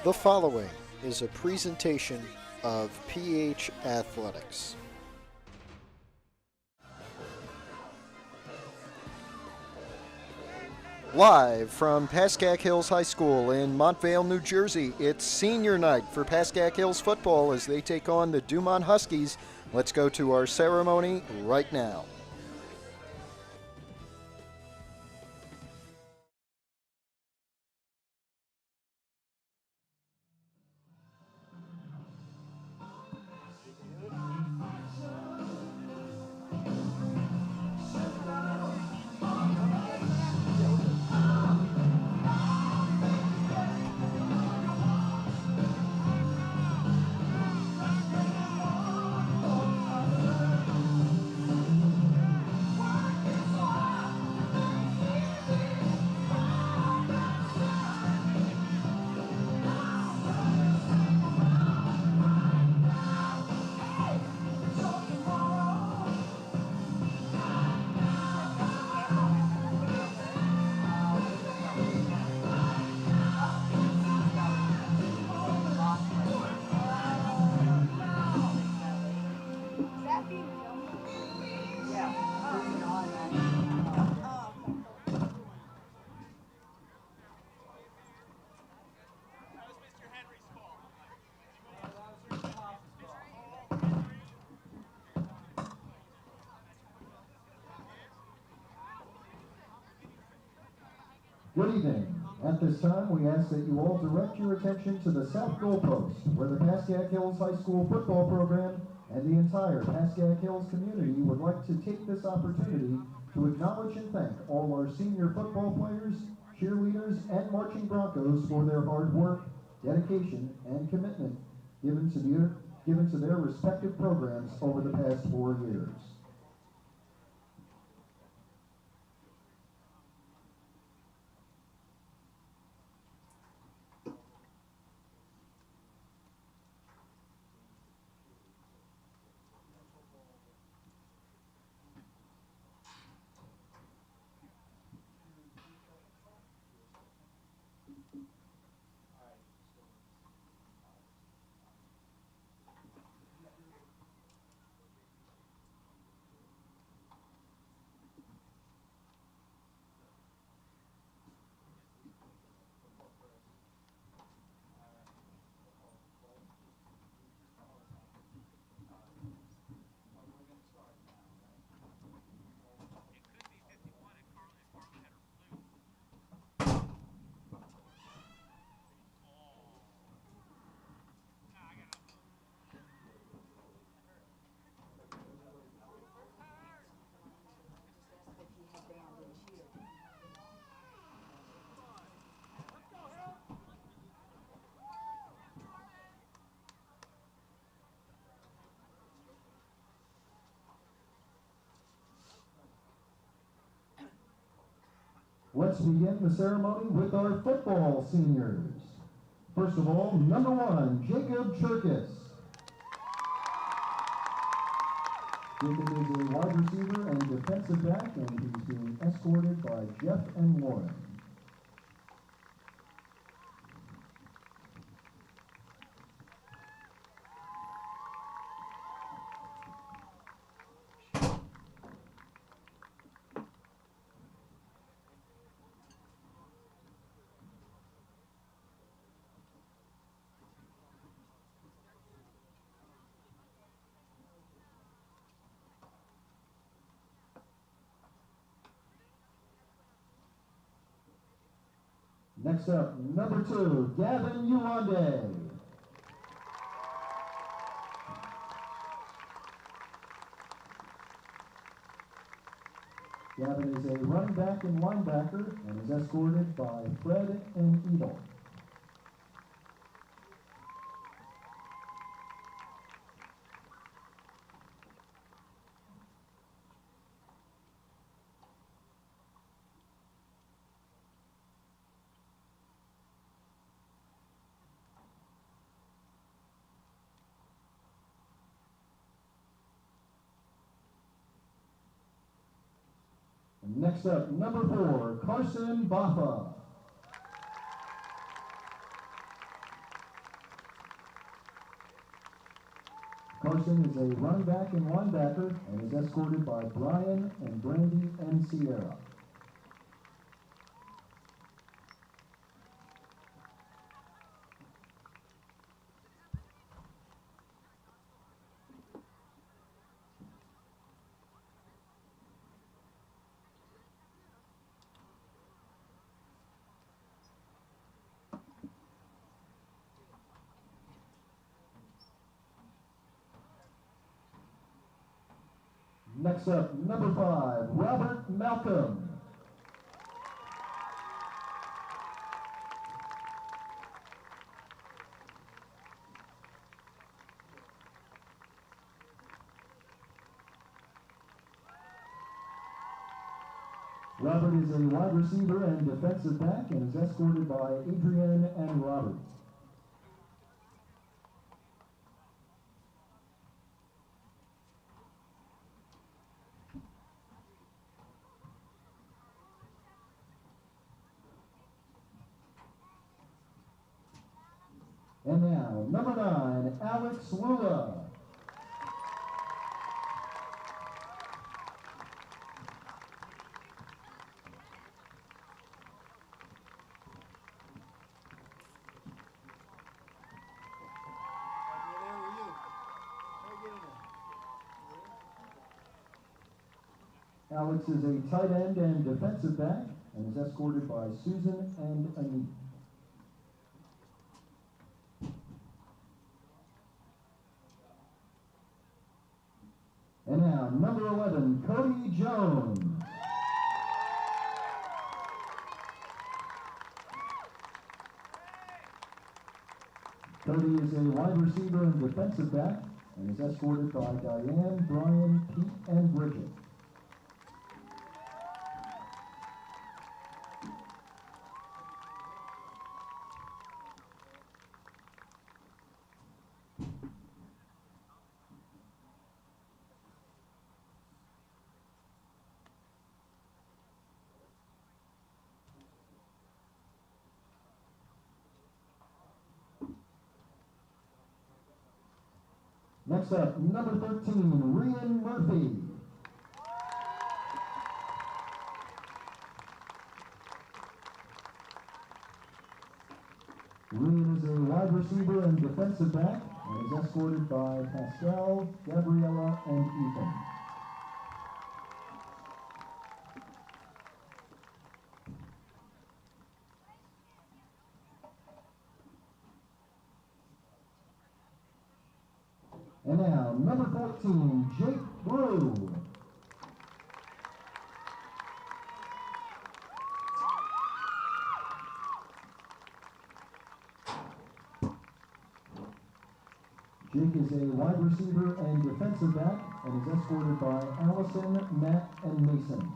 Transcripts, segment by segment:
The following is a presentation of PH Athletics. Live from Pascack Hills High School in Montvale, New Jersey, it's senior night for Pascack Hills football as they take on the Dumont Huskies. Let's go to our ceremony right now. Good evening. At this time, we ask that you all direct your attention to the south goalpost, where the Pascack Hills High School football program and the entire Pascack Hills community would like to take this opportunity to acknowledge and thank all our senior football players, cheerleaders, and marching Broncos for their hard work, dedication, and commitment given to their respective programs over the past 4 years. Let's begin the ceremony with our football seniors. First of all, number 1, Jacob Cherkis. Jacob is a wide receiver and defensive back, and he's being escorted by Jeff and Lauren. Next up, number 2, Gavin Ulande. Gavin is a running back and linebacker and is escorted by Fred and Edel. Next up, number 4, Carson Baffa. Carson is a running back and linebacker and is escorted by Brian and Brandy and Sierra. Next up, number 5, Robert Malcolm. Robert is a wide receiver and defensive back and is escorted by Adrienne and Robert. And now, number 9, Alex Lula. Alex is a tight end and defensive back and is escorted by Susan and Anit. And now, number 11, Cody Jones. Cody is a wide receiver and defensive back and is escorted by Diane, Brian, Pete, and Bridget. Next up, number 13, Rian Murphy. Rian is a wide receiver and defensive back and is escorted by Pascal, Gabriella, and Ethan. And now, number 14, Jake Brew. Jake is a wide receiver and defensive back and is escorted by Allison, Matt, and Mason.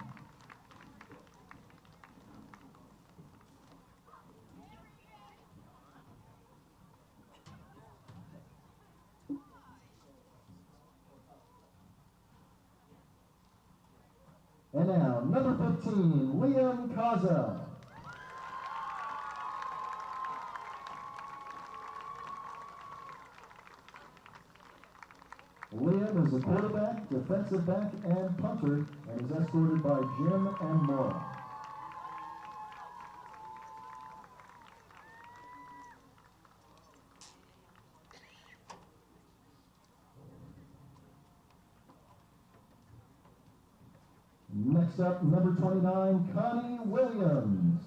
And now, number 15, Liam Kaza. Liam is a quarterback, defensive back, and punter, and is escorted by Jim and Maura. Next up, number 29, Connie Williams.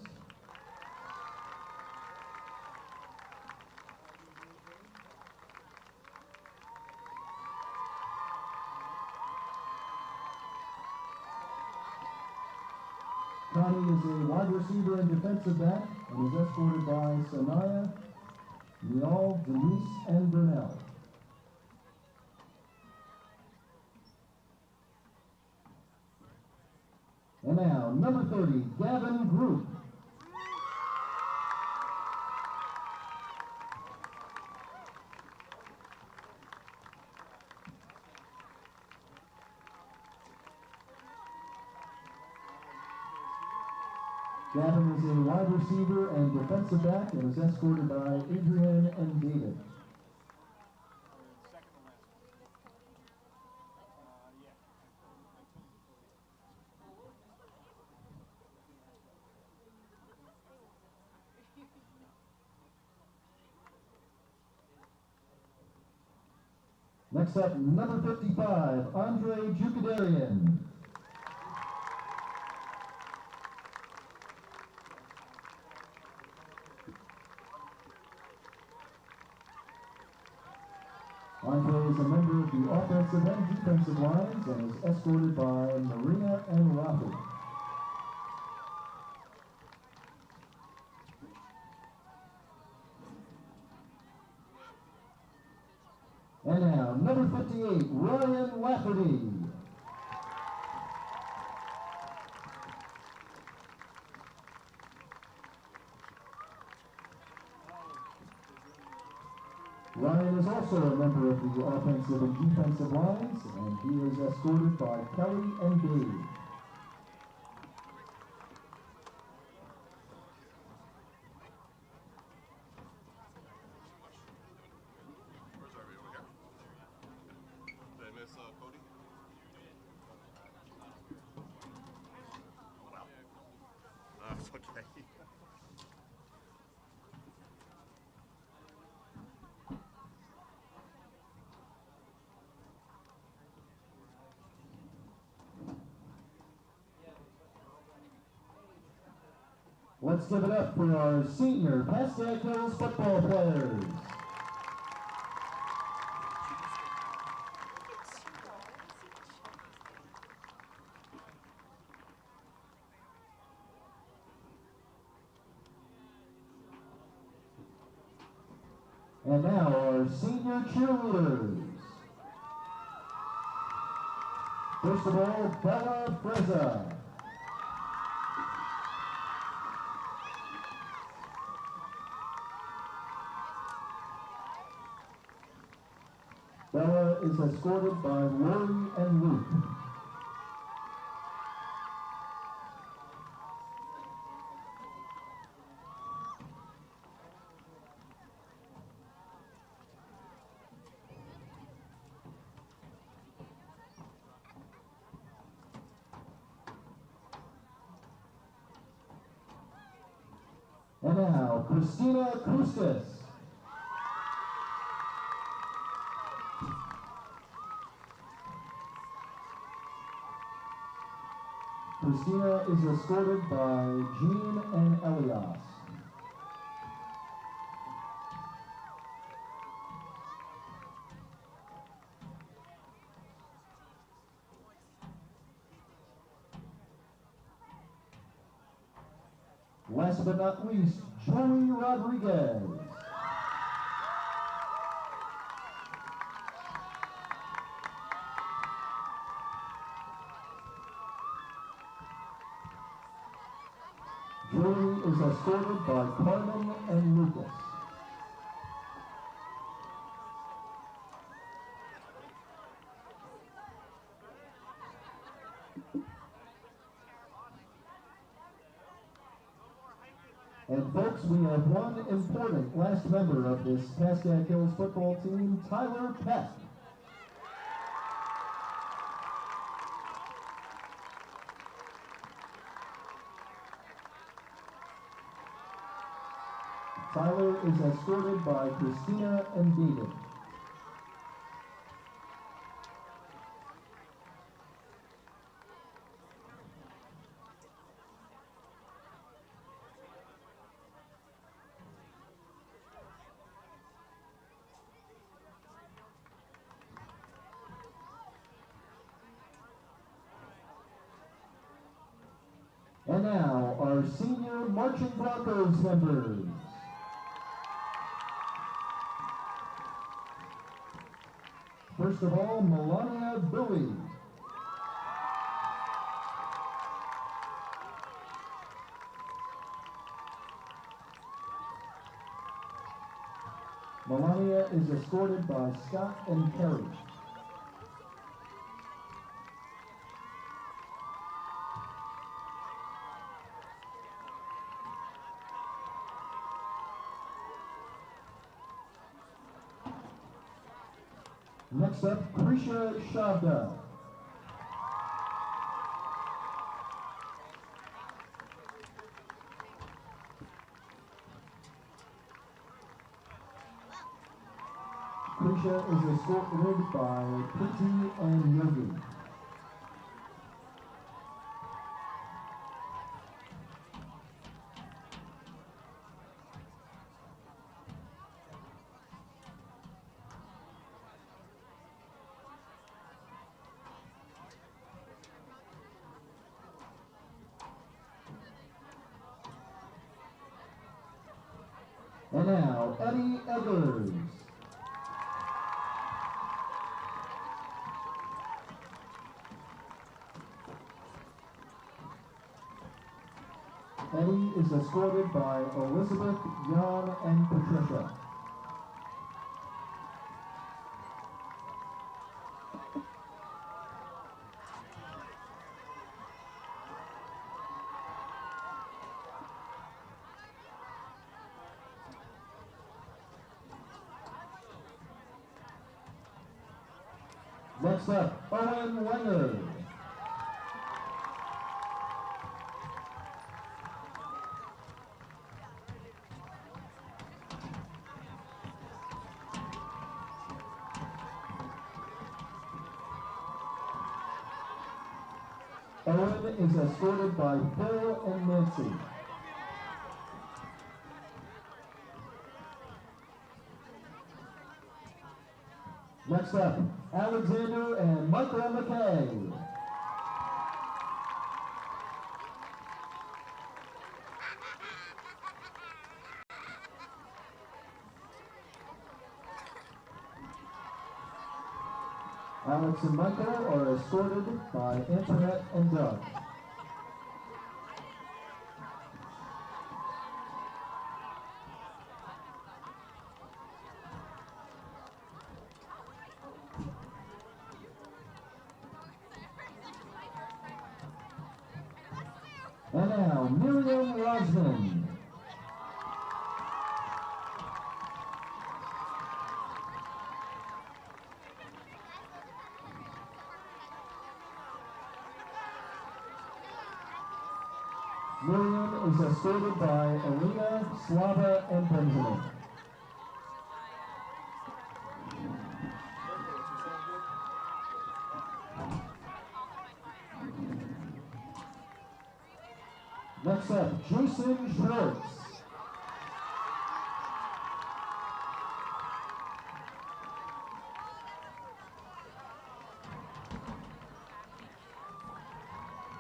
Connie is a wide receiver and defensive back and is escorted by Sanaya, Niall, Denise, and Burnell. And now, number 30, Gavin Group. Gavin is a wide receiver and defensive back and is escorted by Adrienne and David. Next up, number 55, Andre Jukadarian. Andre is a member of the offensive and defensive lines and is escorted by Marina and Rafi. And now, number 58, Ryan Lafferty. Ryan is also a member of the offensive and defensive lines, and he is escorted by Kelly and Dave. Okay. Let's give it up for our senior Pascack Hills football players. And now our senior cheerleaders. First of all, Bella Freza. Bella is escorted by Lori and Luke. And now, Christina Kustis. Christina is escorted by Jean and Elias. Last but not least, Joey Rodriguez. Joey is escorted by Carmen and Lucas. And folks, we have one important last member of this Pascack Hills football team, Tyler Peck. Tyler is escorted by Christina and David. And now, our senior Marching Broncos members. First of all, Melania Bowie. Melania is escorted by Scott and Kerry. Next up, Krisha Shavda. Krisha is escorted by Priti and Yogi. And now, Eddie Eggers. Eddie is escorted by Elizabeth, Jan, and Patricia. Next up, Owen Wenger. Owen is escorted by Phil and Nancy. Next up, Alexander and Michael McKay. Alex and Michael are escorted by Antoinette and Doug. And now, Miriam Rosman. Miriam is escorted by Alina, Slava, and Benjamin. Next up, Jason Schwartz.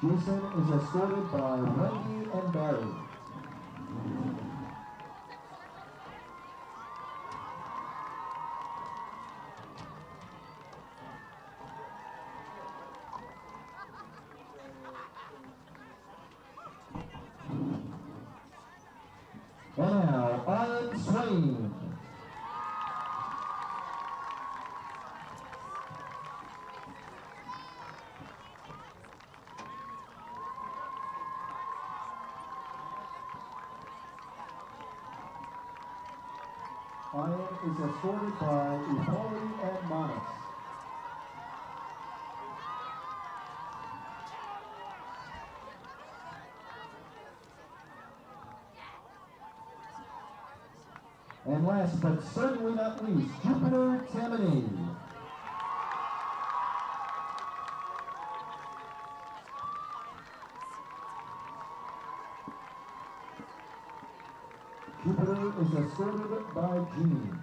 Jason is escorted by Wendy and Barry. And now, Ian Swain. Ian is escorted by Upali and Manas. And last but certainly not least, Jupiter Tammany. Jupiter is escorted by Jean.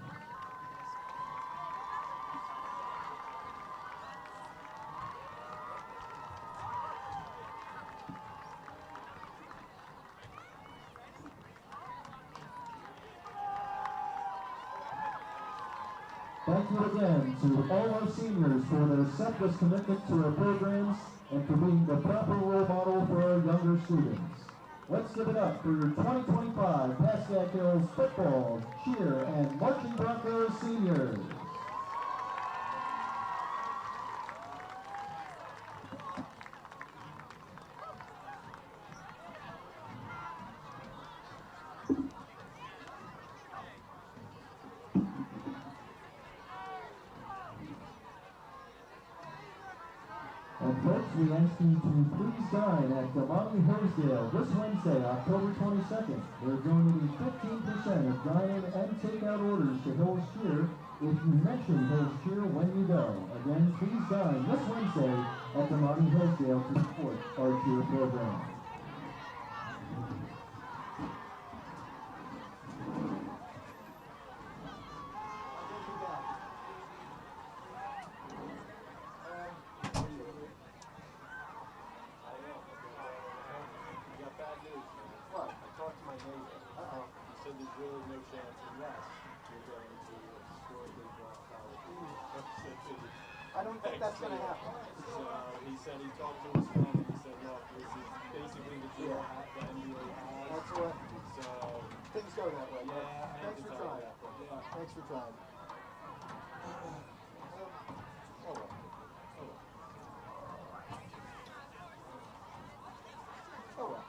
Thank you again to all our seniors for their selfless commitment to our programs and for being the proper role model for our younger students. Let's give it up for 2025 Pascack Hills football, cheer, and marching Broncos seniors. And folks, we ask you to please dine at Dumont Hillsdale this Wednesday, October 22nd. There are going to be 15% of dine-in and takeout orders to Hills Cheer if you mention Hills Cheer when you go. Again, please dine this Wednesday at Dumont Hillsdale to support our cheer program. What? I talked to my neighbor. Uh-oh. He said there's really no chance unless you're going to historically black college. I don't think that's going to happen. So he said he talked to his friend and he said, look, this is basically the deal the NBA has. That's what. So things go that way. Yeah. Thanks for trying. Yeah. Thanks for trying. Oh well. Oh well.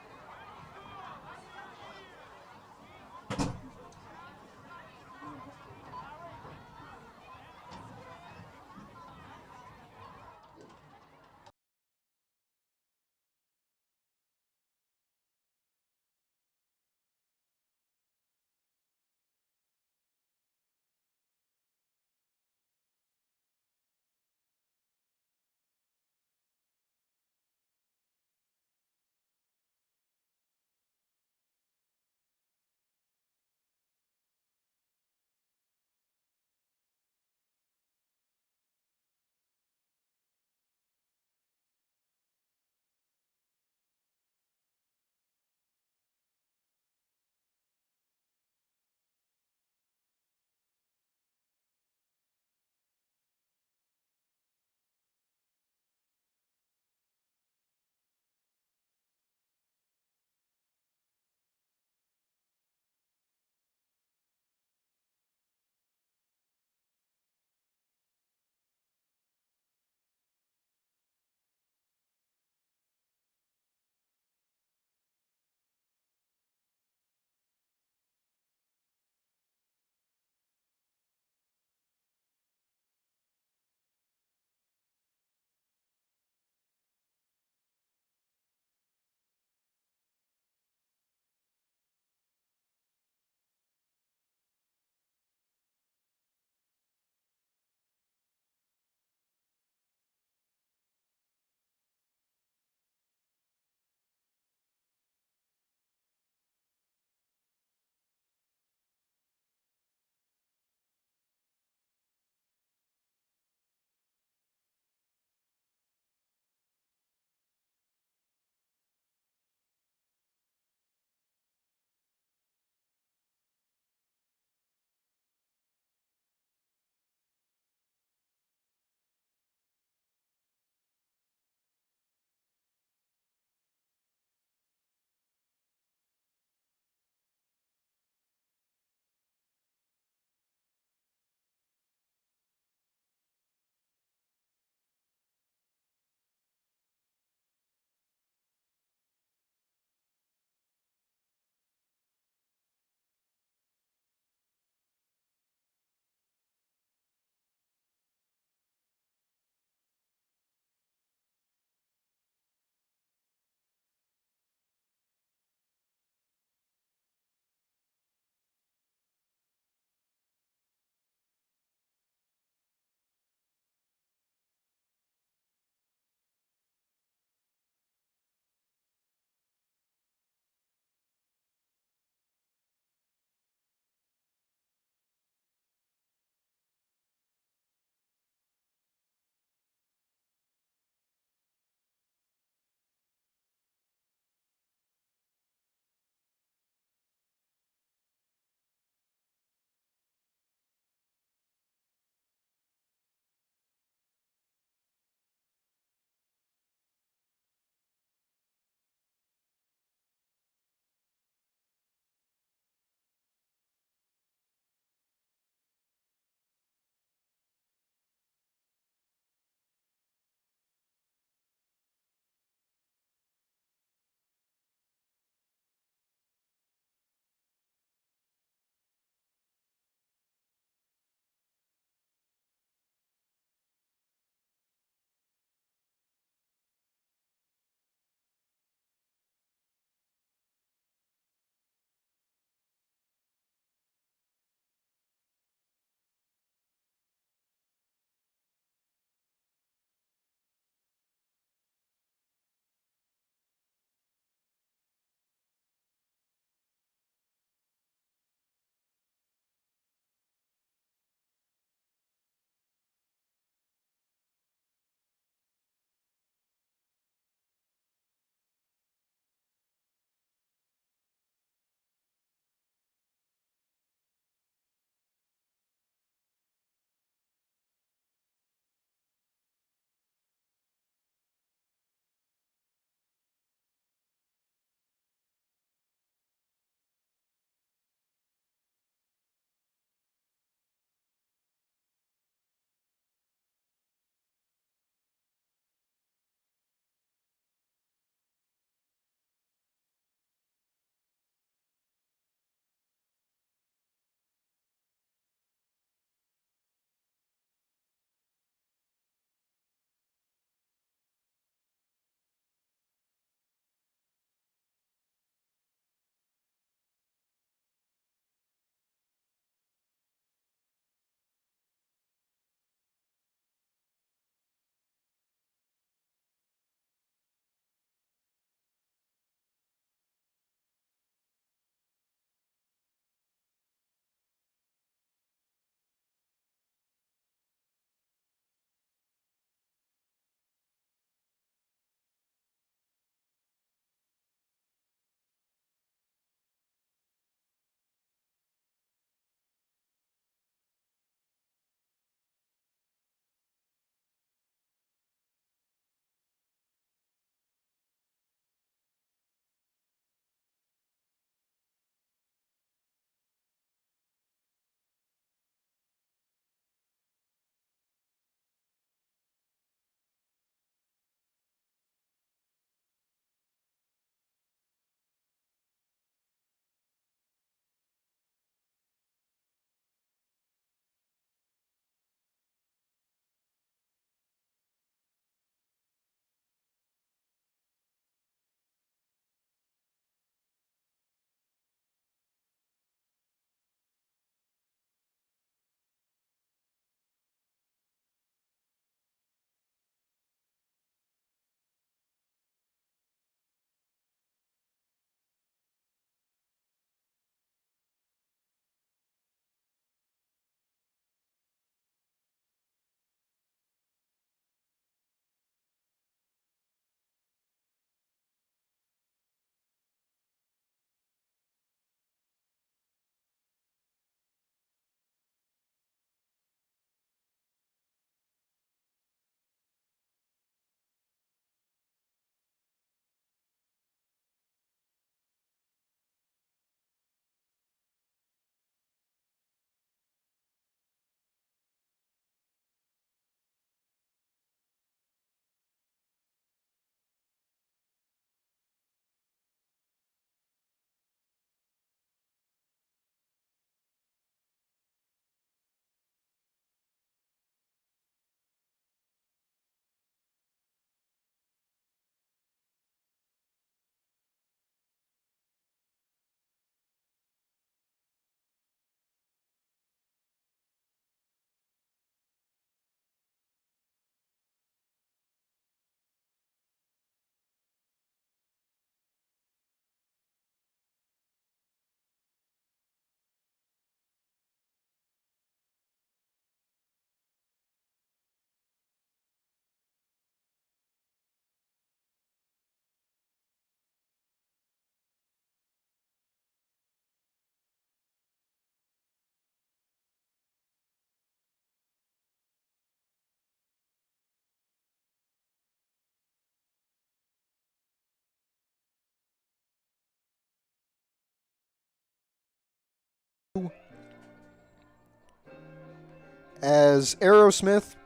As Aerosmith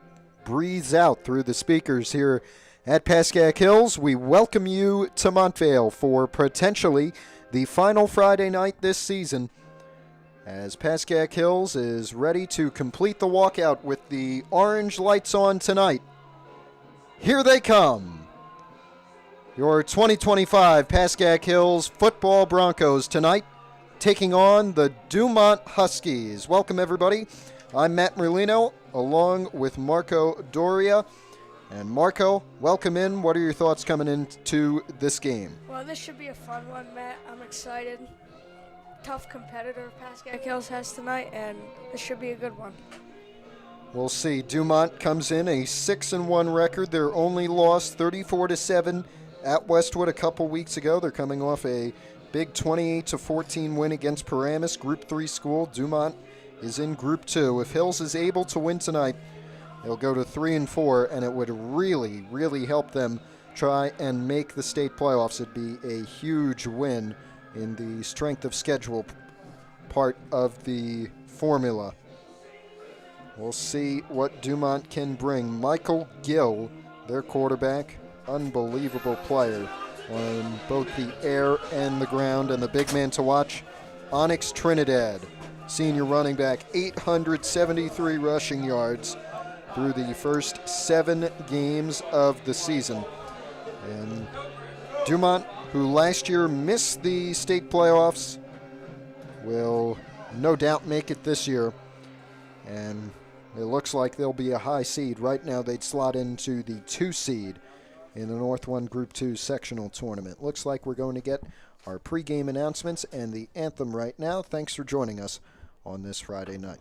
breathes out through the speakers here at Pascack Hills, we welcome you to Montvale for potentially the final Friday night this season, as Pascack Hills is ready to complete the walkout with the orange lights on tonight. Here they come. Your 2025 Pascack Hills football Broncos tonight taking on the Dumont Huskies. Welcome, everybody. I'm Matt Merlino, along with Marco Doria. And Marco, welcome in. What are your thoughts coming into this game? Well, this should be a fun one, Matt. I'm excited. Tough competitor Pascack Hills has tonight, and this should be a good one. We'll see. Dumont comes in a 6-1 record. Their only loss, 34-7 at Westwood a couple weeks ago. They're coming off a big 28-14 win against Paramus, Group 3 school. Dumont is in Group 2. If Hills is able to win tonight, they'll go to 3-4, and it would really, really help them try and make the state playoffs. It'd be a huge win in the strength of schedule part of the formula. We'll see what Dumont can bring. Michael Gill, their quarterback, unbelievable player on both the air and the ground, and the big man to watch, Onyx Trinidad, senior running back, 873 rushing yards through the first 7 games of the season. And Dumont, who last year missed the state playoffs, will no doubt make it this year. And it looks like they'll be a high seed. Right now they'd slot into the 2 seed in the North 1 Group 2 sectional tournament. Looks like we're going to get our pregame announcements and the anthem right now. Thanks for joining us on this Friday night.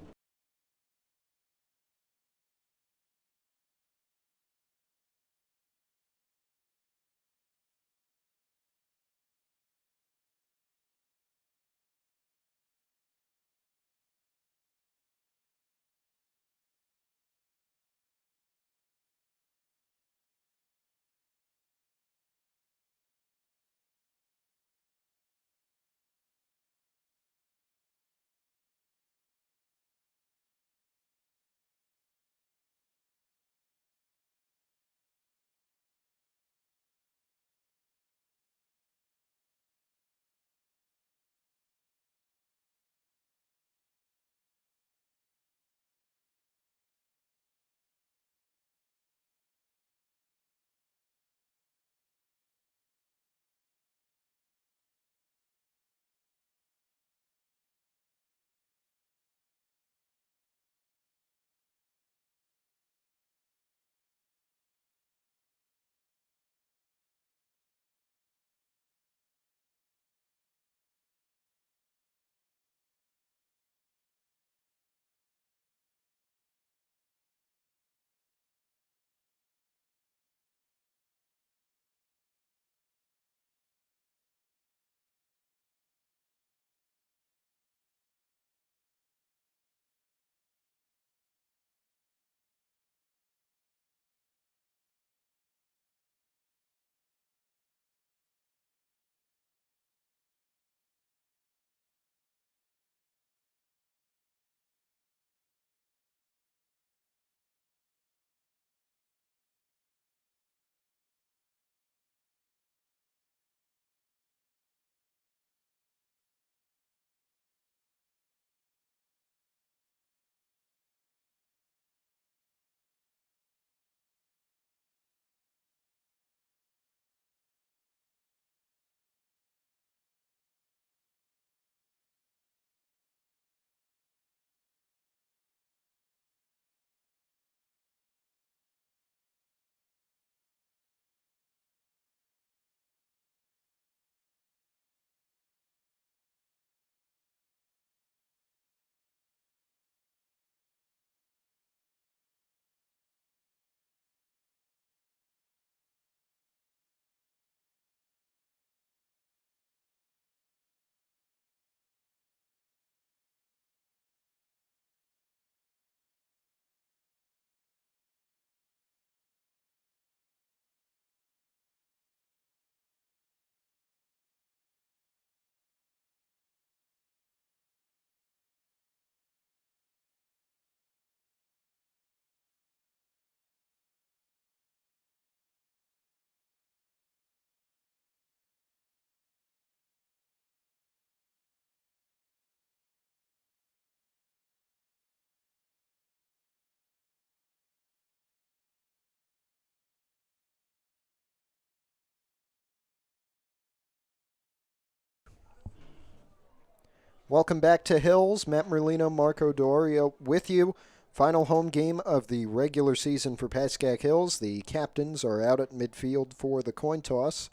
Welcome back to Hills. Matt Merlino, Marco Doria with you. Final home game of the regular season for Pascack Hills. The captains are out at midfield for the coin toss.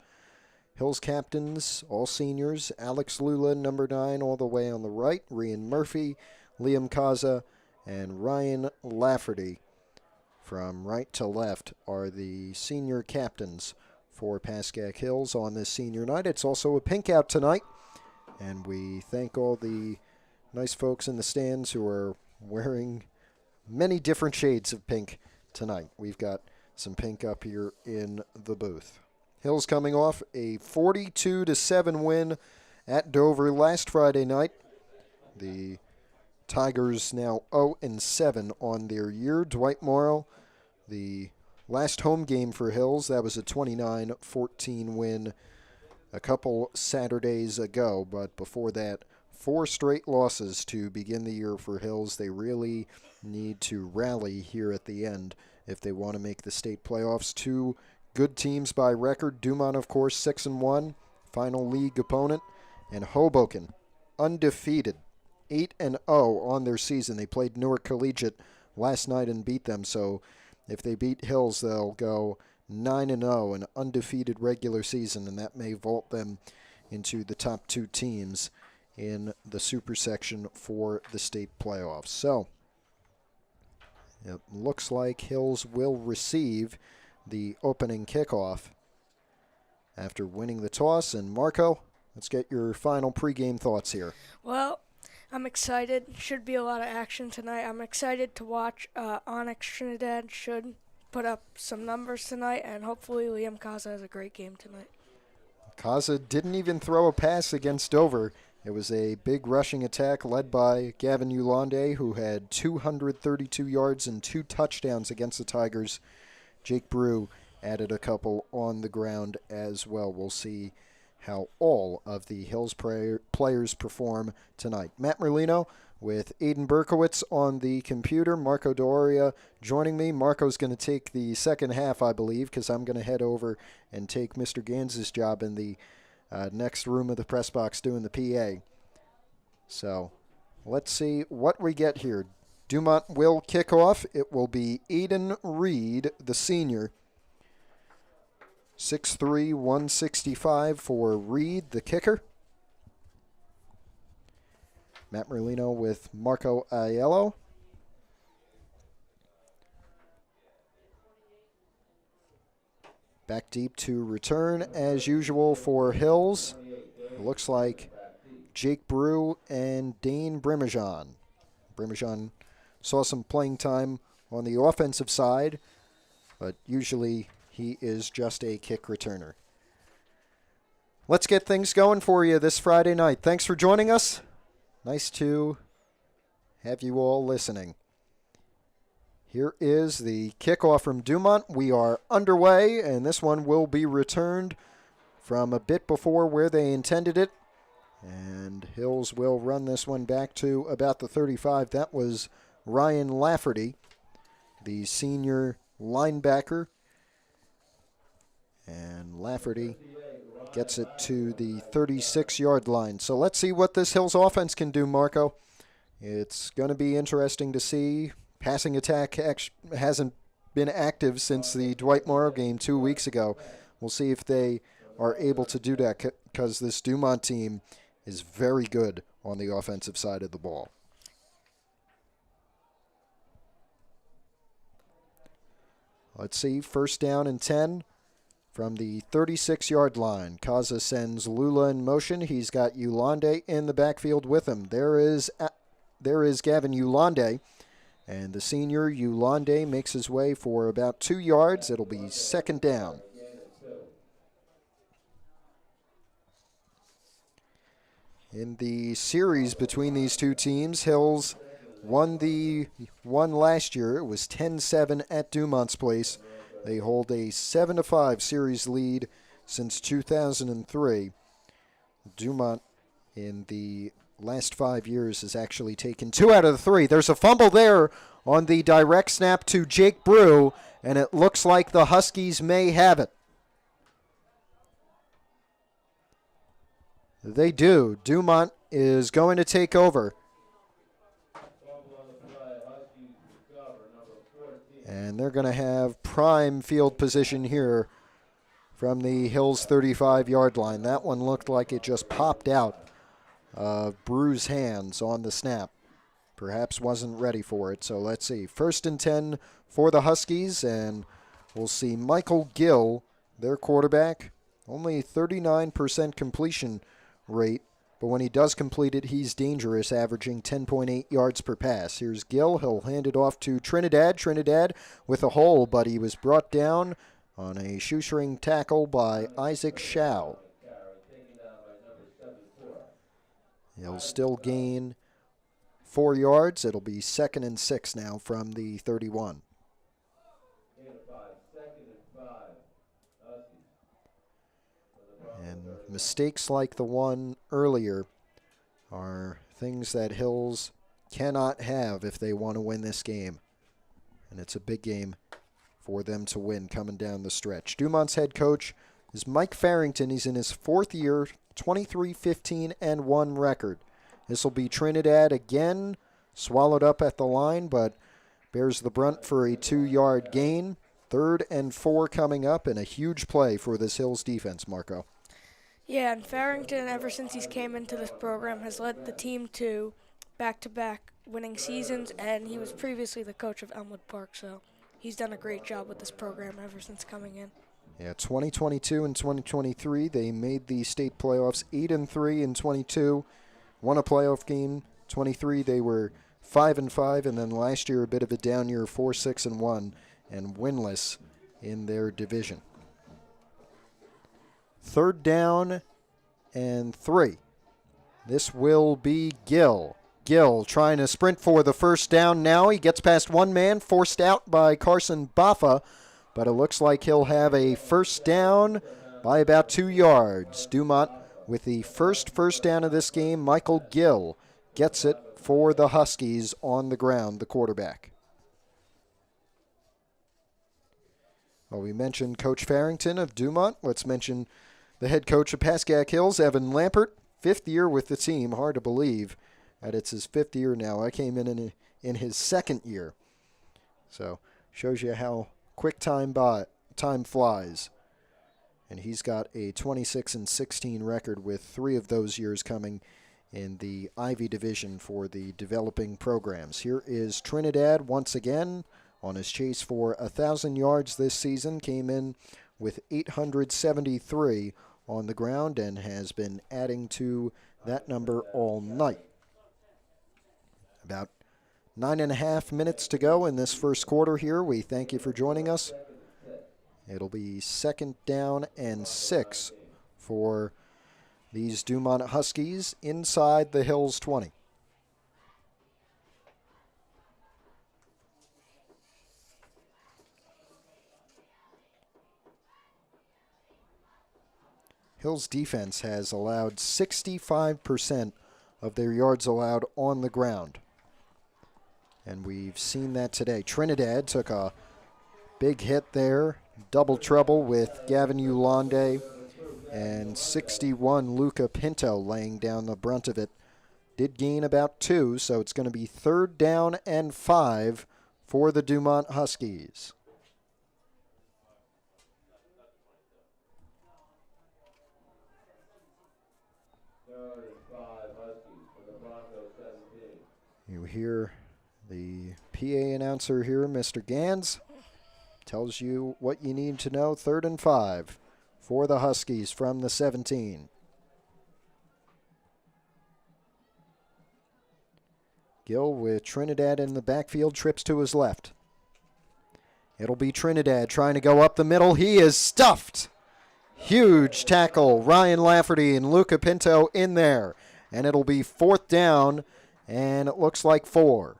Hills captains, all seniors. Alex Lula, number 9, all the way on the right. Rian Murphy, Liam Kaza, and Ryan Lafferty. From right to left are the senior captains for Pascack Hills on this senior night. It's also a pink out tonight, and we thank all the nice folks in the stands who are wearing many different shades of pink tonight. We've got some pink up here in the booth. Hills coming off a 42-7 win at Dover last Friday night. The Tigers now 0-7 on their year. Dwight Morrow, the last home game for Hills, that was a 29-14 win a couple Saturdays ago. But before that, 4 straight losses to begin the year for Hills. They really need to rally here at the end if they want to make the state playoffs. 2 good teams by record. Dumont, of course, 6-1, final league opponent. And Hoboken, undefeated, 8-0 on their season. They played Newark Collegiate last night and beat them. So if they beat Hills, they'll go 9-0, an undefeated regular season, and that may vault them into the top 2 teams in the super section for the state playoffs. So it looks like Hills will receive the opening kickoff after winning the toss. And Marco, let's get your final pregame thoughts here. Well, I'm excited. Should be a lot of action tonight. I'm excited to watch. Onyx Trinidad should put up some numbers tonight, and hopefully Liam Kaza has a great game tonight. Kaza didn't even throw a pass against Dover. It was a big rushing attack led by Gavin Yulande, who had 232 yards and 2 touchdowns against the Tigers. Jake Brew added a couple on the ground as well. We'll see how all of the Hills players perform tonight. Matt Merlino with Aiden Berkowitz on the computer. Marco Doria joining me. Marco's going to take the second half, I believe, because I'm going to head over and take Mr. Gans's job in the next room of the press box doing the PA. So let's see what we get here. Dumont will kick off. It will be Aiden Reed, the senior. 6'3", 165 for Reed, the kicker. Matt Merlino with Marco Aiello. Back deep to return, as usual, for Hills. It looks like Jake Brew and Dane Brimajon. Brimajon saw some playing time on the offensive side, but usually he is just a kick returner. Let's get things going for you this Friday night. Thanks for joining us. Nice to have you all listening. Here is the kickoff from Dumont. We are underway, and this one will be returned from a bit before where they intended it. And Hills will run this one back to about the 35. That was Ryan Lafferty, the senior linebacker. And Lafferty gets it to the 36-yard line. So let's see what this Hills offense can do, Marco. It's going to be interesting to see. Passing attack hasn't been active since the Dwight Morrow game 2 weeks ago. We'll see if they are able to do that, because this Dumont team is very good on the offensive side of the ball. Let's see, first down and 10 from the 36-yard line. Kaza sends Lula in motion. He's got Yulande in the backfield with him. There is Gavin Yulande, and the senior Yulande makes his way for about 2 yards. It'll be second down. In the series between these two teams, Hills won the one last year. It was 10-7 at Dumont's place. They hold a 7-5 series lead since 2003. Dumont in the last 5 years has actually taken 2 out of the 3. There's a fumble there on the direct snap to Jake Brew, and it looks like the Huskies may have it. They do. Dumont is going to take over. And they're going to have prime field position here from the Hills 35-yard line. That one looked like it just popped out of Brew's hands on the snap. Perhaps wasn't ready for it. So let's see. 1st and 10 for the Huskies, and we'll see Michael Gill, their quarterback. Only 39% completion rate, but when he does complete it, he's dangerous, averaging 10.8 yards per pass. Here's Gill. He'll hand it off to Trinidad. Trinidad with a hole, but he was brought down on a shoestring tackle by Isaac Schau. He'll still gain 4 yards. It'll be 2nd and 6 now from the 31. And mistakes like the one earlier are things that Hills cannot have if they want to win this game. And it's a big game for them to win coming down the stretch. Dumont's head coach is Mike Farrington. He's in his 4th year, 23-15-1 record. This will be Trinidad again, swallowed up at the line, but bears the brunt for a 2-yard gain. 3rd and 4 coming up, and a huge play for this Hills defense, Marco. Yeah, and Farrington, ever since he's came into this program, has led the team to back-to-back winning seasons, and he was previously the coach of Elmwood Park, so he's done a great job with this program ever since coming in. Yeah, 2022 and 2023, they made the state playoffs 8-3 in 22, won a playoff game. 23, they were 5-5, and then last year a bit of a down year, 4-6-1, and winless in their division. 3rd down and 3. This will be Gill. Gill trying to sprint for the 1st down now. He gets past one man, forced out by Carson Baffa, but it looks like he'll have a 1st down by about 2 yards. Dumont with the first down of this game. Michael Gill gets it for the Huskies on the ground, the quarterback. Well, we mentioned Coach Farrington of Dumont. Let's mention the head coach of Pascack Hills, Evan Lampert, 5th year with the team. Hard to believe that it's his 5th year now. I came in his 2nd year. So shows you how quick time flies. And he's got a 26-16 record, with 3 of those years coming in the Ivy Division for the developing programs. Here is Trinidad once again on his chase for 1,000 yards this season. Came in with 873 on the ground and has been adding to that number all night. About 9.5 minutes to go in this first quarter here. We thank you for joining us. It'll be 2nd down and 6 for these Dumont Huskies inside the Hills 20. Hills defense has allowed 65% of their yards allowed on the ground. And we've seen that today. Trinidad took a big hit there. Double trouble with Gavin Ulande, and 61 Luca Pinto laying down the brunt of it. Did gain about 2, so it's going to be 3rd down and 5 for the Dumont Huskies. You hear the PA announcer here, Mr. Gans, tells you what you need to know. 3rd and 5 for the Huskies from the 17. Gill with Trinidad in the backfield, trips to his left. It'll be Trinidad trying to go up the middle. He is stuffed. Huge tackle. Ryan Lafferty and Luca Pinto in there. And it'll be 4th down, and it looks like 4.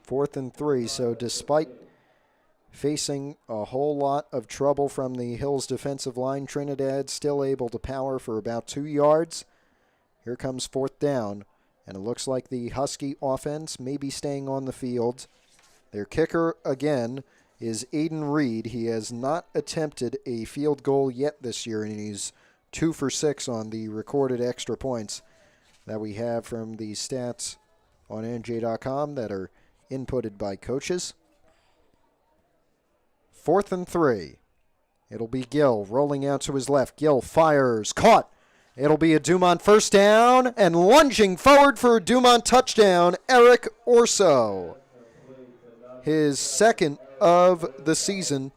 4th and 3, so despite facing a whole lot of trouble from the Hills defensive line, Trinidad still able to power for about 2 yards. Here comes 4th down, and it looks like the Husky offense may be staying on the field. Their kicker again is Aiden Reed. He has not attempted a field goal yet this year, and he's 2 for 6 on the recorded extra points that we have from the stats on NJ.com that are inputted by coaches. 4th and 3. It'll be Gill rolling out to his left. Gill fires. Caught. It'll be a Dumont first down, and lunging forward for a Dumont touchdown, Eric Orso. His second of the season.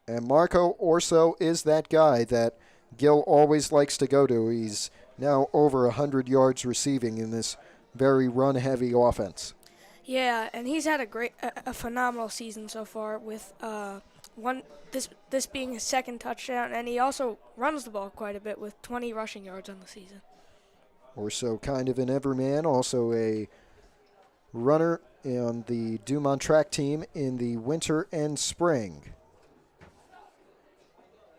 And Marco Orso is that guy that Gill always likes to go to. He's now over 100 yards receiving in this very run-heavy offense. Yeah, and he's had a phenomenal season so far with this being his second touchdown, and he also runs the ball quite a bit with 20 rushing yards on the season. Orso kind of an everyman, also a runner on the Dumont track team in the winter and spring.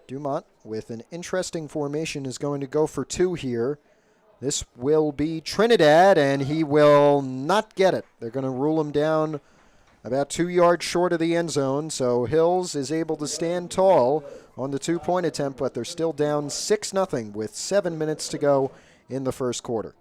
Dumont, with an interesting formation, is going to go for 2 here. This will be Trinidad, and he will not get it. They're going to rule him down about 2 yards short of the end zone, so Hills is able to stand tall on the 2-point attempt, but they're still down 6-0 with 7 minutes to go in the first quarter.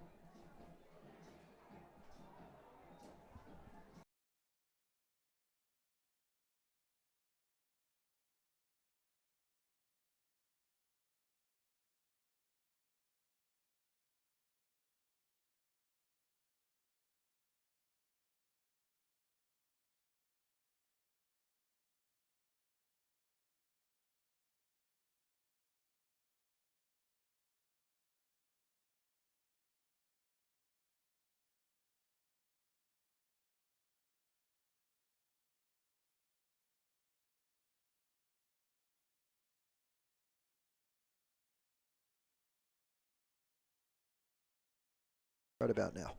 Right about now.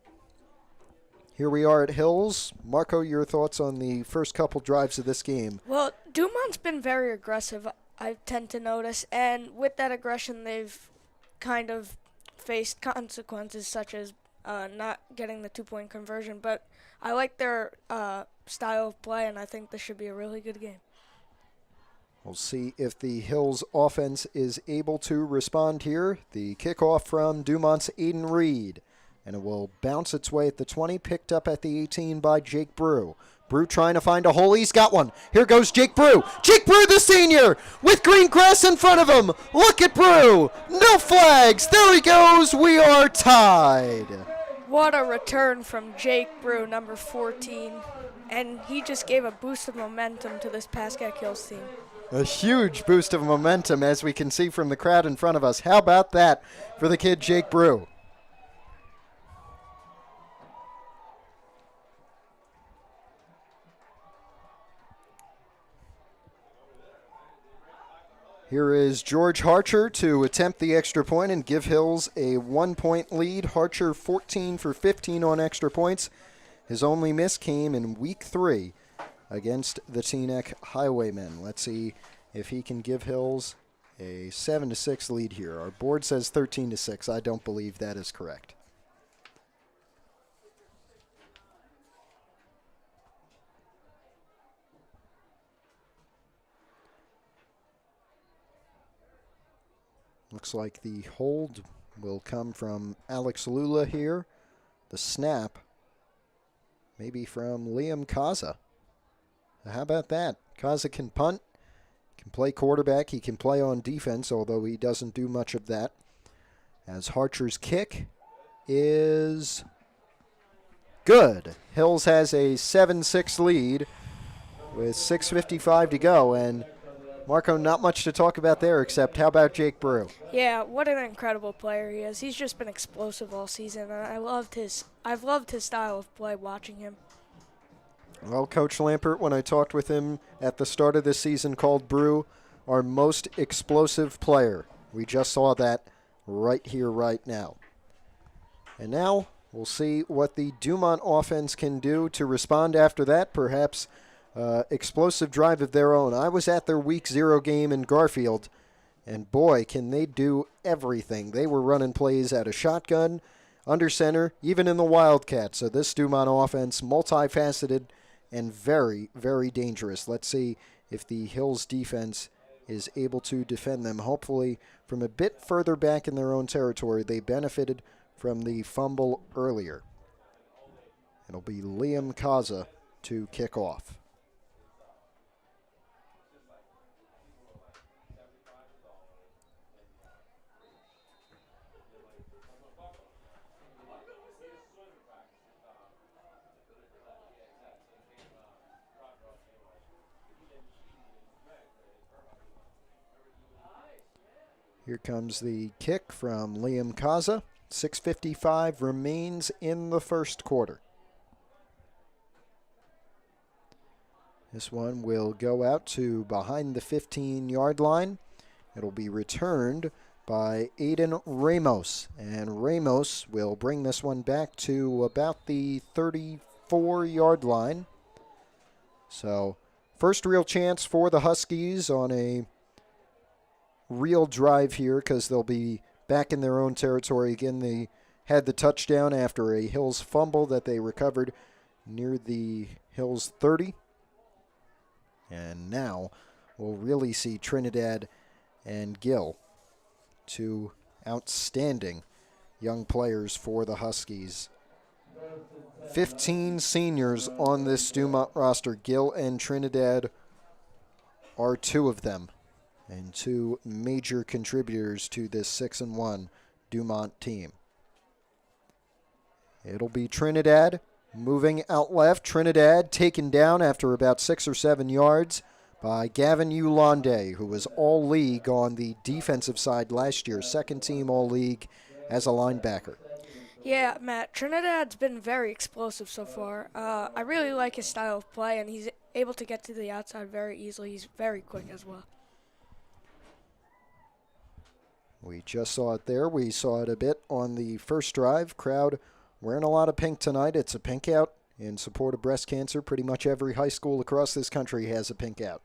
Here we are at Hills. Marco, your thoughts on the first couple drives of this game? Well, Dumont's been very aggressive, I tend to notice, and with that aggression, they've kind of faced consequences such as not getting the 2-point conversion. But I like their style of play, and I think this should be a really good game. We'll see if the Hills offense is able to respond here. The kickoff from Dumont's Aiden Reed. And it will bounce its way at the 20, picked up at the 18 by Jake Brew. Brew trying to find a hole. He's got one. Here goes Jake Brew. Jake Brew, the senior, with green grass in front of him. Look at Brew. No flags. There he goes. We are tied. What a return from Jake Brew, number 14. And he just gave a boost of momentum to this Pascack Hills team. A huge boost of momentum, as we can see from the crowd in front of us. How about that for the kid Jake Brew? Here is George Harcher to attempt the extra point and give Hills a 1-point lead. Harcher 14 for 15 on extra points. His only miss came in week 3 against the Teaneck Highwaymen. Let's see if he can give Hills a 7-6 lead here. Our board says 13-6. I don't believe that is correct. Looks like the hold will come from Alex Lula here. The snap, maybe from Liam Kaza. How about that? Kaza can punt, can play quarterback, he can play on defense, although he doesn't do much of that. As Harcher's kick is good. Hills has a 7-6 lead with 6:55 to go, and Marco, not much to talk about there, except how about Jake Brew? Yeah, what an incredible player he is. He's just been explosive all season, and I've loved his style of play watching him. Well, Coach Lampert, when I talked with him at the start of this season, called Brew our most explosive player. We just saw that right here, right now. And now we'll see what the Dumont offense can do to respond after that, perhaps explosive drive of their own. I was at their week 0 game in Garfield, and boy, can they do everything. They were running plays out of shotgun, under center, even in the Wildcat. So this Dumont offense, multifaceted, and very, very dangerous. Let's see if the Hills defense is able to defend them. Hopefully from a bit further back in their own territory. They benefited from the fumble earlier. It'll be Liam Kaza to kick off. Here comes the kick from Liam Kaza. 6:55 remains in the first quarter. This one will go out to behind the 15-yard line. It'll be returned by Aiden Ramos. And Ramos will bring this one back to about the 34-yard line. So, first real chance for the Huskies on a real drive here because they'll be back in their own territory. Again, they had the touchdown after a Hills fumble that they recovered near the Hills 30. And now we'll really see Trinidad and Gill, two outstanding young players for the Huskies. 15 seniors on this Dumont roster. Gill and Trinidad are two of them, and two major contributors to this 6-1 Dumont team. It'll be Trinidad moving out left. Trinidad taken down after about 6 or 7 yards by Gavin Ulande, who was all-league on the defensive side last year, second team all-league as a linebacker. Yeah, Matt, Trinidad's been very explosive so far. I really like his style of play, and he's able to get to the outside very easily. He's very quick as well. We just saw it there. We saw it a bit on the first drive. Crowd wearing a lot of pink tonight. It's a pink out in support of breast cancer. Pretty much every high school across this country has a pink out.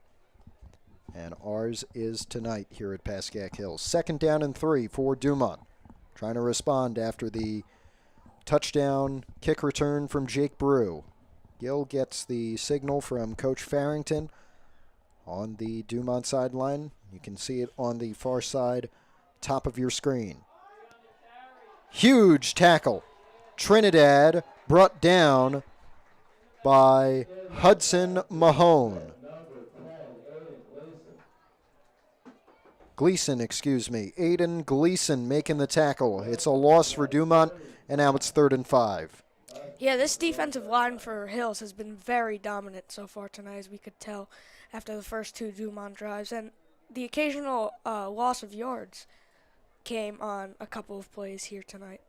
And ours is tonight here at Pascack Hills. 2nd down and 3 for Dumont. Trying to respond after the touchdown kick return from Jake Brew. Gill gets the signal from Coach Farrington on the Dumont sideline. You can see it on the far side, top of your screen. Huge tackle. Trinidad brought down by Hudson Mahone. Gleason, excuse me. Aiden Gleason making the tackle. It's a loss for Dumont, and now it's 3rd and 5. Yeah, this defensive line for Hills has been very dominant so far tonight, as we could tell after the first 2 Dumont drives. And the occasional loss of yards came on a couple of plays here tonight.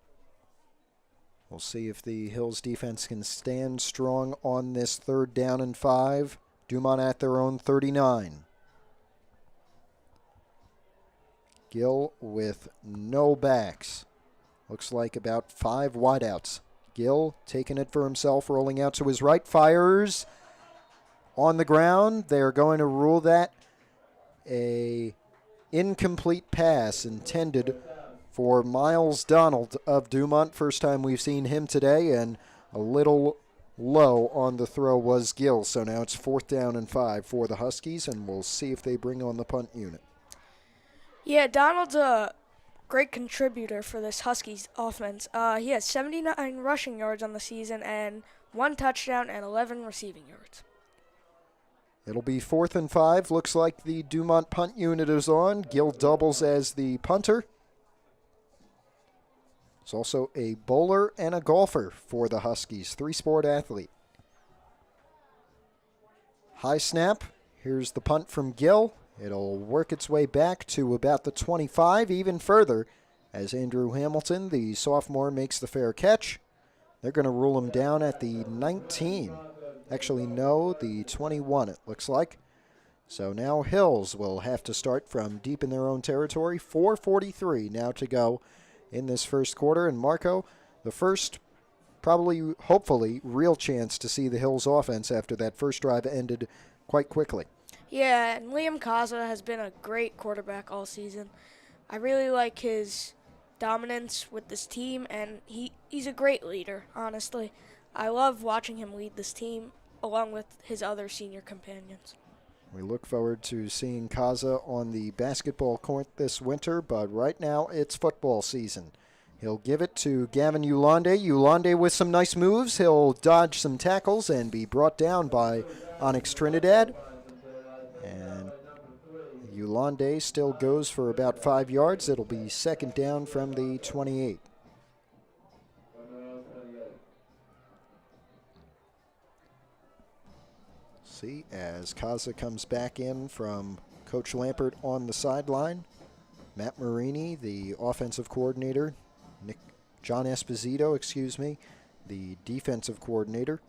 We'll see if the Hills defense can stand strong on this 3rd down and 5. Dumont at their own 39. Gill with no backs. Looks like about 5 wideouts. Gill taking it for himself, rolling out to his right, fires on the ground. They're going to rule that a incomplete pass intended for Miles Donald of Dumont. First time we've seen him today, and a little low on the throw was Gill. So now it's 4th down and 5 for the Huskies, and we'll see if they bring on the punt unit. Yeah, Donald's a great contributor for this Huskies offense. He has 79 rushing yards on the season and 1 touchdown and 11 receiving yards. It'll be 4th and 5. Looks like the Dumont punt unit is on. Gill doubles as the punter. It's also a bowler and a golfer for the Huskies. 3-sport athlete. High snap. Here's the punt from Gill. It'll work its way back to about the 25, even further, as Andrew Hamilton, the sophomore, makes the fair catch. They're going to rule him down at the 19. Actually, no, the 21, it looks like. So now Hills will have to start from deep in their own territory. 4:43 now to go in this first quarter. And Marco, the first, probably, hopefully, real chance to see the Hills offense after that first drive ended quite quickly. Yeah, and Liam Kaza has been a great quarterback all season. I really like his dominance with this team, and he's a great leader, honestly. I love watching him lead this team. along with his other senior companions. We look forward to seeing Kaza on the basketball court this winter, but right now it's football season. He'll give it to Gavin Yulonde. Yulonde with some nice moves. He'll dodge some tackles and be brought down by Onyx Trinidad. And Yulonde still goes for about 5 yards. It'll be second down from the 28. See, as Kaza comes back in from Coach Lampert on the sideline, Matt Marini, the offensive coordinator, John Esposito, the defensive coordinator,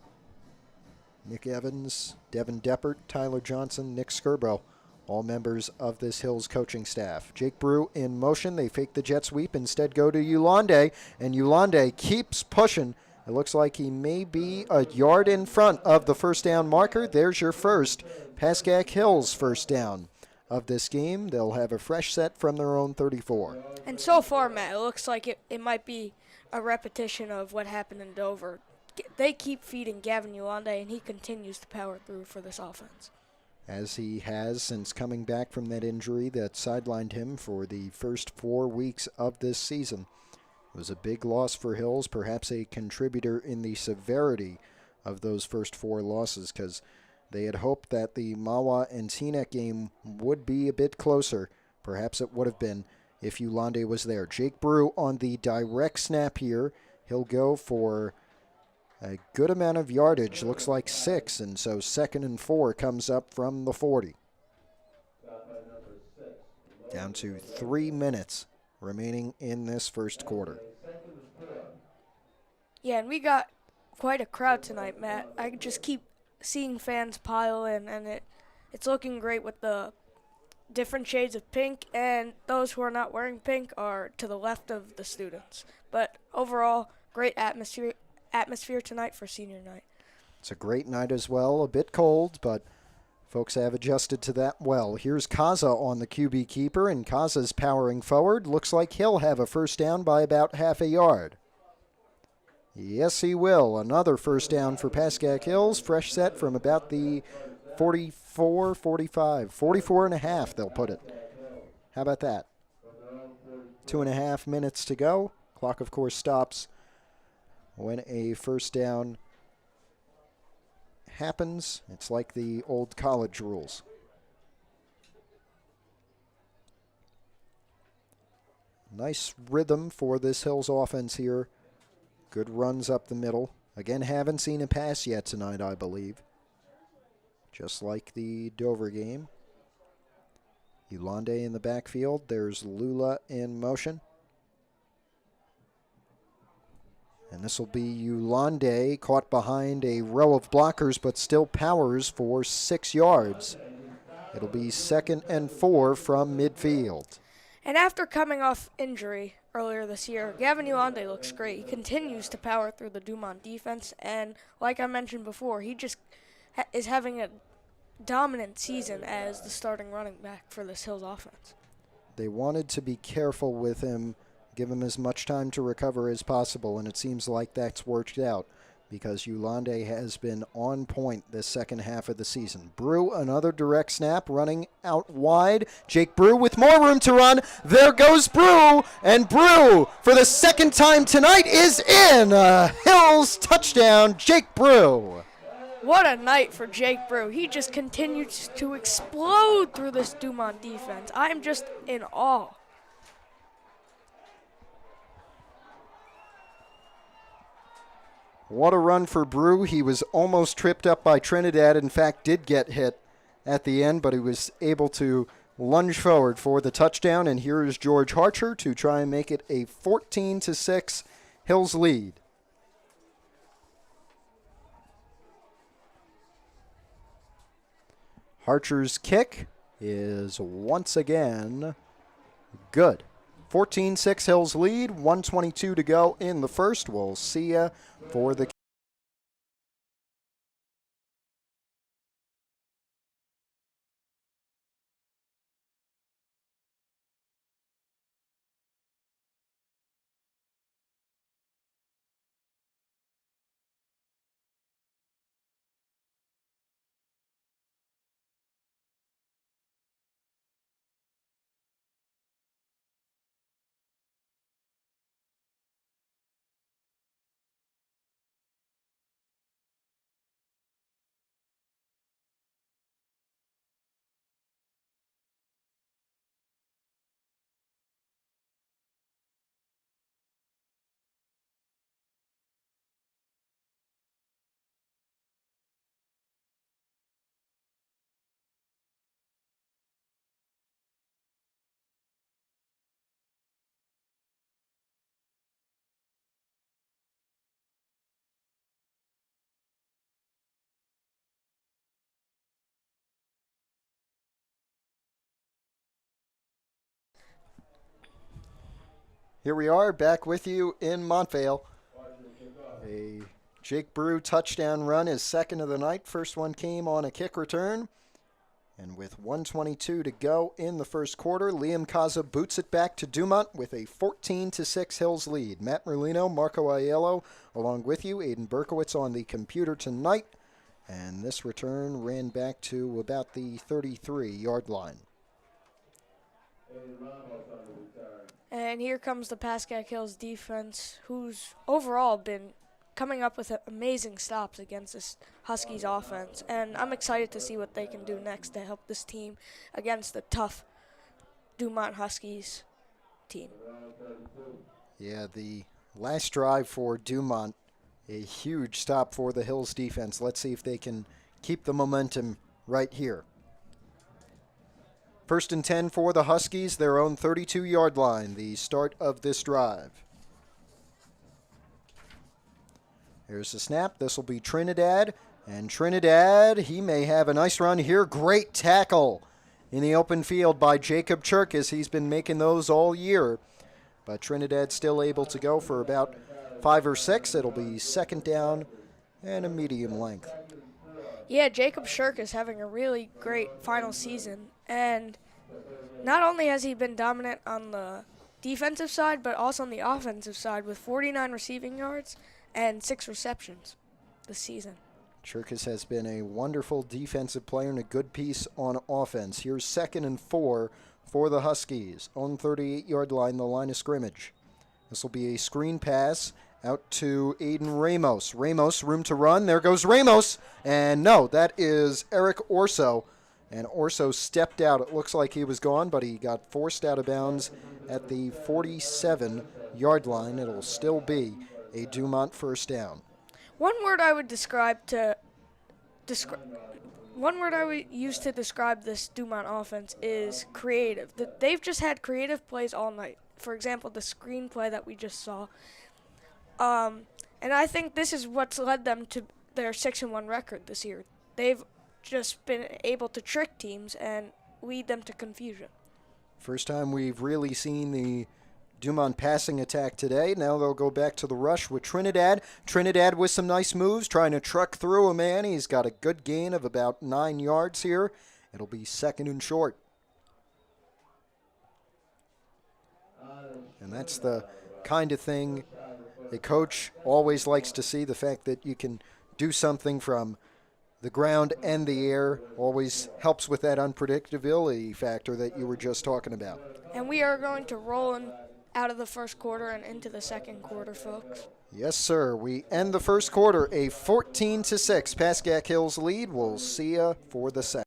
Nick Evans, Devin Deppert, Tyler Johnson, Nick Skirbo, all members of this Hills coaching staff. Jake Brew in motion. They fake the jet sweep, instead go to Yulonde, and Yulonde keeps pushing. It looks like he may be a yard in front of the first down marker. There's your first Pascack Hills first down of this game. They'll have a fresh set from their own 34. And so far, Matt, it looks like it might be a repetition of what happened in Dover. They keep feeding Gavin Yulonde, and he continues to power through for this offense. As he has since coming back from that injury that sidelined him for the first 4 weeks of this season. It was a big loss for Hills, perhaps a contributor in the severity of those first 4 losses, because they had hoped that the Mawa and Teaneck game would be a bit closer. Perhaps it would have been if Yulonde was there. Jake Brew on the direct snap here. He'll go for a good amount of yardage, looks like 6, and so 2nd and 4 comes up from the 40. Down to 3 minutes remaining in this first quarter. Yeah, and we got quite a crowd tonight, Matt. I just keep seeing fans pile in, and it's looking great with the different shades of pink, and those who are not wearing pink are to the left of the students. But overall, great atmosphere tonight for senior night. It's a great night as well, a bit cold, but folks have adjusted to that well. Here's Kaza on the QB keeper, and Kaza's powering forward. Looks like he'll have a first down by about half a yard. Yes, he will. Another first down for Pascack Hills. Fresh set from about the 44, 45, 44 and a half, they'll put it. How about that? 2.5 minutes to go. Clock, of course, stops when a first down happens. It's like the old college rules. Nice rhythm for this Hills offense here. Good runs up the middle. Again, haven't seen a pass yet tonight, I believe. Just like the Dover game. Yulonde in the backfield. There's Lula in motion. And this will be Yulonde caught behind a row of blockers, but still powers for 6 yards. It'll be 2nd and 4 from midfield. And after coming off injury earlier this year, Gavin Yulonde looks great. He continues to power through the Dumont defense, and like I mentioned before, he just is having a dominant season as the starting running back for this Hills offense. They wanted to be careful with him, give him as much time to recover as possible, and it seems like that's worked out because Yulonde has been on point this second half of the season. Brew, another direct snap, running out wide. Jake Brew with more room to run. There goes Brew, and Brew, for the second time tonight, is in. Hills touchdown, Jake Brew. What a night for Jake Brew. He just continues to explode through this Dumont defense. I'm just in awe. What a run for Brew. He was almost tripped up by Trinidad. In fact, did get hit at the end, but he was able to lunge forward for the touchdown. And here is George Harcher to try and make it a 14-6 Hills lead. Harcher's kick is once again good. 14-6 Hills lead, 1:22 to go in the first. We'll see ya for the Here we are back with you in Montvale. A Jake Brew touchdown run is second of the night. First one came on a kick return. And with 1:22 to go in the first quarter, Liam Kaza boots it back to Dumont with a 14-6 Hills lead. Matt Merlino, Marco Aiello, along with you. Aiden Berkowitz on the computer tonight. And this return ran back to about the 33-yard line. And here comes the Pascack Hills defense, who's overall been coming up with amazing stops against this Huskies offense. And I'm excited to see what they can do next to help this team against the tough Dumont Huskies team. Yeah, the last drive for Dumont, a huge stop for the Hills defense. Let's see if they can keep the momentum right here. First and 10 for the Huskies, their own 32-yard line, the start of this drive. Here's the snap. This will be Trinidad. And Trinidad, he may have a nice run here. Great tackle in the open field by Jacob Cherkis. He's been making those all year. But Trinidad still able to go for about 5 or 6. It'll be second down and a medium length. Yeah, Jacob Shirk is having a really great final season. And not only has he been dominant on the defensive side, but also on the offensive side with 49 receiving yards and 6 receptions this season. Cherkis has been a wonderful defensive player and a good piece on offense. Here's 2nd and 4 for the Huskies. On 38-yard line, the line of scrimmage. This will be a screen pass out to Aiden Ramos. Ramos, room to run. There goes Ramos. And no, that is Eric Orso. And Orso stepped out. It looks like he was gone, but he got forced out of bounds at the 47-yard line. It'll still be a Dumont first down. One word I would use to describe this Dumont offense is creative. They've just had creative plays all night. For example, the screenplay that we just saw. And I think this is what's led them to their 6-1 record this year. They've just been able to trick teams and lead them to confusion. First time we've really seen the Dumont passing attack today. Now they'll go back to the rush with Trinidad. Trinidad with some nice moves, trying to truck through a man. He's got a good gain of about 9 yards here. It'll be second and short. And that's the kind of thing a coach always likes to see, the fact that you can do something from the ground and the air always helps with that unpredictability factor that you were just talking about. And we are going to roll in out of the first quarter and into the second quarter, folks. Yes, sir. We end the first quarter, a 14-6 Pascack Hills lead. We'll see you for the second.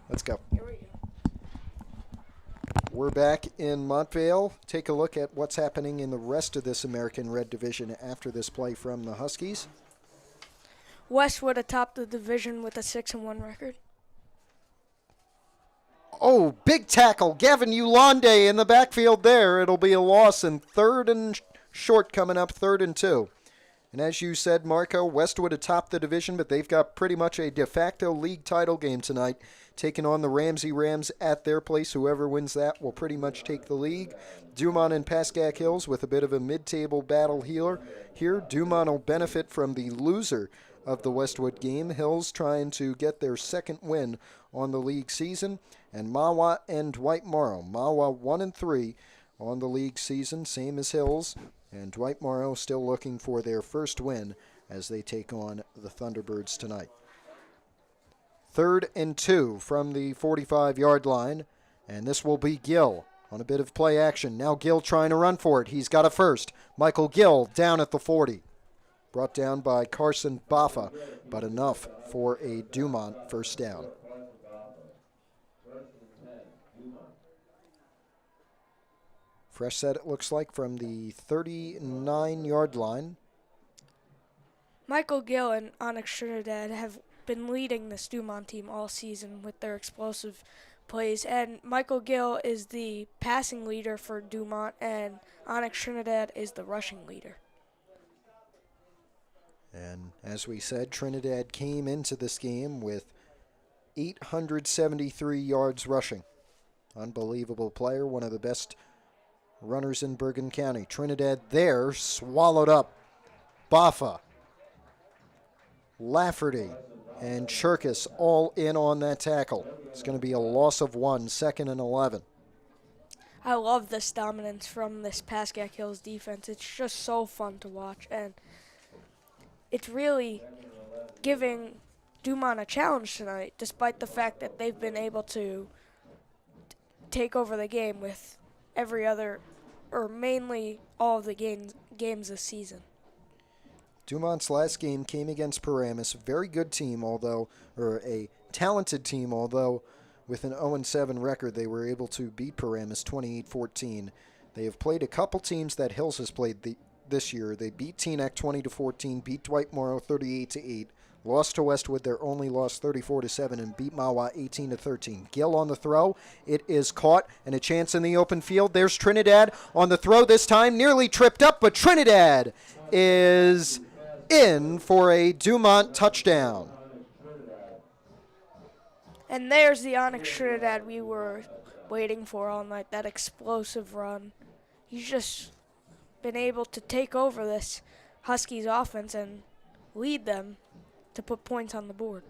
Let's go. Here we go. We're back in Montvale. Take a look at what's happening in the rest of this American Red Division after this play from the Huskies. Westwood atop the division with a 6-1 record. Oh, big tackle. Gavin Ulande in the backfield there. It'll be a loss, and third and short coming up, 3rd and 2. And as you said, Marco, Westwood atop the division, but they've got pretty much a de facto league title game tonight, taking on the Ramsey Rams at their place. Whoever wins that will pretty much take the league. Dumont and Pascack Hills with a bit of a mid-table battle here. Dumont will benefit from the loser of the Westwood game. Hills trying to get their second win on the league season. And Mahwah and Dwight Morrow. Mahwah 1-3 on the league season, same as Hills. And Dwight Morrow still looking for their first win as they take on the Thunderbirds tonight. 3rd and 2 from the 45-yard line. And this will be Gill on a bit of play action. Now Gill trying to run for it. He's got a first. Michael Gill down at the 40. Brought down by Carson Baffa, but enough for a Dumont first down. Fresh set, it looks like, from the 39-yard line. Michael Gill and Onyx Trinidad have been leading this Dumont team all season with their explosive plays. And Michael Gill is the passing leader for Dumont, and Onyx Trinidad is the rushing leader. And as we said, Trinidad came into this game with 873 yards rushing. Unbelievable player, one of the best runners in Bergen County. Trinidad there, swallowed up. Baffa, Lafferty, and Cherkis all in on that tackle. It's going to be a loss of 1, 2nd and 11. I love this dominance from this Pascack Hills defense. It's just so fun to watch, and it's really giving Dumont a challenge tonight, despite the fact that they've been able to take over the game with every other, or mainly all of the games this season. Dumont's last game came against Paramus, a very good team, or a talented team, although with an 0-7 record, they were able to beat Paramus 28-14. They have played a couple teams that Hills has played this year. They beat Teaneck 20-14, beat Dwight Morrow 38-8, lost to Westwood, their only loss 34-7, and beat Mahwah 18-13. Gill on the throw. It is caught, and a chance in the open field. There's Trinidad on the throw this time, nearly tripped up, but Trinidad is in for a Dumont touchdown. And there's the Onyx Trinidad we were waiting for all night, that explosive run. He's just been able to take over this Huskies offense and lead them to put points on the board.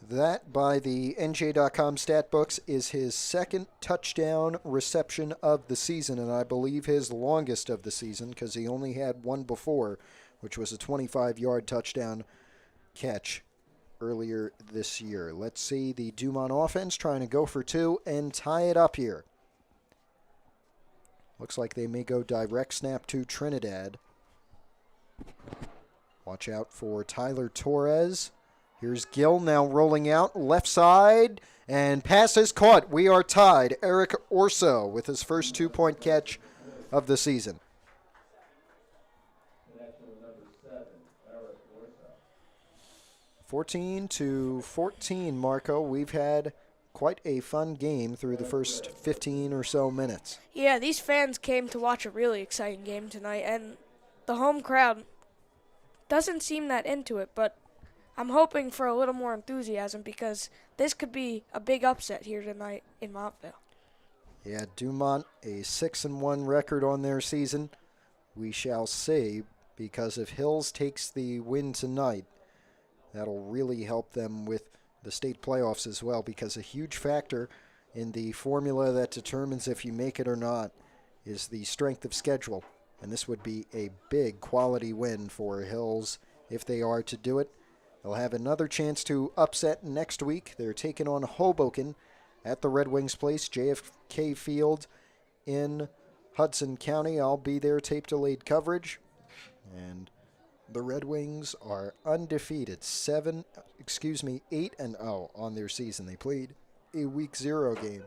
That, by the NJ.com stat books, is his second touchdown reception of the season, and I believe his longest of the season, because he only had one before, which was a 25-yard touchdown catch earlier this year. Let's see the Dumont offense trying to go for 2 and tie it up here. Looks like they may go direct snap to Trinidad. Watch out for Tyler Torres. Here's Gill now rolling out left side, and pass is caught. We are tied. Eric Orso with his first 2-point catch of the season. 14-14, Marco. We've had quite a fun game through the first 15 or so minutes. Yeah, these fans came to watch a really exciting game tonight, and the home crowd doesn't seem that into it, but I'm hoping for a little more enthusiasm because this could be a big upset here tonight in Montvale. Yeah, Dumont, a 6-1 record on their season. We shall see, because if Hills takes the win tonight, that'll really help them with the state playoffs as well, because a huge factor in the formula that determines if you make it or not is the strength of schedule. And this would be a big quality win for Hills if they are to do it. They'll have another chance to upset next week. They're taking on Hoboken at the Red Wings place, JFK Field in Hudson County. I'll be there, tape delayed coverage. And the Red Wings are undefeated, 8-0 on their season. They played a week 0 game.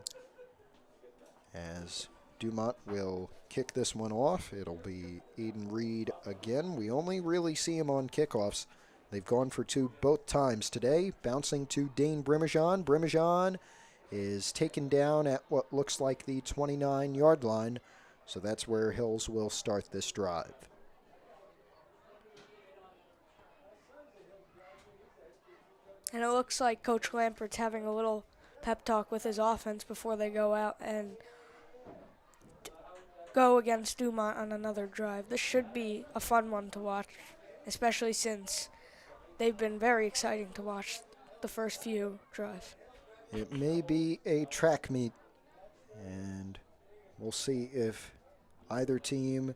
As Dumont will kick this one off, it'll be Aiden Reed again. We only really see him on kickoffs. They've gone for 2 both times today, bouncing to Dane Brimijan. Brimijan is taken down at what looks like the 29-yard line, so that's where Hills will start this drive. And it looks like Coach Lampert's having a little pep talk with his offense before they go out and go against Dumont on another drive. This should be a fun one to watch, especially since they've been very exciting to watch the first few drives. It may be a track meet, and we'll see if either team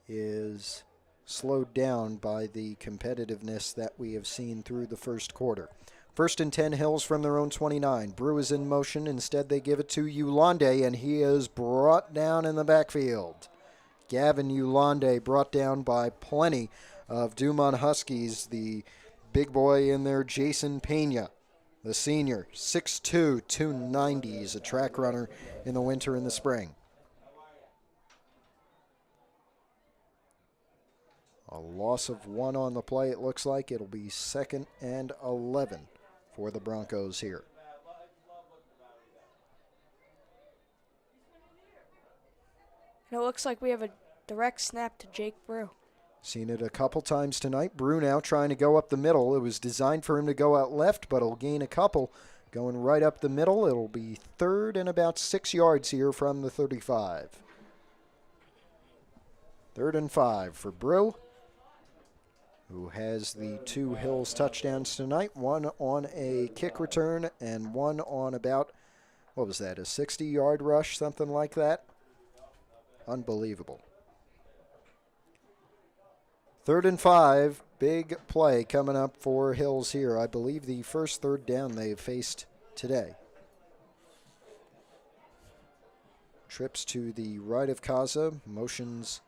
is slowed down by the competitiveness that we have seen through the first quarter. 1st and 10 Hills from their own 29. Brew is in motion. Instead, they give it to Yulande, and he is brought down in the backfield. Gavin Yulande brought down by plenty of Dumont Huskies. The big boy in there, Jason Pena, the senior, 6'2", 290. He's a track runner in the winter and the spring. A loss of 1 on the play, it looks like. It'll be 2nd and 11 for the Broncos here. And it looks like we have a direct snap to Jake Brew. Seen it a couple times tonight. Brew now trying to go up the middle. It was designed for him to go out left, but he'll gain a couple. Going right up the middle, it'll be 3rd and about 6 yards here from the 35. 3rd and 5 for Brew, who has the 2 Hills touchdowns tonight, 1 on a kick return and 1 on about, what was that, a 60-yard rush, something like that? Unbelievable. 3rd and 5, big play coming up for Hills here. I believe the first 3rd down they've faced today. Trips to the right of Kaza, motions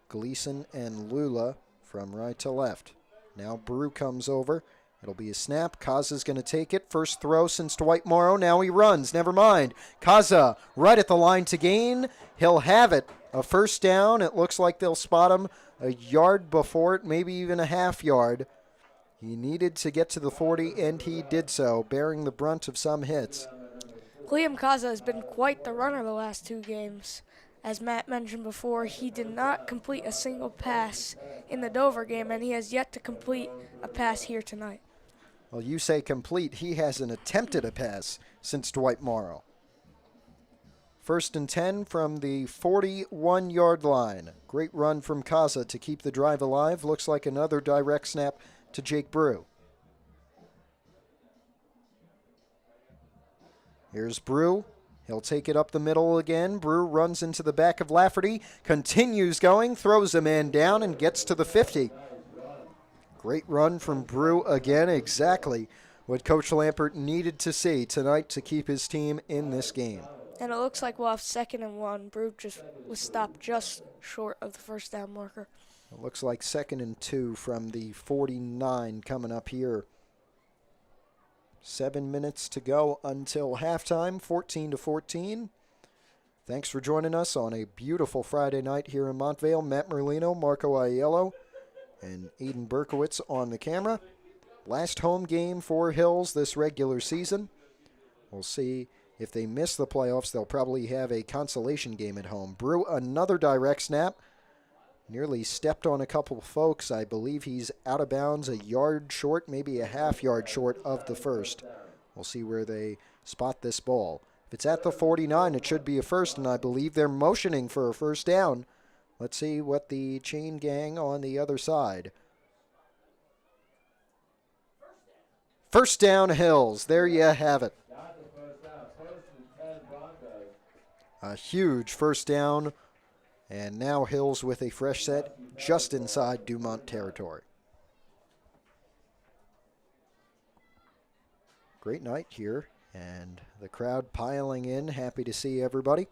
Gleason and Lula from right to left. Now Brew comes over. It'll be a snap. Kaza's going to take it. First throw since Dwight Morrow. Now he runs. Never mind. Kaza right at the line to gain. He'll have it. A first down. It looks like they'll spot him a yard before it, maybe even a half yard. He needed to get to the 40, and he did so, bearing the brunt of some hits. Liam Kaza has been quite the runner the last 2 games. As Matt mentioned before, he did not complete a single pass in the Dover game, and he has yet to complete a pass here tonight. Well, you say complete. He hasn't attempted a pass since Dwight Morrow. 1st and 10 from the 41-yard line. Great run from Kaza to keep the drive alive. Looks like another direct snap to Jake Brew. Here's Brew. He'll take it up the middle again. Brew runs into the back of Lafferty, continues going, throws a man down, and gets to the 50. Great run from Brew again, exactly what Coach Lampert needed to see tonight to keep his team in this game. And it looks like we'll have 2nd and 1. Brew just was stopped just short of the first down marker. It looks like 2nd and 2 from the 49 coming up here. 7 minutes to go until halftime, 14-14. Thanks for joining us on a beautiful Friday night here in Montvale. Matt Merlino, Marco Aiello, and Eden Berkowitz on the camera. Last home game for Hills this regular season. We'll see if they miss the playoffs. They'll probably have a consolation game at home. Brew, another direct snap. Nearly stepped on a couple of folks. I believe he's out of bounds a yard short, maybe a half yard short of the first. We'll see where they spot this ball. If it's at the 49, it should be a first, and I believe they're motioning for a first down. Let's see what the chain gang on the other side. First down, Hills. There you have it. A huge first down. And now Hills with a fresh set just inside Dumont territory. Great night here, and the crowd piling in, happy to see everybody.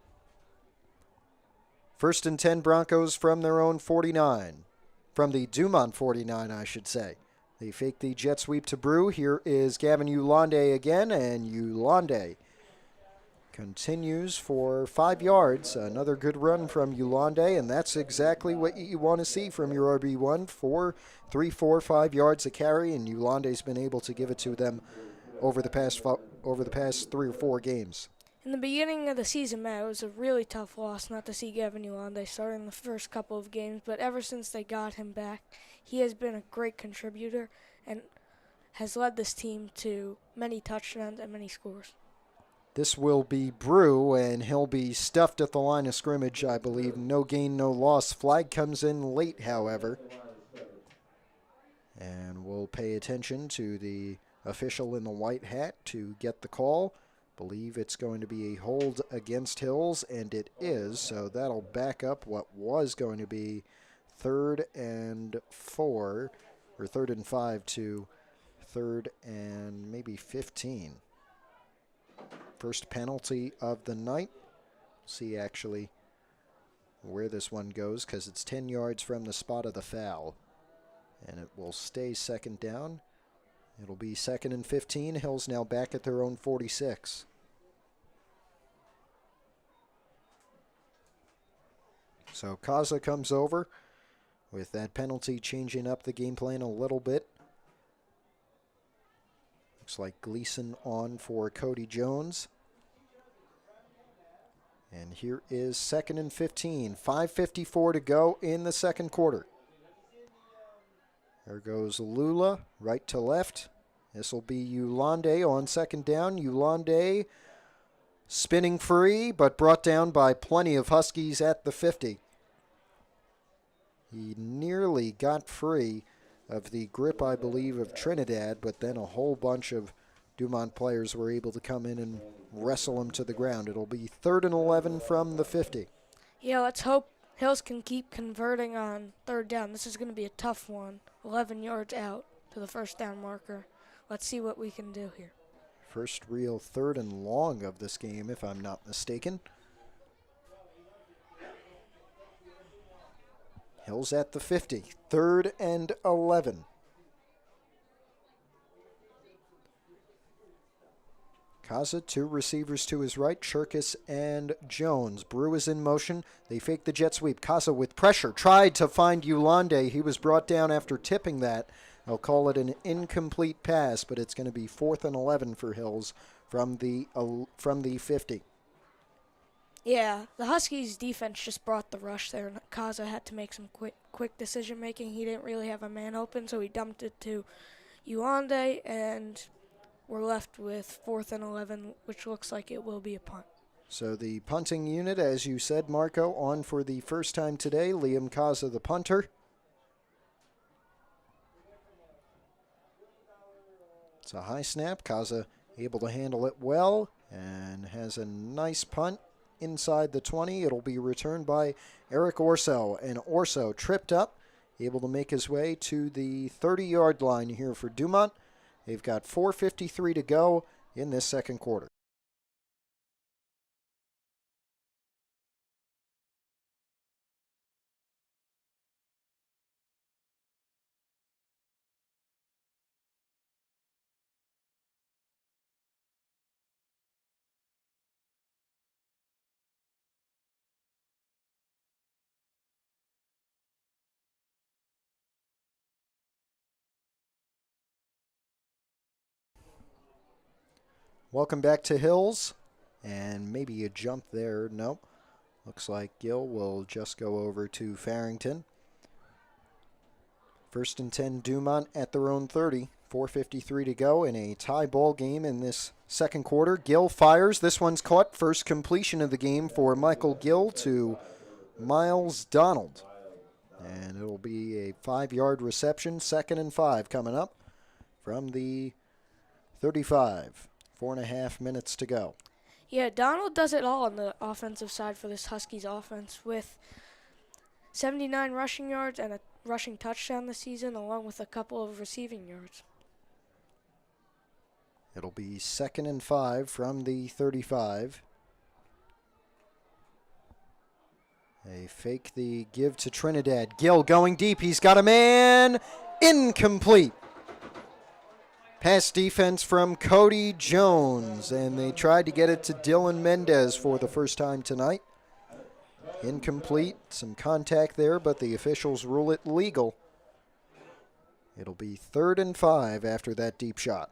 1st and 10 Broncos from their own 49. From the Dumont 49, I should say. They fake the jet sweep to Brew. Here is Gavin Yulande again, and Yulande continues for 5 yards. Another good run from Yulande, and that's exactly what you want to see from your RB1. 5 yards a carry, and Yulande's been able to give it to them over the past 3 or 4 games. In the beginning of the season, Matt, it was a really tough loss not to see Gavin Yulande starting the first couple of games, but ever since they got him back, he has been a great contributor, and has led this team to many touchdowns and many scores. This will be Brew, and he'll be stuffed at the line of scrimmage, I believe. No gain, no loss. Flag comes in late, however. And we'll pay attention to the official in the white hat to get the call. Believe it's going to be a hold against Hills, and it is. So that'll back up what was going to be 3rd and 4, or 3rd and 5 to 3rd and maybe 15. First penalty of the night. See actually where this one goes, because it's 10 yards from the spot of the foul. And it will stay second down. It'll be 2nd and 15. Hills now back at their own 46. So Kaza comes over with that penalty, changing up the game plan a little bit. Looks like Gleason on for Cody Jones. And here is 2nd and 15. 5:54 to go in the second quarter. There goes Lula, right to left. This will be Yulande on second down. Yulande spinning free, but brought down by plenty of Huskies at the 50. He nearly got free of the grip, I believe, of Trinidad, but then a whole bunch of Dumont players were able to come in and wrestle him to the ground. It'll be 3rd and 11 from the 50. Yeah, let's hope Hills can keep converting on 3rd down. This is going to be a tough one. 11 yards out to the first down marker. Let's see what we can do here. First real 3rd and long of this game, if I'm not mistaken. Hills at the 50. 3rd and 11. Kaza, 2 receivers to his right, Cherkis and Jones. Brew is in motion. They fake the jet sweep. Kaza with pressure. Tried to find Yulande. He was brought down after tipping that. They'll call it an incomplete pass, but it's going to be 4th and 11 for Hills from the 50. Yeah, the Huskies' defense just brought the rush there, and Kaza had to make some quick decision-making. He didn't really have a man open, so he dumped it to Yulande, and we're left with 4th and 11, which looks like it will be a punt. So the punting unit, as you said, Marco, on for the first time today. Liam Kaza, the punter. It's a high snap. Kaza able to handle it well and has a nice punt inside the 20. It'll be returned by Eric Orso, and Orso tripped up, able to make his way to the 30-yard line here for Dumont. They've got 4:53 to go in this second quarter. Welcome back to Hills, and maybe a jump there. Nope. Looks like Gill will just go over to Farrington. 1st and 10 Dumont at their own 30. 4:53 to go in a tie ball game in this second quarter. Gill fires. This one's caught. First completion of the game for Michael Gill to Miles Donald. And it'll be a 5-yard reception. 2nd and 5 coming up from the 35. 4.5 minutes to go. Yeah, Donald does it all on the offensive side for this Huskies offense with 79 rushing yards and a rushing touchdown this season, along with a couple of receiving yards. It'll be 2nd and 5 from the 35. They fake the give to Trinidad. Gill going deep. He's got a man. Incomplete. Pass defense from Cody Jones, and they tried to get it to Dylan Mendez for the first time tonight. Incomplete, some contact there, but the officials rule it legal. It'll be 3rd and 5 after that deep shot.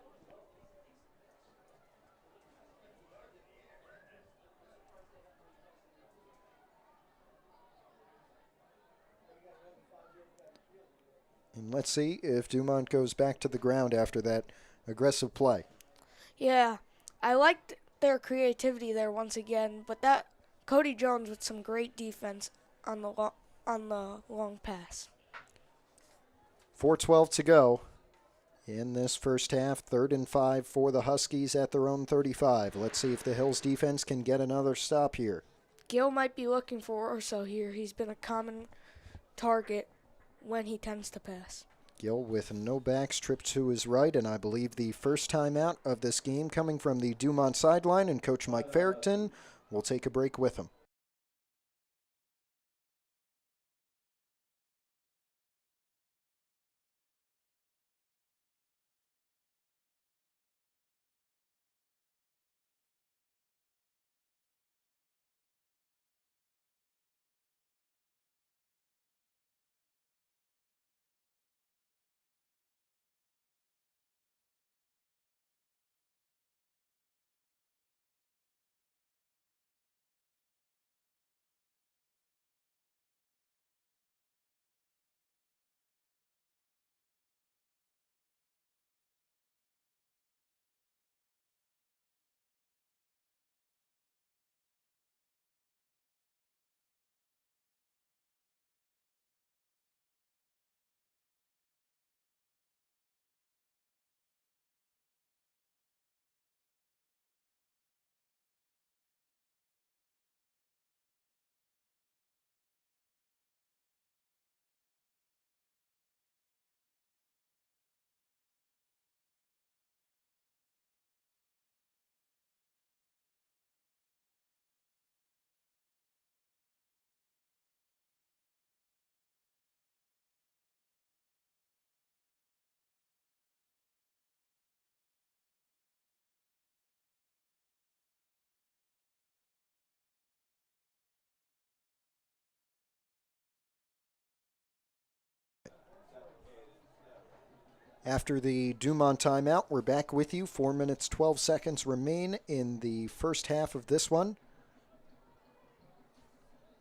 And let's see if Dumont goes back to the ground after that aggressive play. Yeah, I liked their creativity there once again, but that Cody Jones with some great defense on the long pass. 4:12 to go in this first half. 3rd and 5 for the Huskies at their own 35. Let's see if the Hills defense can get another stop here. Gill might be looking for Orso here. He's been a common target when he tends to pass. Gill with no backs, trip to his right, and I believe the first time out of this game coming from the Dumont sideline, and Coach Mike Farrington will take a break with him. After the Dumont timeout, we're back with you. 4 minutes, 12 seconds remain in the first half of this one.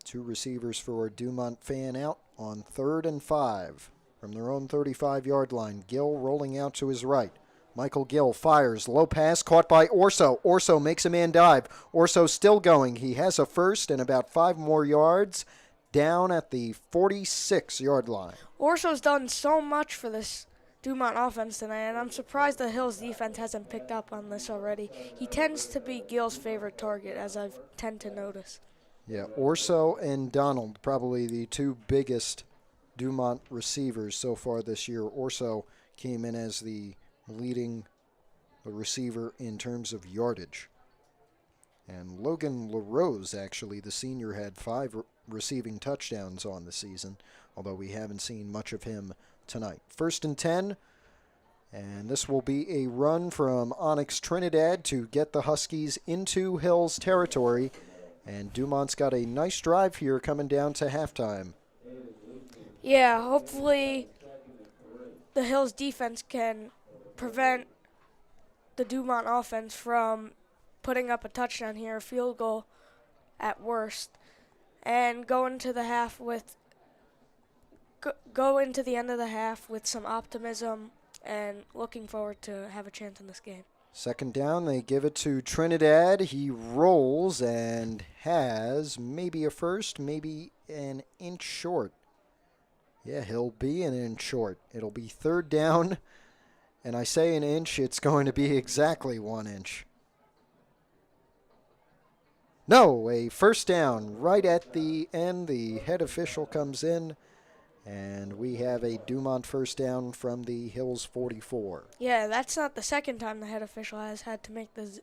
2 receivers for Dumont fan out on 3rd and 5 from their own 35-yard line. Gill rolling out to his right. Michael Gill fires, low pass, caught by Orso. Orso makes a man dive. Orso still going. He has a first and about 5 more yards down at the 46-yard line. Orso's done so much for this Dumont offense tonight, and I'm surprised the Hills defense hasn't picked up on this already. He tends to be Gill's favorite target, as I tend to notice. Yeah, Orso and Donald, probably the 2 biggest Dumont receivers so far this year. Orso came in as the leading receiver in terms of yardage. And Logan LaRose, actually, the senior, had 5 receiving touchdowns on the season, although we haven't seen much of him tonight. 1st and 10, and this will be a run from Onyx Trinidad to get the Huskies into Hills territory, and Dumont's got a nice drive here coming down to halftime. Yeah, hopefully the Hills defense can prevent the Dumont offense from putting up a touchdown here, a field goal at worst, and go into the half with go into the end of the half with some optimism and looking forward to have a chance in this game. 2nd down, they give it to Trinidad. He rolls and has maybe a first, maybe an inch short. Yeah, he'll be an inch short. It'll be 3rd down, and I say an inch, it's going to be exactly 1 inch. No, a 1st down right at the end. The head official comes in, and we have a Dumont 1st down from the Hills 44. Yeah, that's not the second time the head official has had to make the.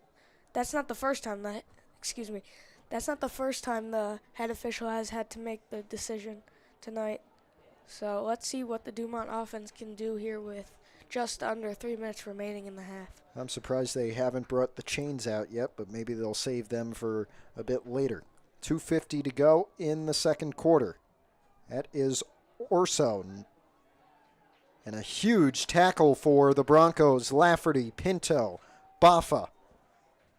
That's not the first time the. Excuse me. That's not the first time the head official has had to make the decision tonight. So let's see what the Dumont offense can do here with just under 3 minutes remaining in the half. I'm surprised they haven't brought the chains out yet, but maybe they'll save them for a bit later. 2:50 to go in the 2nd quarter. That is Orso. And a huge tackle for the Broncos. Lafferty, Pinto, Baffa,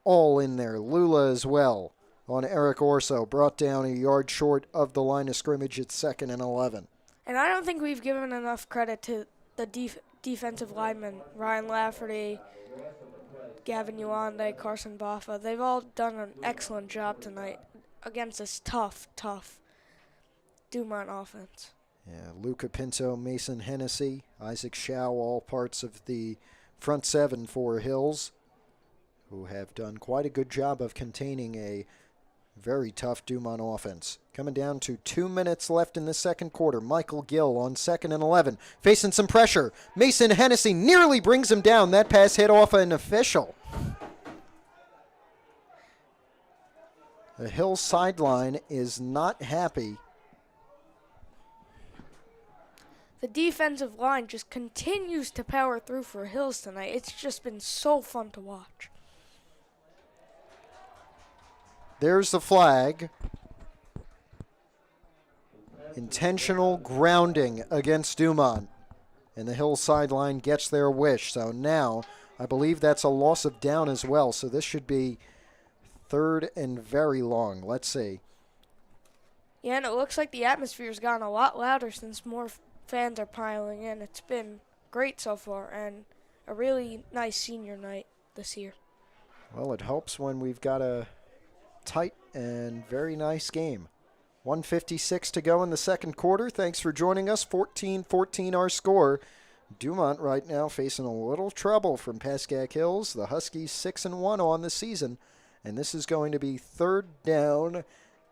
all in there. Lula as well on Eric Orso. Brought down a yard short of the line of scrimmage at 2nd and 11. And I don't think we've given enough credit to the defensive linemen, Ryan Lafferty, Gavin Uwande, Carson Baffa, they've all done an excellent job tonight against this tough Dumont offense. Yeah, Luca Pinto, Mason Hennessy, Isaac Schau, all parts of the front seven for Hills, who have done quite a good job of containing a very tough Dumont offense. Coming down to 2 minutes left in the second quarter. Michael Gill on 2nd and 11, facing some pressure. Mason Hennessy nearly brings him down. That pass hit off an official. The Hills sideline is not happy. The defensive line just continues to power through for Hills tonight. It's just been so fun to watch. There's the flag. Intentional grounding against Dumont. And the Hills sideline gets their wish. So now I believe that's a loss of down as well. So this should be 3rd and very long. Let's see. Yeah, and it looks like the atmosphere's gotten a lot louder since more fans are piling in. It's been great so far and a really nice senior night this year. Well, it helps when we've got a tight and very nice game. 1:56 to go in the second quarter. Thanks for joining us. 14-14 our score. Dumont right now facing a little trouble from Pascack Hills. The Huskies 6-1 on the season. And this is going to be 3rd down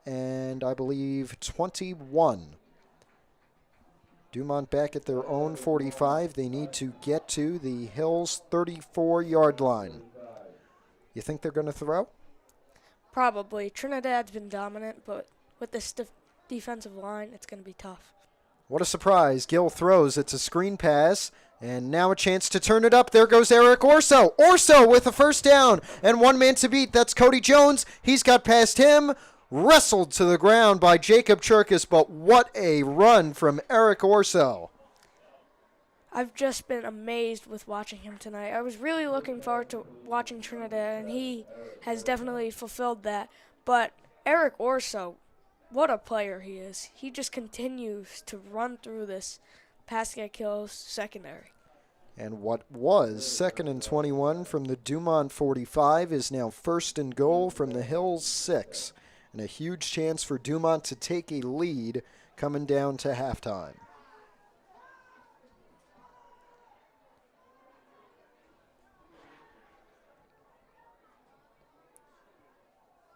and I believe 21. Dumont back at their own 45. They need to get to the Hills 34-yard line. You think they're going to throw? Probably. Trinidad's been dominant, but with this stiff defensive line, it's going to be tough. What a surprise. Gill throws. It's a screen pass. And now a chance to turn it up. There goes Eric Orso. Orso with a first down. And one man to beat. That's Cody Jones. He's got past him. Wrestled to the ground by Jacob Cherkis. But what a run from Eric Orso. I've just been amazed with watching him tonight. I was really looking forward to watching Trinidad, and he has definitely fulfilled that. But Eric Orso, what a player he is. He just continues to run through this Pascack Hills secondary. And what was 2nd and 21 from the Dumont 45 is now 1st and goal from the Hills 6. And a huge chance for Dumont to take a lead coming down to halftime.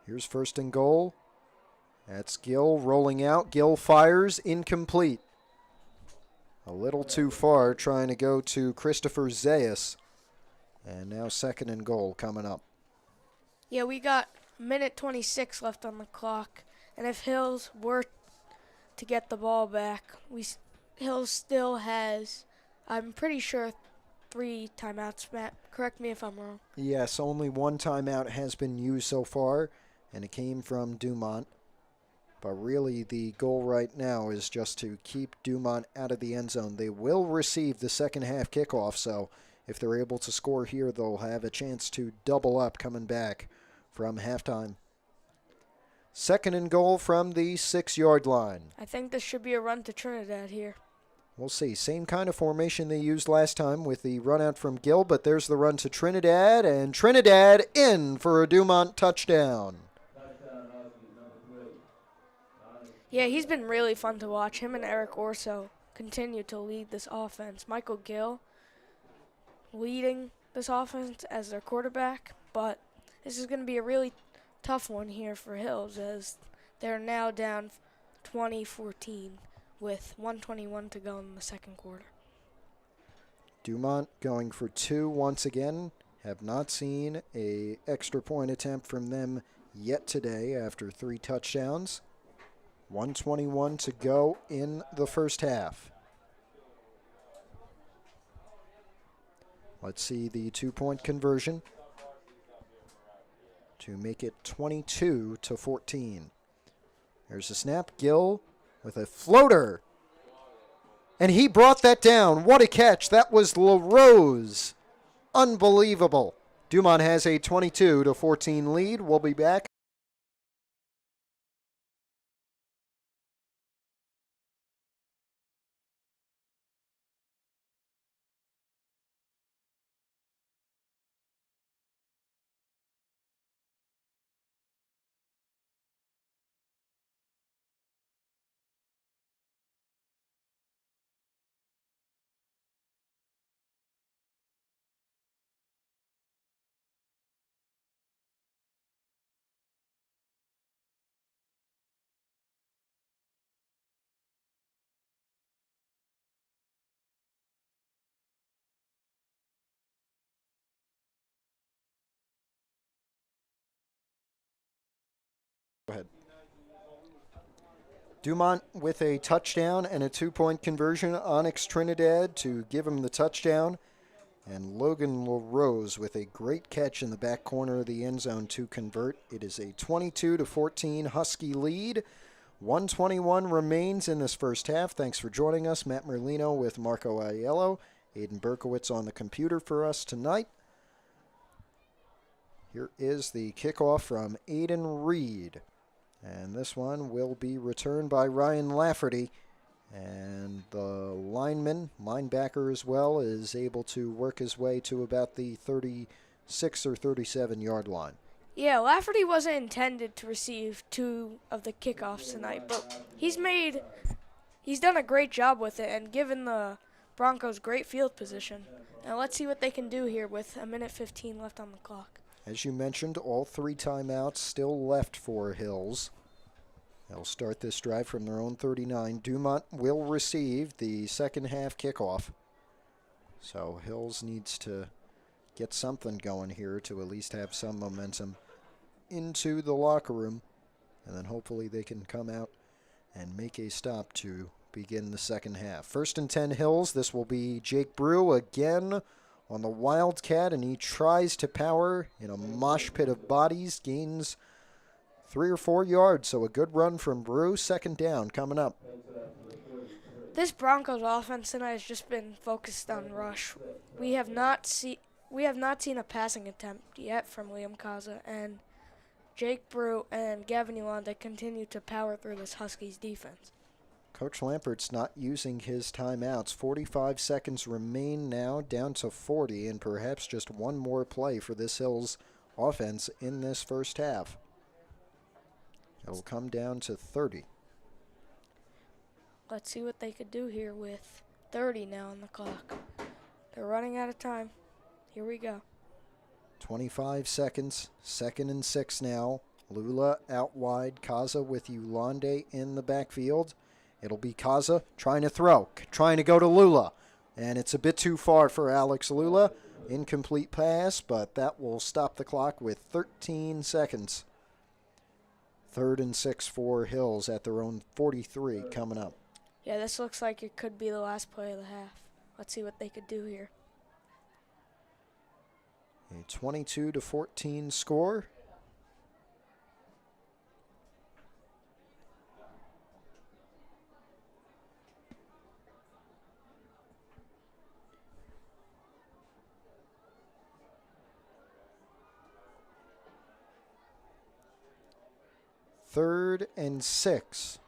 Here's 1st and goal. That's Gill rolling out. Gill fires, incomplete. A little too far, trying to go to Christopher Zayas. And now 2nd and goal coming up. Yeah, we got a minute 26 left on the clock. And if Hills were to get the ball back, Hills still has, I'm pretty sure, 3 timeouts. Matt, correct me if I'm wrong. Yes, only 1 timeout has been used so far, and it came from Dumont. But really, the goal right now is just to keep Dumont out of the end zone. They will receive the second half kickoff, so if they're able to score here, they'll have a chance to double up coming back from halftime. 2nd and goal from the 6-yard line. I think this should be a run to Trinidad here. We'll see. Same kind of formation they used last time with the run out from Gill, but there's the run to Trinidad, and Trinidad in for a Dumont touchdown. Yeah, he's been really fun to watch. Him and Eric Orso continue to lead this offense. Michael Gill leading this offense as their quarterback, but this is going to be a really tough one here for Hills as they're now down 20-14 with 1:21 to go in the second quarter. Dumont going for 2 once again. Have not seen a extra point attempt from them yet today after 3 touchdowns. 1:21 to go in the first half. Let's see the 2-point conversion to make it 22-14. There's a snap. Gill with a floater. And he brought that down. What a catch. That was LaRose. Unbelievable. Dumont has a 22-14 lead. We'll be back. Dumont with a touchdown and a 2-point conversion. Onyx Trinidad to give him the touchdown. And Logan LaRose with a great catch in the back corner of the end zone to convert. It is a 22-14 Husky lead. 1:21 remains in this first half. Thanks for joining us. Matt Merlino with Marco Aiello. Aiden Berkowitz on the computer for us tonight. Here is the kickoff from Aiden Reed. And this one will be returned by Ryan Lafferty. And the linebacker as well, is able to work his way to about the 36 or 37-yard line. Yeah, Lafferty wasn't intended to receive 2 of the kickoffs tonight, but he's done a great job with it and given the Broncos great field position. Now let's see what they can do here with 1:15 left on the clock. As you mentioned, all 3 timeouts still left for Hills. They'll start this drive from their own 39. Dumont will receive the second half kickoff. So Hills needs to get something going here to at least have some momentum into the locker room. And then hopefully they can come out and make a stop to begin the second half. 1st and 10 Hills. This will be Jake Brew again on the Wildcat, and he tries to power in a mosh pit of bodies, gains 3 or 4 yards, so a good run from Brew. 2nd down coming up. This Broncos offense tonight has just been focused on rush. We have not seen a passing attempt yet from Liam Kaza, and Jake Brew and Gavin Yolanda continue to power through this Huskies defense. Coach Lampert's not using his timeouts. 45 seconds remain now, down to 40, and perhaps just one more play for this Hills offense in this first half. It'll come down to 30. Let's see what they could do here with 30 now on the clock. They're running out of time. Here we go. 25 seconds, 2nd and 6 now. Lula out wide, Kaza with Yolande in the backfield. It'll be Kaza trying to throw, trying to go to Lula. And it's a bit too far for Alex Lula. Incomplete pass, but that will stop the clock with 13 seconds. 3rd and 6 for Hills at their own 43 coming up. Yeah, this looks like it could be the last play of the half. Let's see what they could do here. A 22-14 score. Third and 6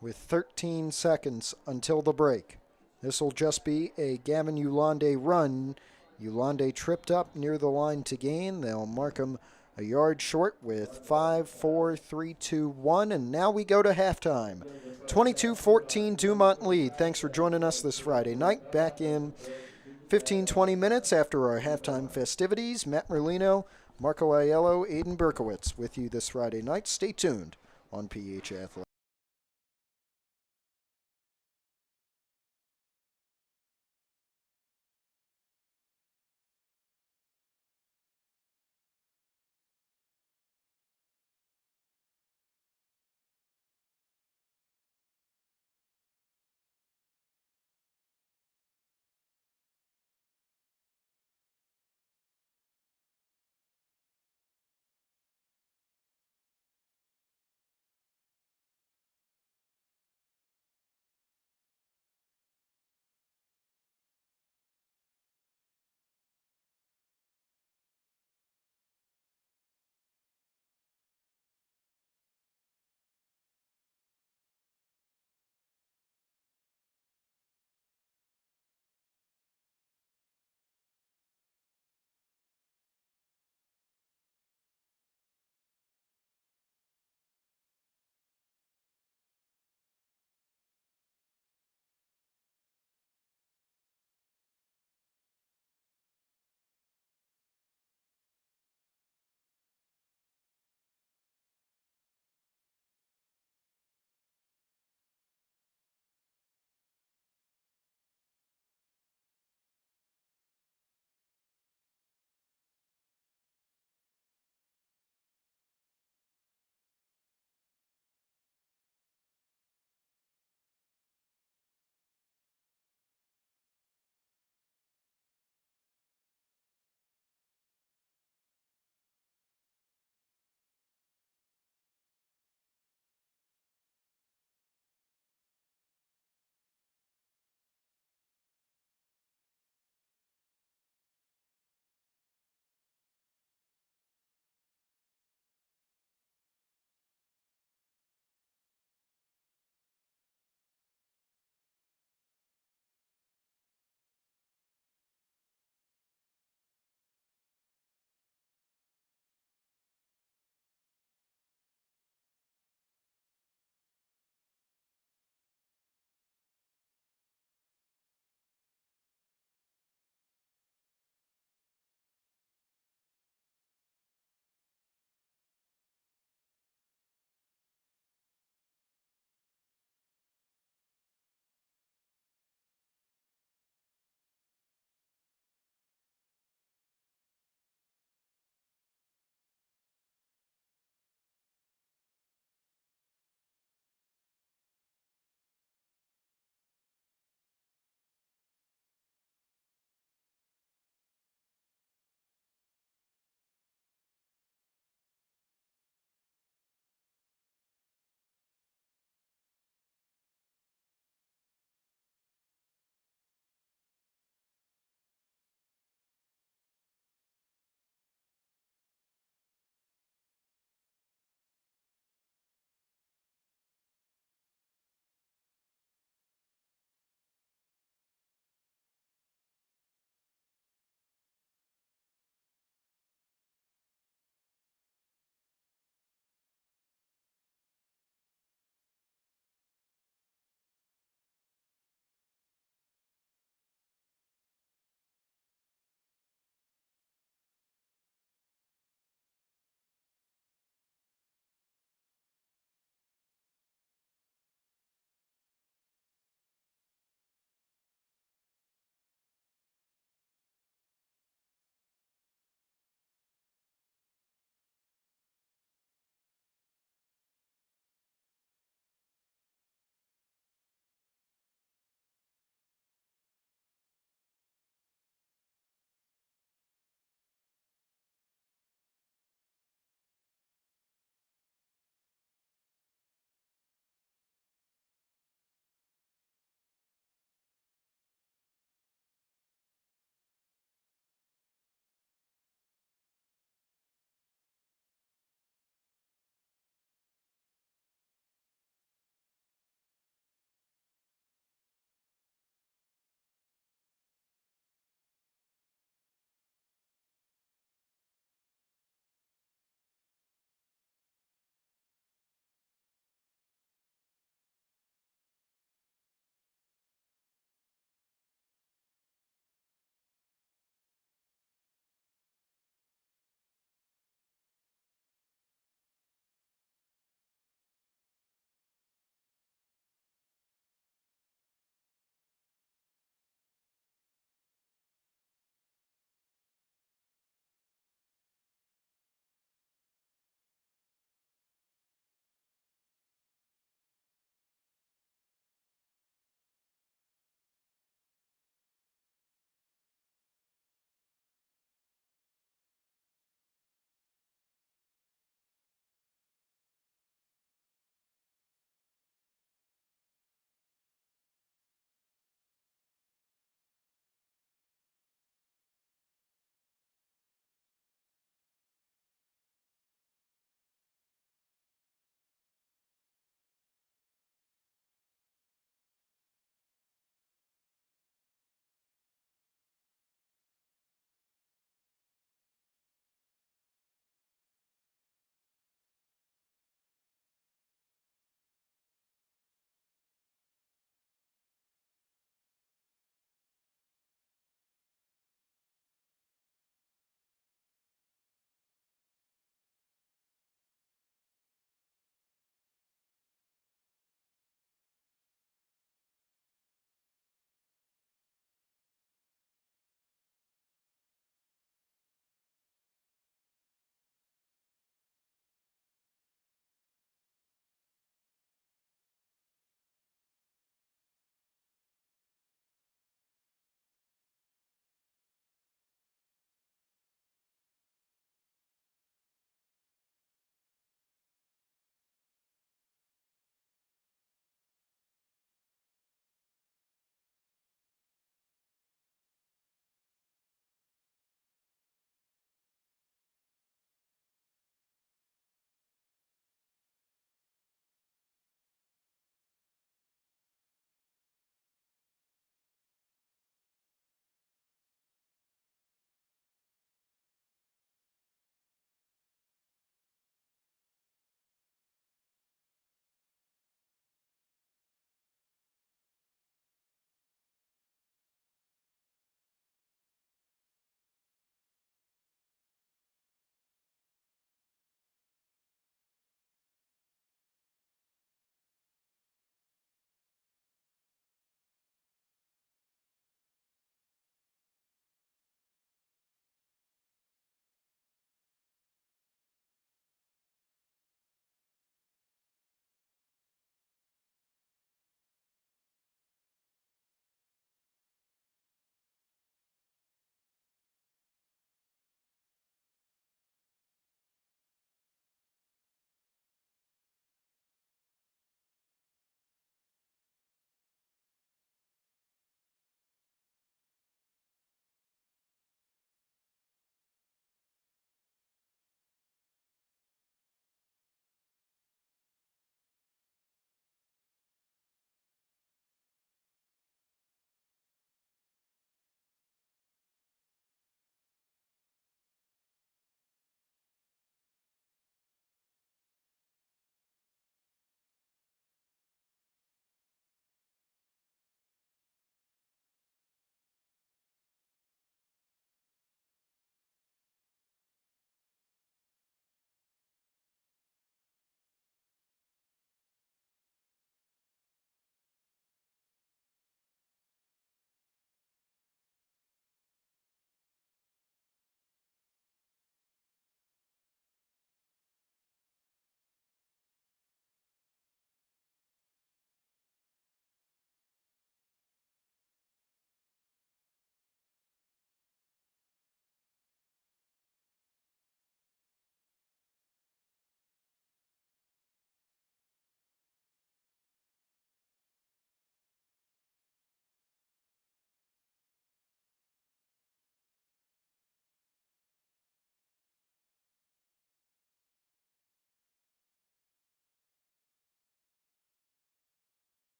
with 13 seconds until the break. This will just be a Gavin Yolande run. Yolande tripped up near the line to gain. They'll mark him a yard short with 5, 4, 3, 2, 1. And now we go to halftime. 22-14 Dumont lead. Thanks for joining us this Friday night. Back in 15-20 minutes after our halftime festivities. Matt Merlino, Marco Aiello, Aiden Berkowitz with you this Friday night. Stay tuned on PH Athletics.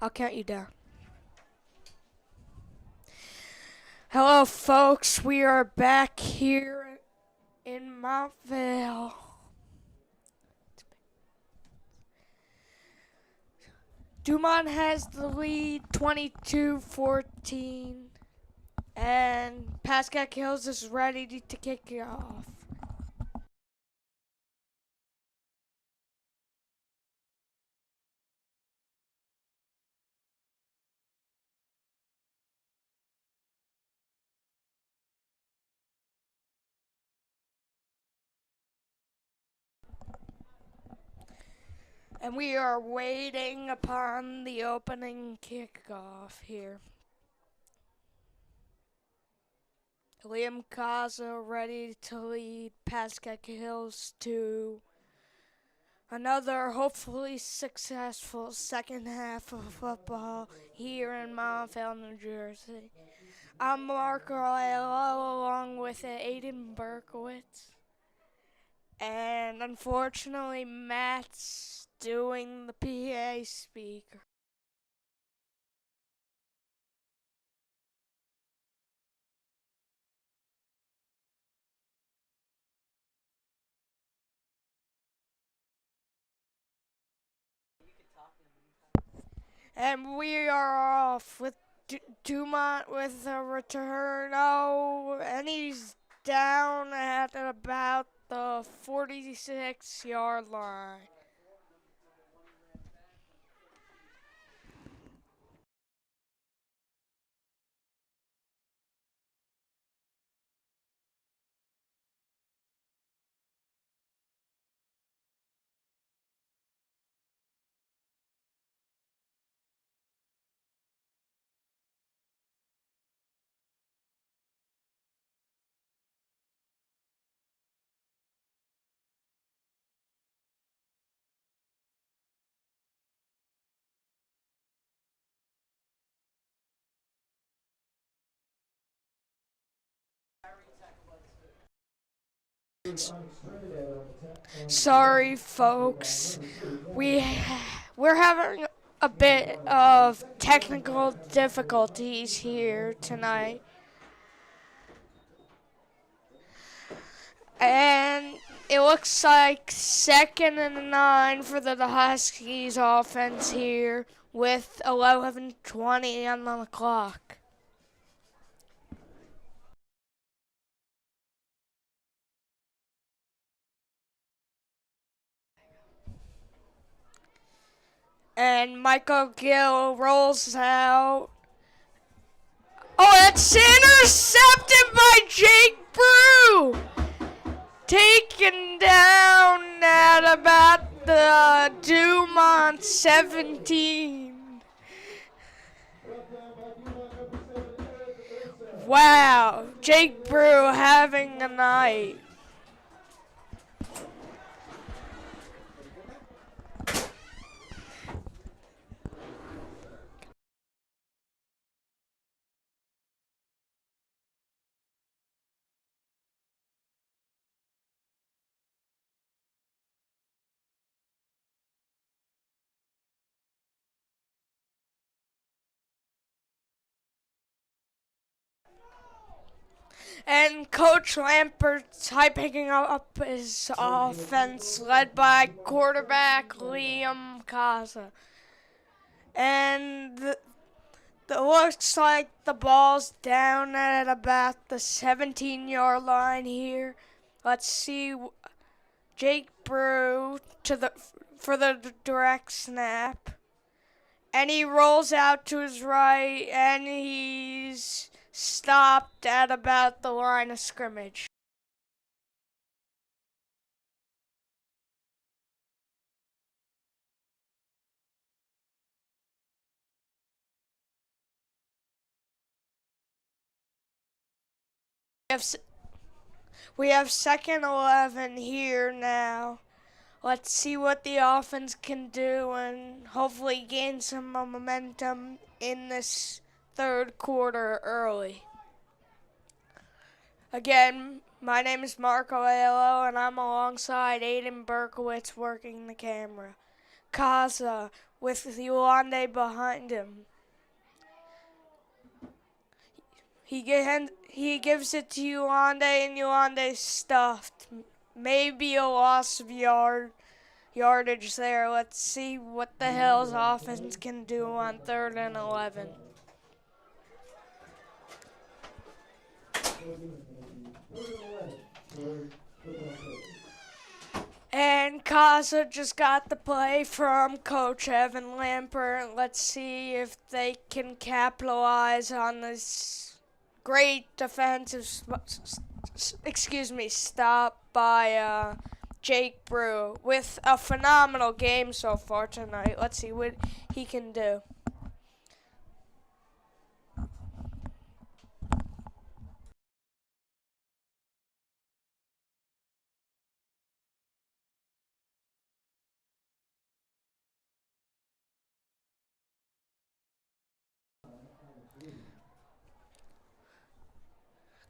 I'll count you down. Hello, folks. We are back here in Montvale. Dumont has the lead 22-14. And Pascack Hills is ready to kick it off. And we are waiting upon the opening kickoff here. Liam Kaza ready to lead Pascack Hills to another hopefully successful second half of football here in Montvale, New Jersey. I'm Mark Orlello along with Aiden Berkowitz. And unfortunately, Matt's doing the PA speaker. And we are off with Dumont with a return. Oh, and he's down at about the 46-yard line. Sorry, folks. We're having a bit of technical difficulties here tonight. And it looks like 2nd and 9 for the Huskies offense here with 11:20 on the clock. And Michael Gill rolls out. Oh, it's intercepted by Jake Brew. Taken down at about the Dumont 17. Wow, Jake Brew having a night. And Coach Lampert's picking up his offense, led by quarterback Liam Kaza. And it looks like the ball's down at about the 17-yard line here. Let's see, Jake Brew for the direct snap. And he rolls out to his right, and he's stopped at about the line of scrimmage. We have 2nd 11 here now. Let's see what the offense can do and hopefully gain some momentum in this third quarter early. Again, my name is Mark Orlello, and I'm alongside Aiden Berkowitz working the camera. Kaza with Yolande behind him. He gives it to Yolande, and Yolande stuffed. Maybe a loss of yardage there. Let's see what the Hills offense can do on 3rd and 11. And Casa just got the play from Coach Evan Lampert. Let's see if they can capitalize on this great defensive stop by Jake Brew with a phenomenal game so far tonight. Let's see what he can do.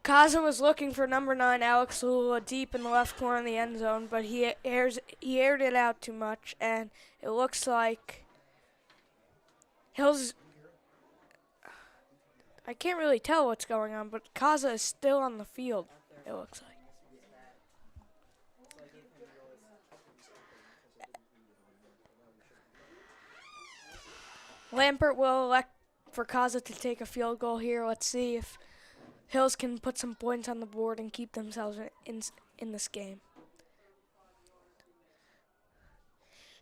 Kaza was looking for number 9, Alex Lula, deep in the left corner of the end zone, but he aired it out too much, and it looks like Hills. I can't really tell what's going on, but Kaza is still on the field, it looks like. Lampert will elect for Kaza to take a field goal here. Let's see if Hills can put some points on the board and keep themselves in this game.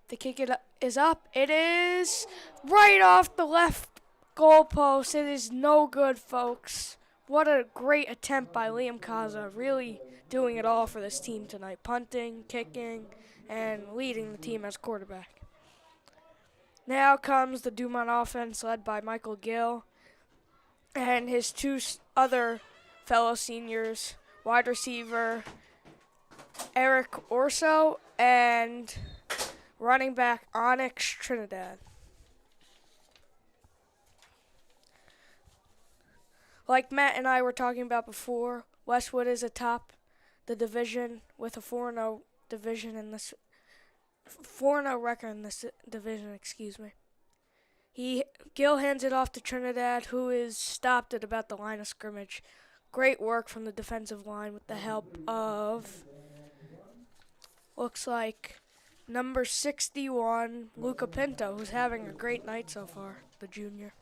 The kick is up. It is right off the left goalpost. It is no good, folks. What a great attempt by Liam Kaza. Really doing it all for this team tonight. Punting, kicking, and leading the team as quarterback. Now comes the Dumont offense led by Michael Gill and his 2 other fellow seniors, wide receiver Eric Orso and running back Onyx Trinidad. Like Matt and I were talking about before, Westwood is atop the division with a 4-0 division in this 4-0 record in this division, Gill hands it off to Trinidad, who is stopped at about the line of scrimmage. Great work from the defensive line with the help of, looks like, number 61, Luca Pinto, who's having a great night so far, the junior.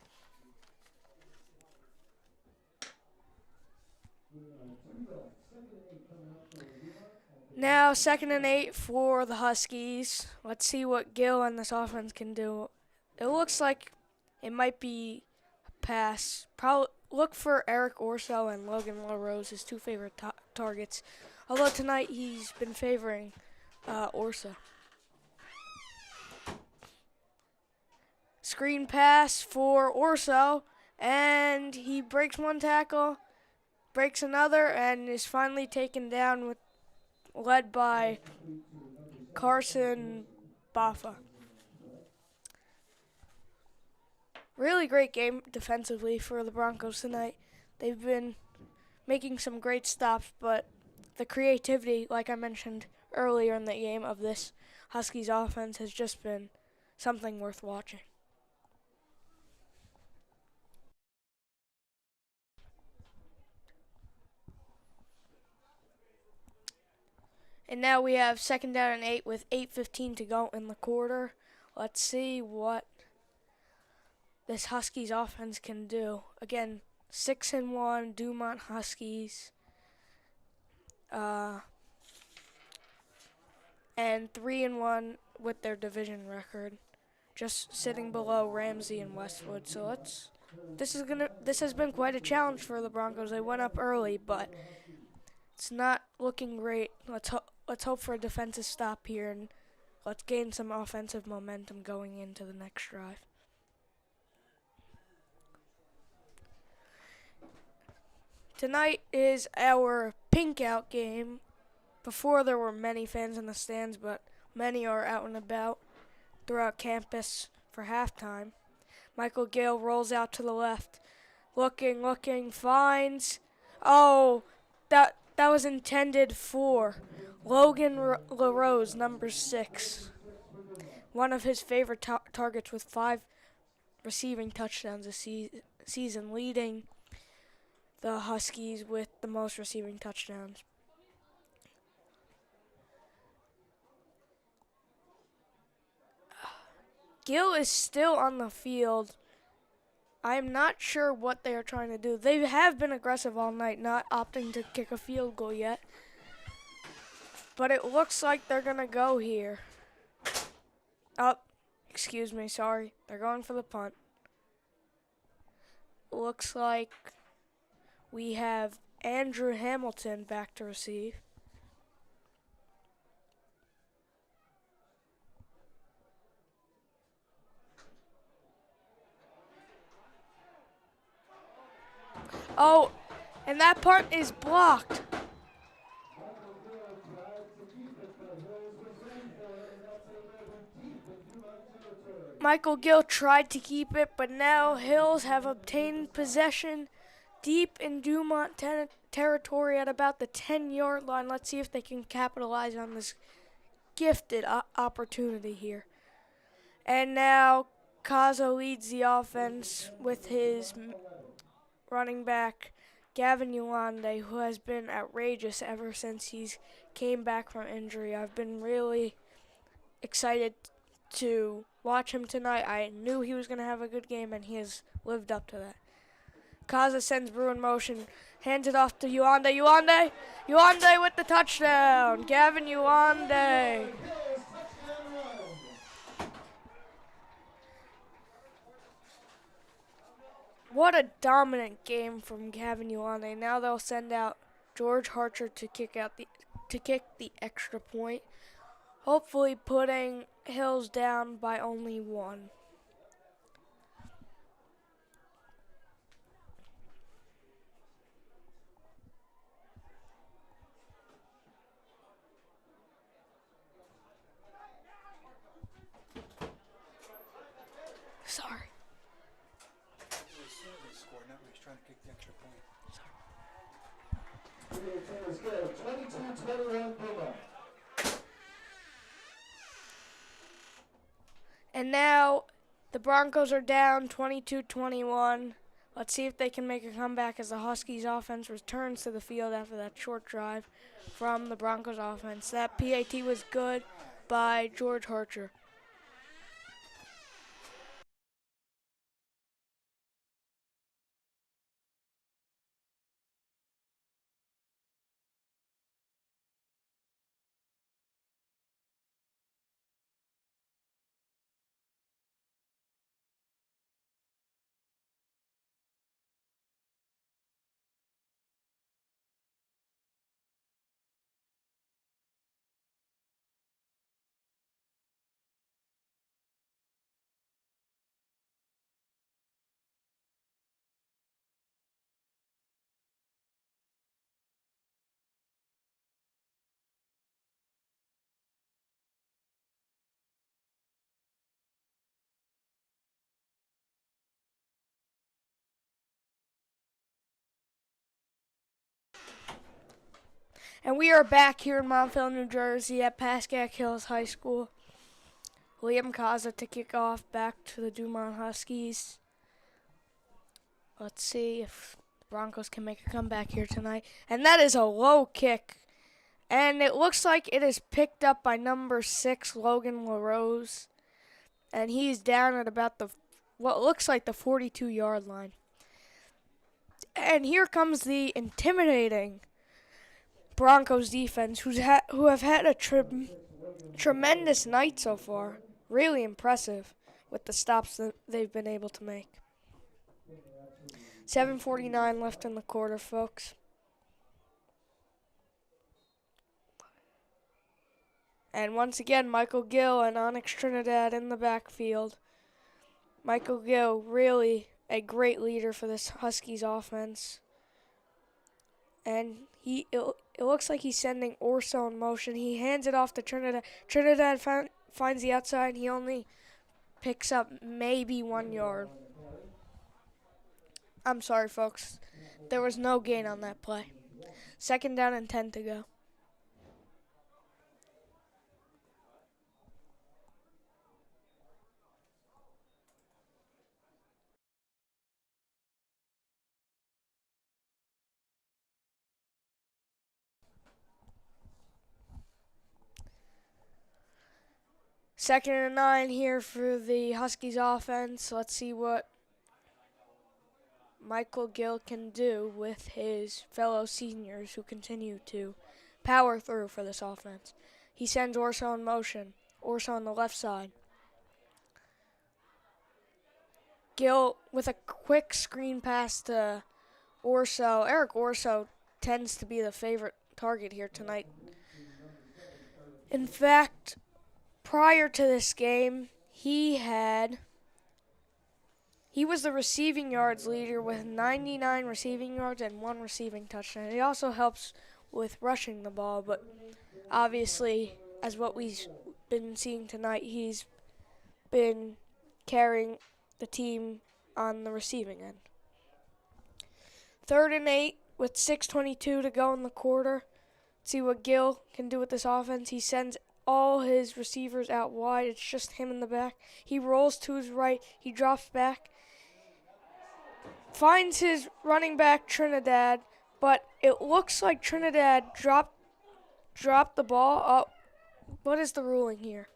Now 2nd and 8 for the Huskies. Let's see what Gill and this offense can do. It looks like it might be a pass. Probably look for Eric Orso and Logan LaRose, his 2 favorite targets. Although tonight he's been favoring Orso. Screen pass for Orso, and he breaks 1 tackle, breaks another, and is finally taken down led by Carson Baffa. Really great game defensively for the Broncos tonight. They've been making some great stops, but the creativity, like I mentioned earlier in the game, of this Huskies offense has just been something worth watching. And now we have 2nd down and 8 with 8:15 to go in the quarter. Let's see what this Huskies offense can do. Again, 6-1 Dumont Huskies. And 3-1 with their division record. Just sitting below Ramsey and Westwood. So this has been quite a challenge for the Broncos. They went up early, but it's not looking great. Let's hope for a defensive stop here, and let's gain some offensive momentum going into the next drive. Tonight is our pink out game. Before there were many fans in the stands, but many are out and about throughout campus for halftime. Michael Gill rolls out to the left. Looking, finds. Oh, that was intended for Logan LaRose, number 6. one of his favorite targets with 5 receiving touchdowns this season, leading the Huskies with the most receiving touchdowns. Gill is still on the field. I'm not sure what they are trying to do. They have been aggressive all night, not opting to kick a field goal yet. But it looks like they're going to go here. Oh, excuse me, sorry. They're going for the punt. Looks like we have Andrew Hamilton back to receive. Oh, and that punt is blocked. Michael Gill tried to keep it, but now Hills have obtained possession deep in Dumont territory at about the 10-yard line. Let's see if they can capitalize on this gifted opportunity here. And now Kaza leads the offense with his running back, Gavin Yolande, who has been outrageous ever since he's came back from injury. I've been really excited to watch him tonight. I knew he was going to have a good game, and he has lived up to that. Kaza sends Brew in motion, hands it off to Yolande. Yolande with the touchdown. Gavin Yolande. What a dominant game from Gavin Yolande. Now they'll send out George Harcher to kick the extra point, hopefully putting Hills down by only 1. Sorry. Trying to kick the extra point. And now the Broncos are down 22-21. Let's see if they can make a comeback as the Huskies offense returns to the field after that short drive from the Broncos offense. That PAT was good by George Harcher. And we are back here in Montville, New Jersey at Pascack Hills High School. Liam Kaza to kick off back to the Dumont Huskies. Let's see if the Broncos can make a comeback here tonight. And that is a low kick. And it looks like it is picked up by number 6, Logan LaRose. And he's down at about what looks like the 42-yard line. And here comes the intimidating Broncos defense, who have had a tremendous night so far. Really impressive with the stops that they've been able to make. 7:49 left in the quarter, folks. And once again, Michael Gill and Onyx Trinidad in the backfield. Michael Gill, really a great leader for this Huskies offense. And it looks like he's sending Orso in motion. He hands it off to Trinidad. Trinidad finds the outside. He only picks up maybe 1 yard. I'm sorry, folks. There was no gain on that play. 2nd down and 10 to go. 2nd and 9 here for the Huskies offense. Let's see what Michael Gill can do with his fellow seniors who continue to power through for this offense. He sends Orso in motion. Orso on the left side. Gill with a quick screen pass to Orso. Eric Orso tends to be the favorite target here tonight. In fact, prior to this game, he was the receiving yards leader with 99 receiving yards and 1 receiving touchdown. He also helps with rushing the ball, but obviously, as what we've been seeing tonight, he's been carrying the team on the receiving end. 3rd and 8 with 6:22 to go in the quarter. See what Gill can do with this offense. He sends all his receivers out wide. It's just him in the back. He rolls to his right. He drops back. Finds his running back, Trinidad, but it looks like Trinidad dropped the ball. Oh, what is the ruling here?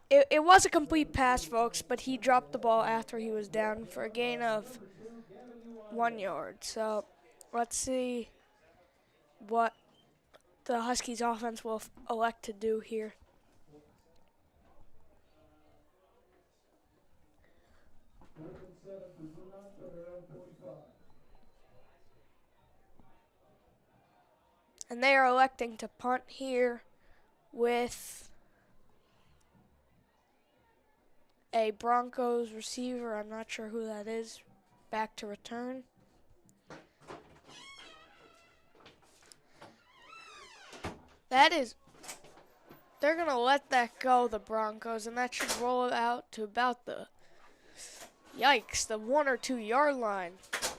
It was a complete pass, folks, but he dropped the ball after he was down for a gain of 1 yard. So let's see what the Huskies offense will elect to do here. And they are electing to punt here with a Broncos receiver. I'm not sure who that is. Back to return. They're going to let that go, the Broncos, and that should roll it out to about the 1 or 2 yard line.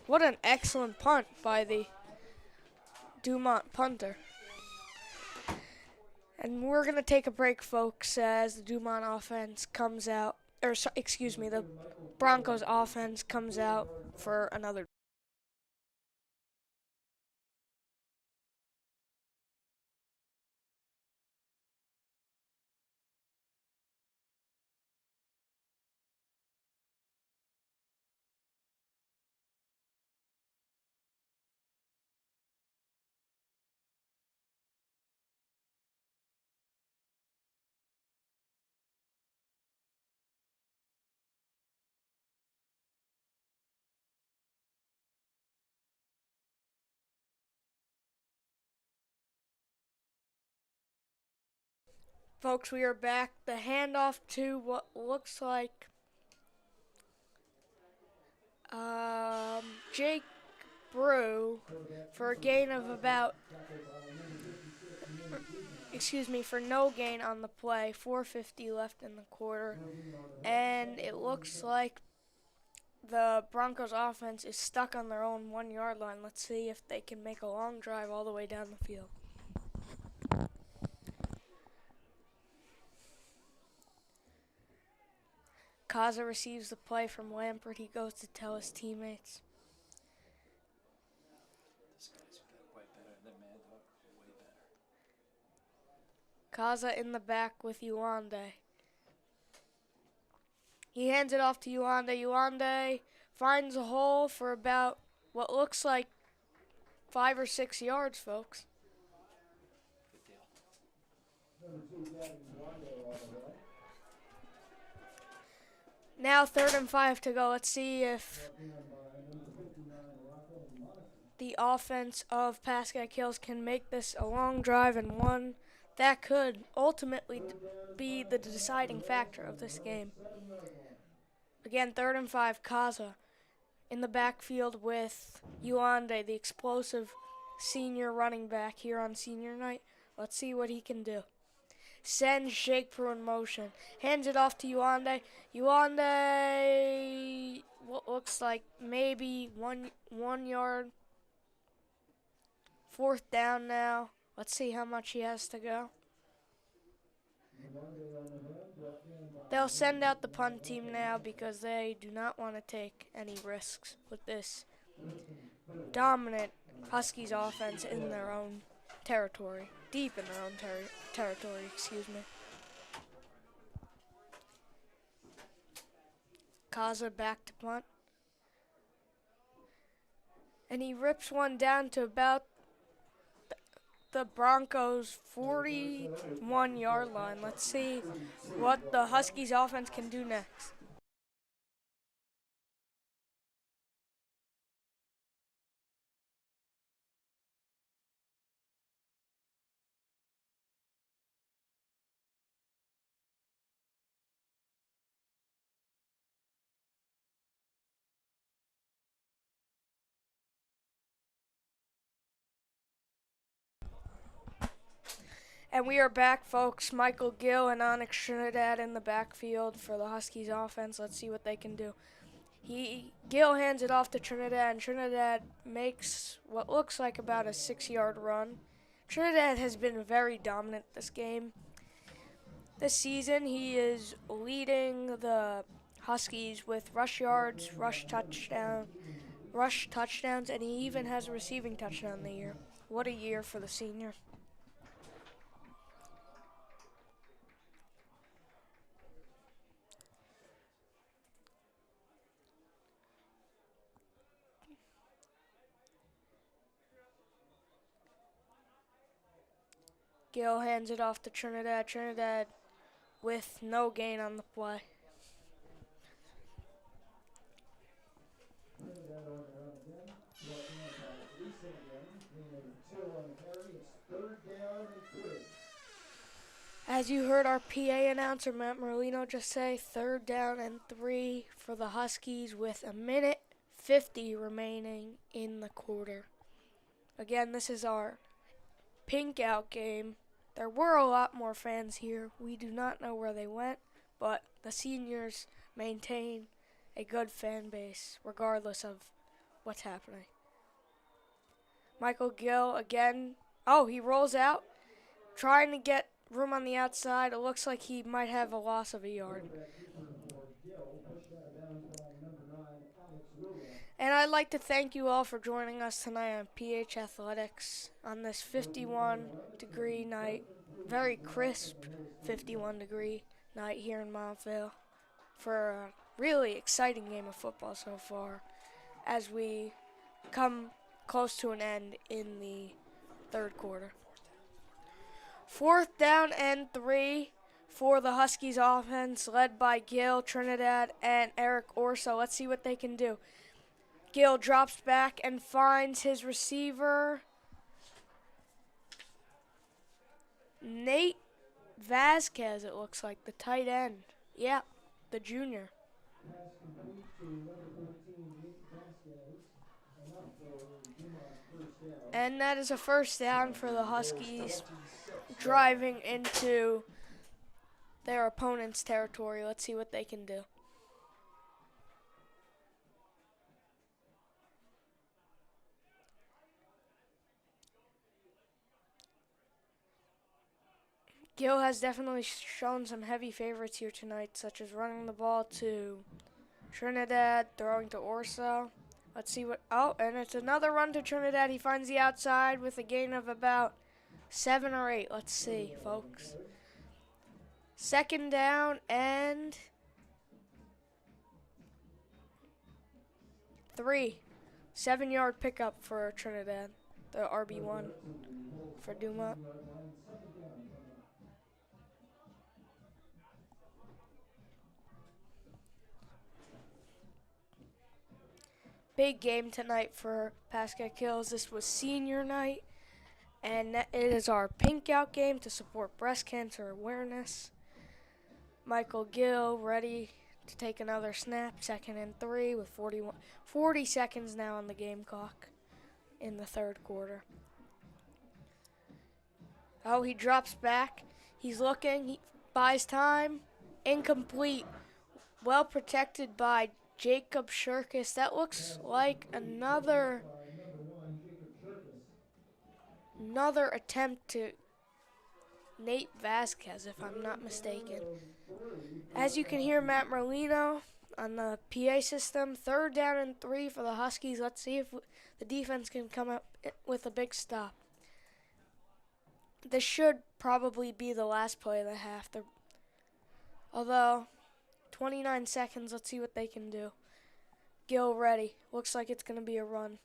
What an excellent punt by the Dumont punter. And we're going to take a break, folks, as the Dumont offense comes out, the Broncos offense comes out for another. Folks, we are back. The handoff to what looks like Jake Brew for a gain of for no gain on the play. 4:50 left in the quarter. And it looks like the Broncos offense is stuck on their own 1 yard line. Let's see if they can make a long drive all the way down the field. Kaza receives the play from Lampert. He goes to tell his teammates. This guy's way better than Mad Dog. Way better. Kaza in the back with Yuande. He hands it off to Yuande. Yuande finds a hole for about what looks like 5 or 6 yards, folks. Good deal. Now 3rd and 5 to go. Let's see if the offense of Pascack Hills can make this a long drive and one that could ultimately be the deciding factor of this game. Again, 3rd and 5, Kaza in the backfield with Yuande, the explosive senior running back here on senior night. Let's see what he can do. Sends Jake Brew in motion. Hands it off to Yuande. Yuande, what looks like maybe one yard. 4th down now. Let's see how much he has to go. They'll send out the punt team now because they do not want to take any risks with this dominant Huskies offense in their own territory, deep in their own territory, excuse me. Kaza back to punt. And he rips one down to about the Broncos' 41-yard line. Let's see what the Huskies offense can do next. And we are back, folks. Michael Gill and Onyx Trinidad in the backfield for the Huskies offense. Let's see what they can do. Gill hands it off to Trinidad, and Trinidad makes what looks like about a 6-yard run. Trinidad has been very dominant this game. This season, he is leading the Huskies with rush yards, rush touchdowns, and he even has a receiving touchdown the year. What a year for the senior. Gill hands it off to Trinidad. Trinidad with no gain on the play. As you heard our PA announcer, Matt Merlino, just say, 3rd down and 3 for the Huskies with 1:50 remaining in the quarter. Again, this is our pink out game. There were a lot more fans here. We do not know where they went, but the seniors maintain a good fan base regardless of what's happening. Michael Gill again. Oh, he rolls out, trying to get room on the outside. It looks like he might have a loss of a yard. And I'd like to thank you all for joining us tonight on PH Athletics on this 51-degree night, very crisp 51-degree night here in Montvale for a really exciting game of football so far as we come close to an end in the 3rd quarter. 4th down and 3 for the Huskies offense led by Gill, Trinidad, and Eric Orso. Let's see what they can do. Gill drops back and finds his receiver, Nate Vasquez, it looks like, the tight end. Yeah, the junior. And that is a 1st down for the Huskies, driving into their opponent's territory. Let's see what they can do. Gill has definitely shown some heavy favorites here tonight, such as running the ball to Trinidad, throwing to Orso. Let's see what, oh, and it's another run to Trinidad. He finds the outside with a gain of about 7 or 8. Let's see, folks. 2nd down and 3. 7-yard pickup for Trinidad, the RB1 for Dumont. Big game tonight for Pascack Hills. This was senior night, and it is our pink out game to support breast cancer awareness. Michael Gill ready to take another snap, 2nd and 3 with 40 seconds now on the game clock in the 3rd quarter. Oh, he drops back. He's looking. He buys time. Incomplete. Well protected by Jacob Shirkus. That looks like another attempt to Nate Vasquez, if I'm not mistaken. As you can hear Matt Merlino on the PA system, 3rd down and 3 for the Huskies. Let's see if the defense can come up with a big stop. this should probably be the last play of the half. Although, 29 seconds, let's see what they can do. Gill ready. Looks like it's going to be a run.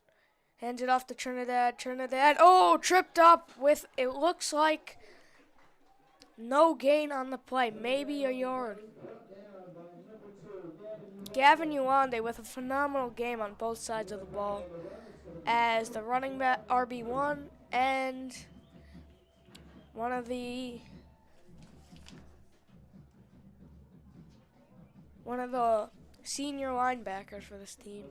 Hands it off to Trinidad. Trinidad, oh, tripped up with, it looks like no gain on the play. Maybe a yard. Gavin Yolande with a phenomenal game on both sides of the ball as the running back RB1 and one of the senior linebackers for this team.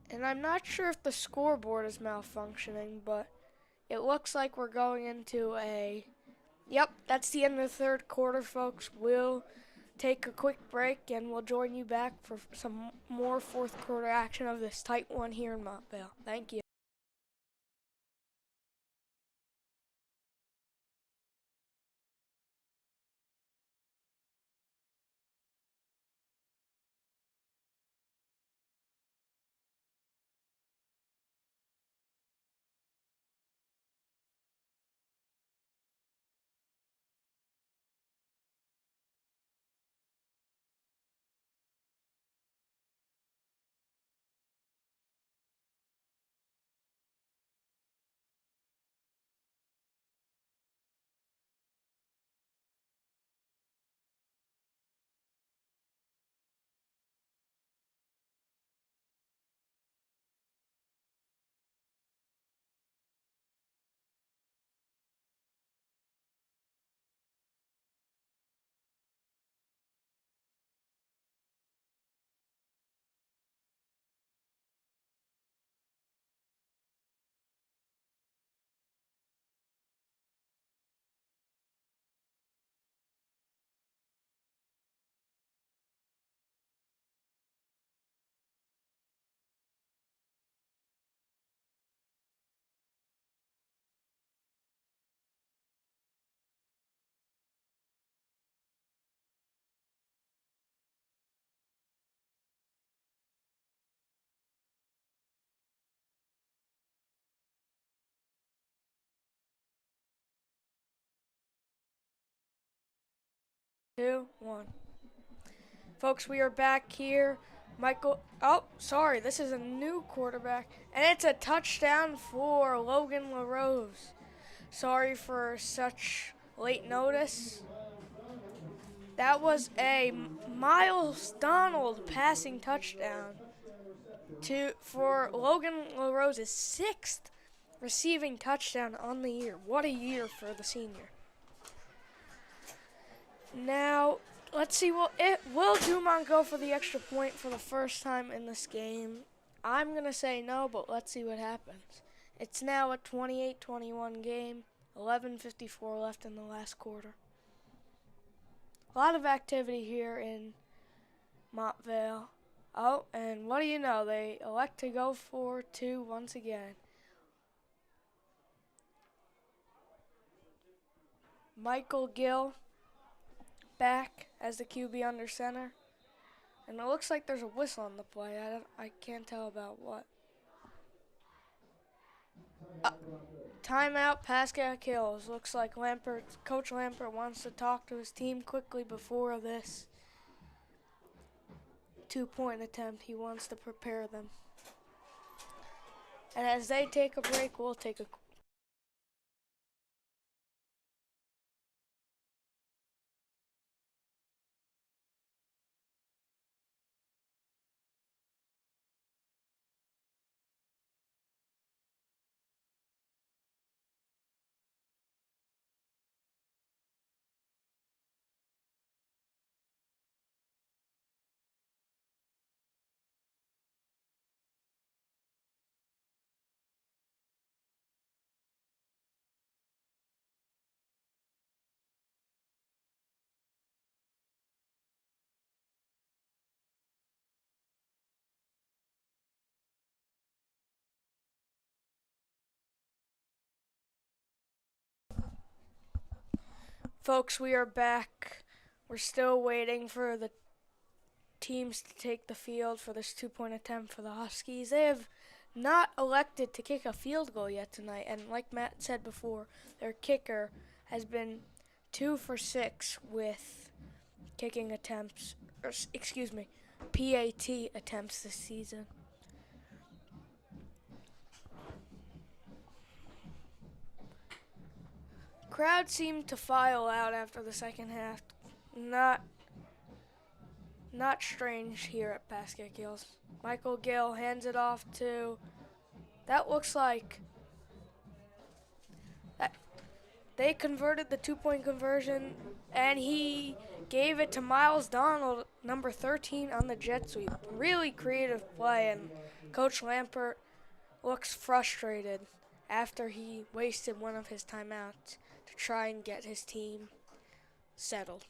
And I'm not sure if the scoreboard is malfunctioning, but it looks like we're going into a... Yep, that's the end of the third quarter, folks. We'll take a quick break, and we'll join you back for some more fourth quarter action of this tight one here in Montvale. Thank you. Two, one. Folks, we are back here. Sorry, this is a new quarterback, and it's a touchdown for Logan LaRose. Sorry for such late notice. That was a Miles Donald passing touchdown for Logan LaRose's sixth receiving touchdown on the year. What a year for the senior. Now, let's see, will Dumont go for the extra point for the first time in this game? I'm going to say no, but let's see what happens. It's now a 28-21 game, 11:54 left in the last quarter. A lot of activity here in Montvale. Oh, and what do you know? They elect to go for two once again. Michael Gill back as the QB under center. And it looks like there's a whistle on the play. I can't tell about what. Timeout, Pascack Hills. Looks like Coach Lampert wants to talk to his team quickly before this two-point attempt. He wants to prepare them. And as they take a break, we'll take a Folks, we are back. We're still waiting for the teams to take the field for this two-point attempt for the Huskies. They have not elected to kick a field goal yet tonight, and like Matt said before, their kicker has been 2 for 6 with kicking attempts, or excuse me, PAT attempts this season. Crowd seemed to file out after the second half. Not strange here at Pascack Hills. Michael Gill hands it off to, that looks like, they converted the two-point conversion, and he gave it to Miles Donald, number 13, on the jet sweep. Really creative play, and Coach Lampert looks frustrated after he wasted one of his timeouts to try and get his team settled.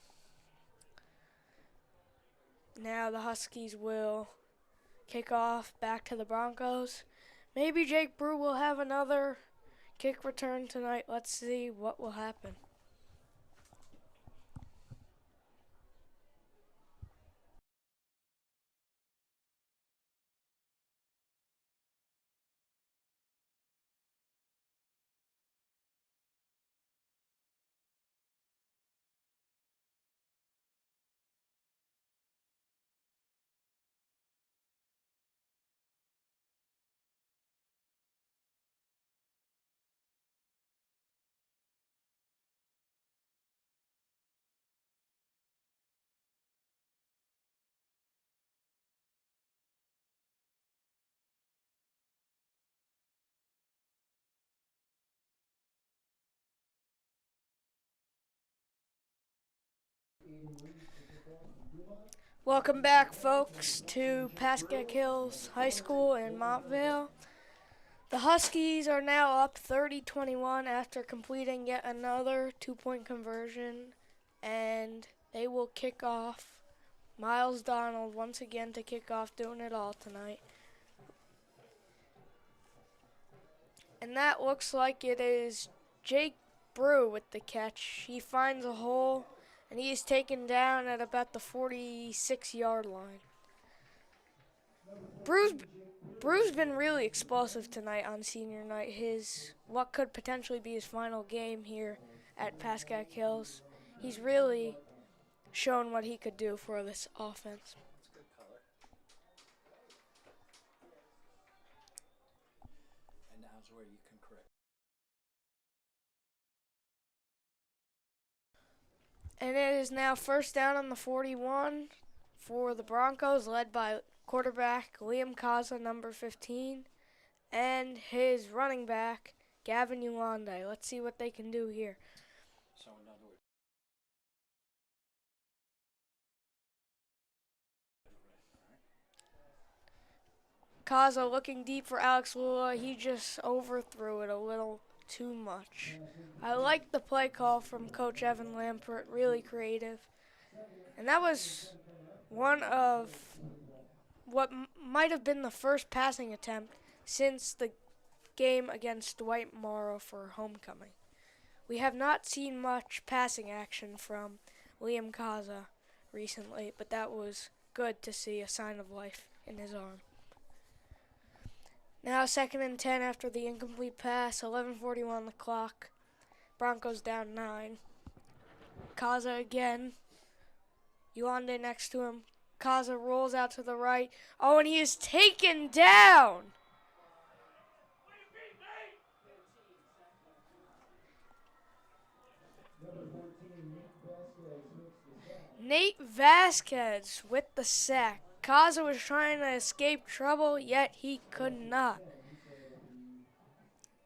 Now the Huskies will kick off back to the Broncos. Maybe Jake Brew will have another kick return tonight. Let's see what will happen. Welcome back, folks, to Pascack Hills High School in Montvale. The Huskies are now up 30-21 after completing yet another two-point conversion, and they will kick off. Miles Donald once again to kick off, doing it all tonight. And that looks like it is Jake Brew with the catch. He finds a hole, and he is taken down at about the 46-yard line. Brew's been really explosive tonight on senior night. What could potentially be his final game here at Pascack Hills. He's really shown what he could do for this offense. It's good color. And now's where you can correct. And it is now first down on the 41 for the Broncos, led by quarterback Liam Kaza, number 15, and his running back, Gavin Yolande. Let's see what they can do here. So in other words, Kaza looking deep for Alex Lula. He just overthrew it a little too much. I like the play call from Coach Evan Lampert, really creative. And that was one of what might have been the first passing attempt since the game against Dwight Morrow for homecoming. We have not seen much passing action from Liam Kaza recently, but that was good to see, a sign of life in his arm. Now 2nd and 10 after the incomplete pass, 11:41 on the clock. Broncos down 9. Kaza again. Yolande next to him. Kaza rolls out to the right. Oh, and he is taken down. Nate Vasquez with the sack. Kaza was trying to escape trouble, yet he could not.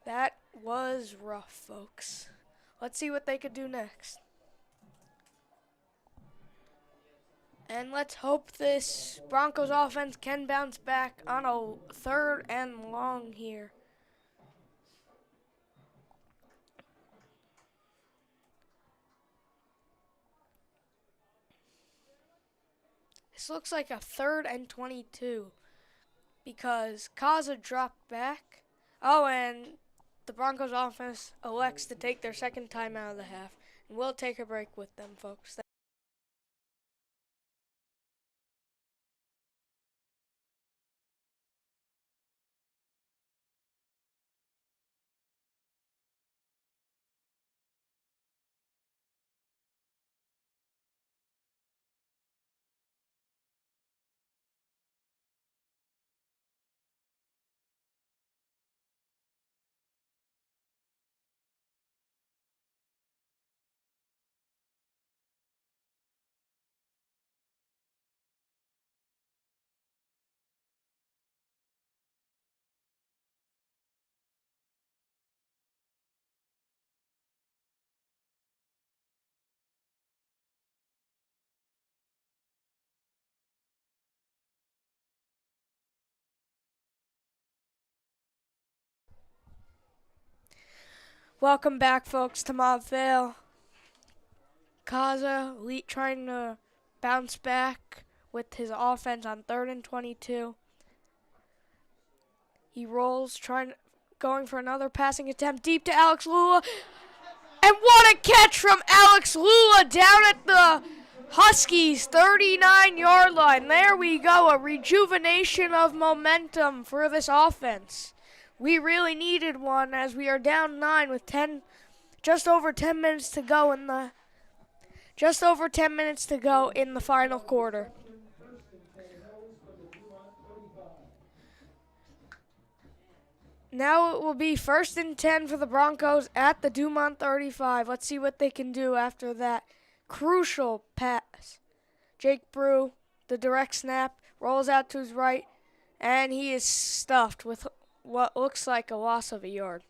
That was rough, folks. Let's see what they could do next. And let's hope this Broncos offense can bounce back on a 3rd and long here. This looks like a 3rd and 22 because Kaza dropped back. Oh, and the Broncos offense elects to take their second time out of the half. And we'll take a break with them, folks. Welcome back, folks, to Montvale. Kaza trying to bounce back with his offense on 3rd and 22. He rolls, going for another passing attempt deep to Alex Lula. And what a catch from Alex Lula down at the Huskies' 39-yard line. There we go, a rejuvenation of momentum for this offense. We really needed one as we are down 9 with just over 10 minutes to go in the final quarter. Now it will be 1st and 10 for the Broncos at the Dumont 35. Let's see what they can do after that crucial pass. Jake Brew, the direct snap, rolls out to his right, and he is stuffed with what looks like a loss of a yard.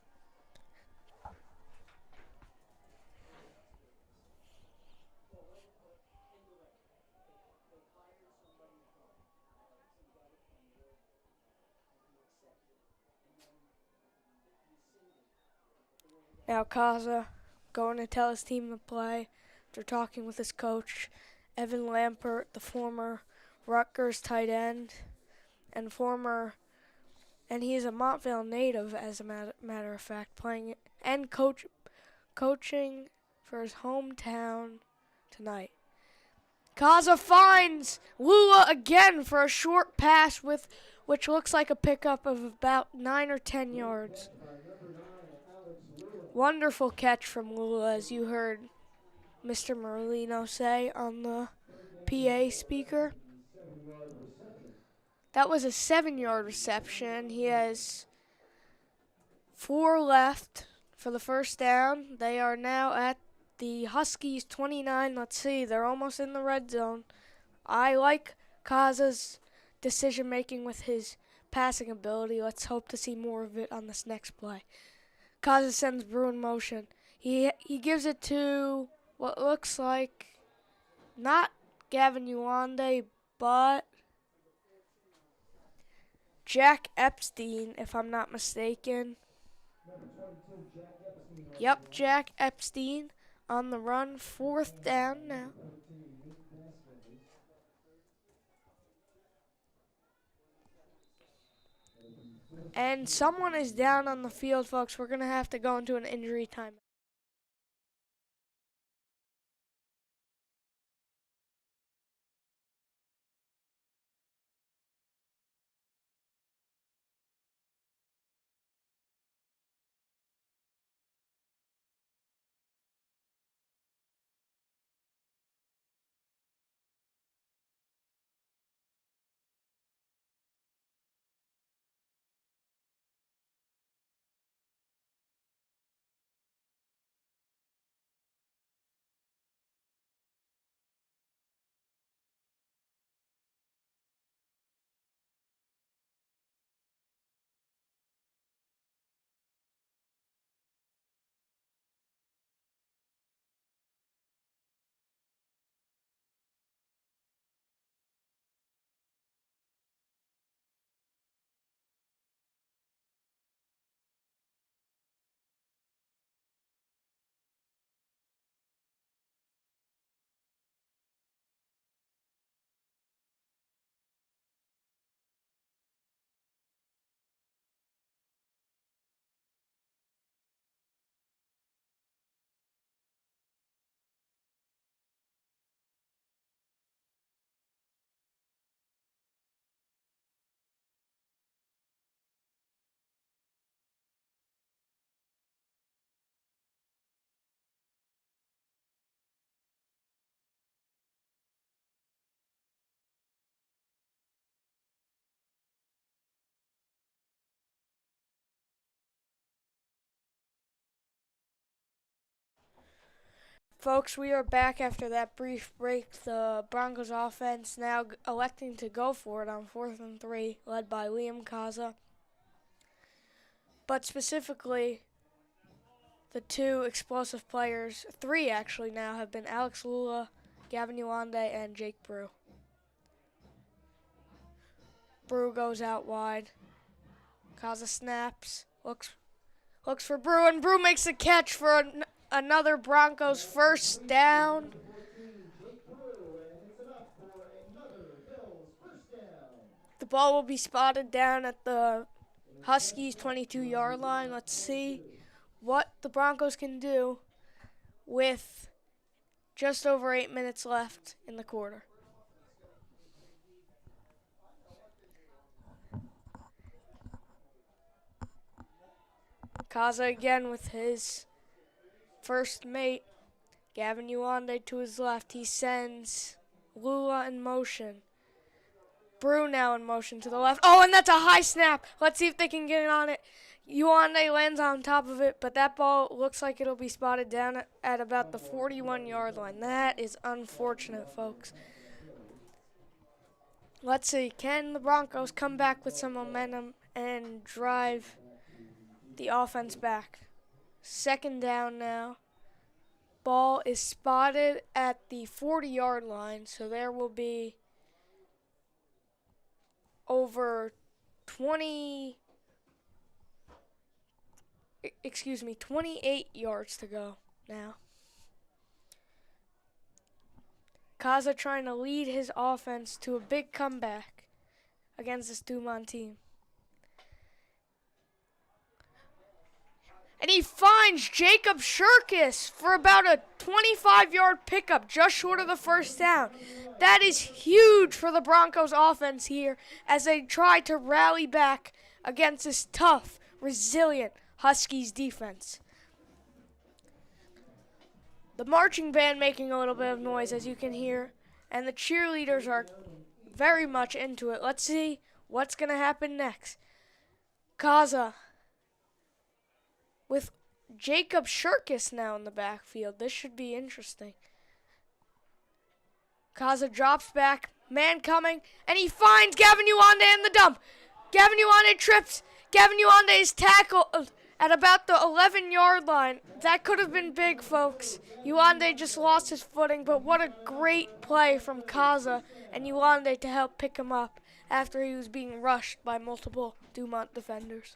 Now Kaza going to tell his team to play after talking with his coach, Evan Lampert, the former Rutgers tight end, and he is a Montvale native, as a matter of fact, playing and coaching for his hometown tonight. Kaza finds Lula again for a short pass which looks like a pickup of about 9 or 10 yards. Wonderful catch from Lula, as you heard Mr. Merlino say on the PA speaker. That was a 7-yard reception. He has 4 left for the first down. They are now at the Huskies 29. Let's see, they're almost in the red zone. I like Kaza's decision making with his passing ability. Let's hope to see more of it on this next play. Kaza sends Brew in motion. He gives it to what looks like not Gavin Uwande, but Jack Epstein, if I'm not mistaken. Yep, Jack Epstein on the run, 4th down now. And someone is down on the field, folks. We're going to have to go into an injury time. Folks, we are back after that brief break. The Broncos offense now electing to go for it on 4th and 3, led by Liam Kaza. But specifically, the 2 explosive players, 3 actually now, have been Alex Lula, Gavin Uwande, and Jake Brew. Brew goes out wide. Kaza snaps, Looks for Brew, and Brew makes a catch for another Broncos first down. The ball will be spotted down at the Huskies' 22-yard line. Let's see what the Broncos can do with just over 8 minutes left in the quarter. Kaza again with his first mate. Gavin Uwande to his left. He sends Lula in motion. Brew now in motion to the left. Oh, and that's a high snap. Let's see if they can get it on it. Uwande lands on top of it, but that ball looks like it'll be spotted down at about the 41-yard line. That is unfortunate, folks. Let's see. Can the Broncos come back with some momentum and drive the offense back? Second down now. Ball is spotted at the 40-yard line, so there will be over 28 yards to go now. Kaza trying to lead his offense to a big comeback against this Dumont team. And he finds Jacob Shirkus for about a 25-yard pickup, just short of the first down. That is huge for the Broncos offense here as they try to rally back against this tough, resilient Huskies defense. The marching band making a little bit of noise, as you can hear, and the cheerleaders are very much into it. Let's see what's going to happen next. Kaza with Jacob Shirkus now in the backfield. This should be interesting. Kaza drops back, man coming, and he finds Gavin Uwande in the dump. Gavin Uwande trips. Gavin Uwande is tackled at about the 11-yard line. That could have been big, folks. Uwande just lost his footing, but what a great play from Kaza and Uwande to help pick him up after he was being rushed by multiple Dumont defenders.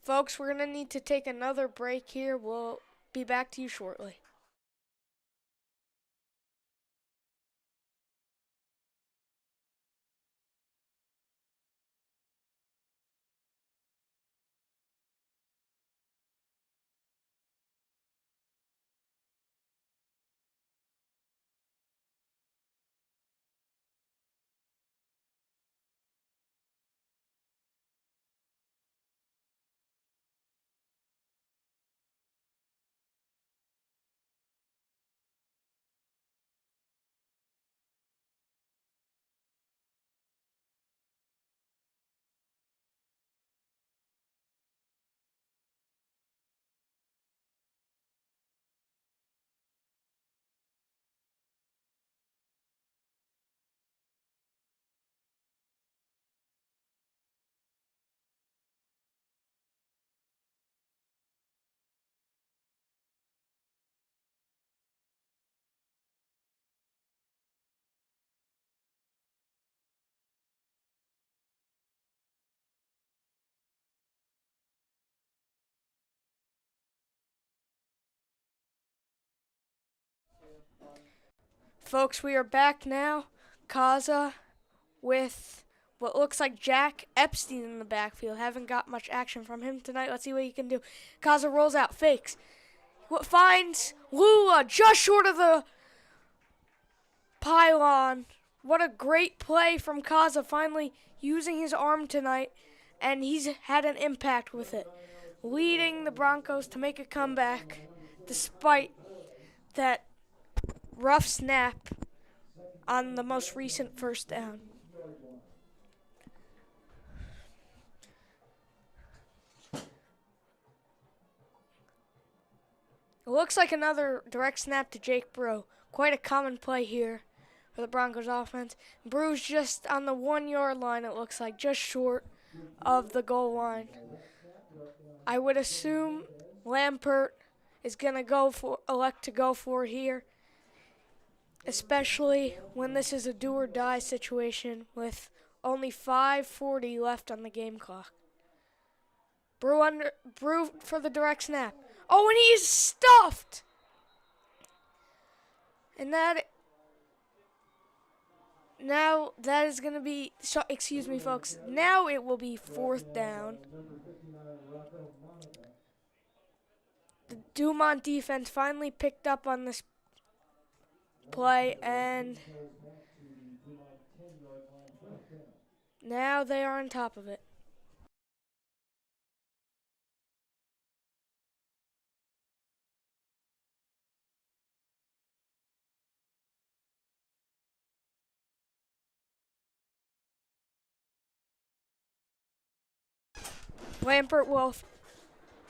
Folks, we're going to need to take another break here. We'll be back to you shortly. Folks, we are back now. Kaza with what looks like Jack Epstein in the backfield. Haven't got much action from him tonight. Let's see what he can do. Kaza rolls out, fakes. Finds Lula just short of the pylon. What a great play from Kaza, finally using his arm tonight, and he's had an impact with it, leading the Broncos to make a comeback despite that rough snap on the most recent first down. It looks like another direct snap to Jake Brew. Quite a common play here for the Broncos offense. Brew's just on the 1-yard line, it looks like, just short of the goal line. I would assume Lampert is going to elect to go for it here. especially when this is a do or die situation with only 5:40 left on the game clock. Brew for the direct snap. Oh, and he's stuffed. And now that is going to be, excuse me, folks. Now it will be 4th down. The Dumont defense finally picked up on this play, and now they are on top of it. Lampert will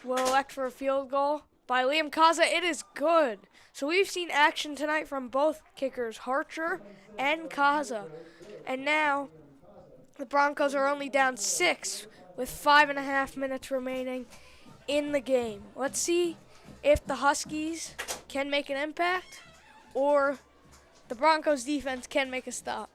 elect for a field goal by Liam Kaza. It is good. So we've seen action tonight from both kickers, Harcher and Kaza. And now the Broncos are only down 6 with 5.5 minutes remaining in the game. Let's see if the Huskies can make an impact or the Broncos defense can make a stop.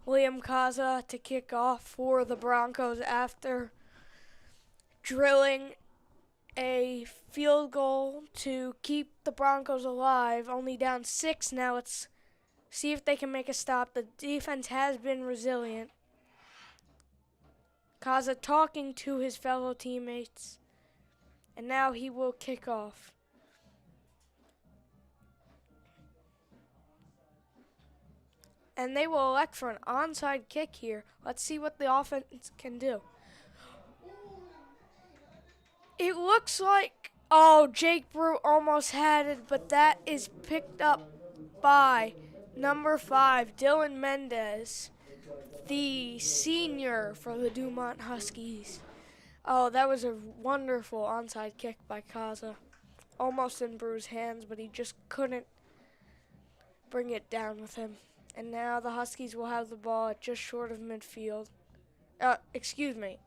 Liam Kaza to kick off for the Broncos after drilling a field goal to keep the Broncos alive. Only down 6 now. Let's see if they can make a stop. The defense has been resilient. Kaza talking to his fellow teammates, and now he will kick off. And they will elect for an onside kick here. Let's see what the offense can do. It looks like, oh, Jake Brew almost had it, but that is picked up by number 5, Dylan Mendez, the senior for the Dumont Huskies. Oh, that was a wonderful onside kick by Kaza. Almost in Brew's hands, but he just couldn't bring it down with him. And now the Huskies will have the ball at just short of midfield. At exactly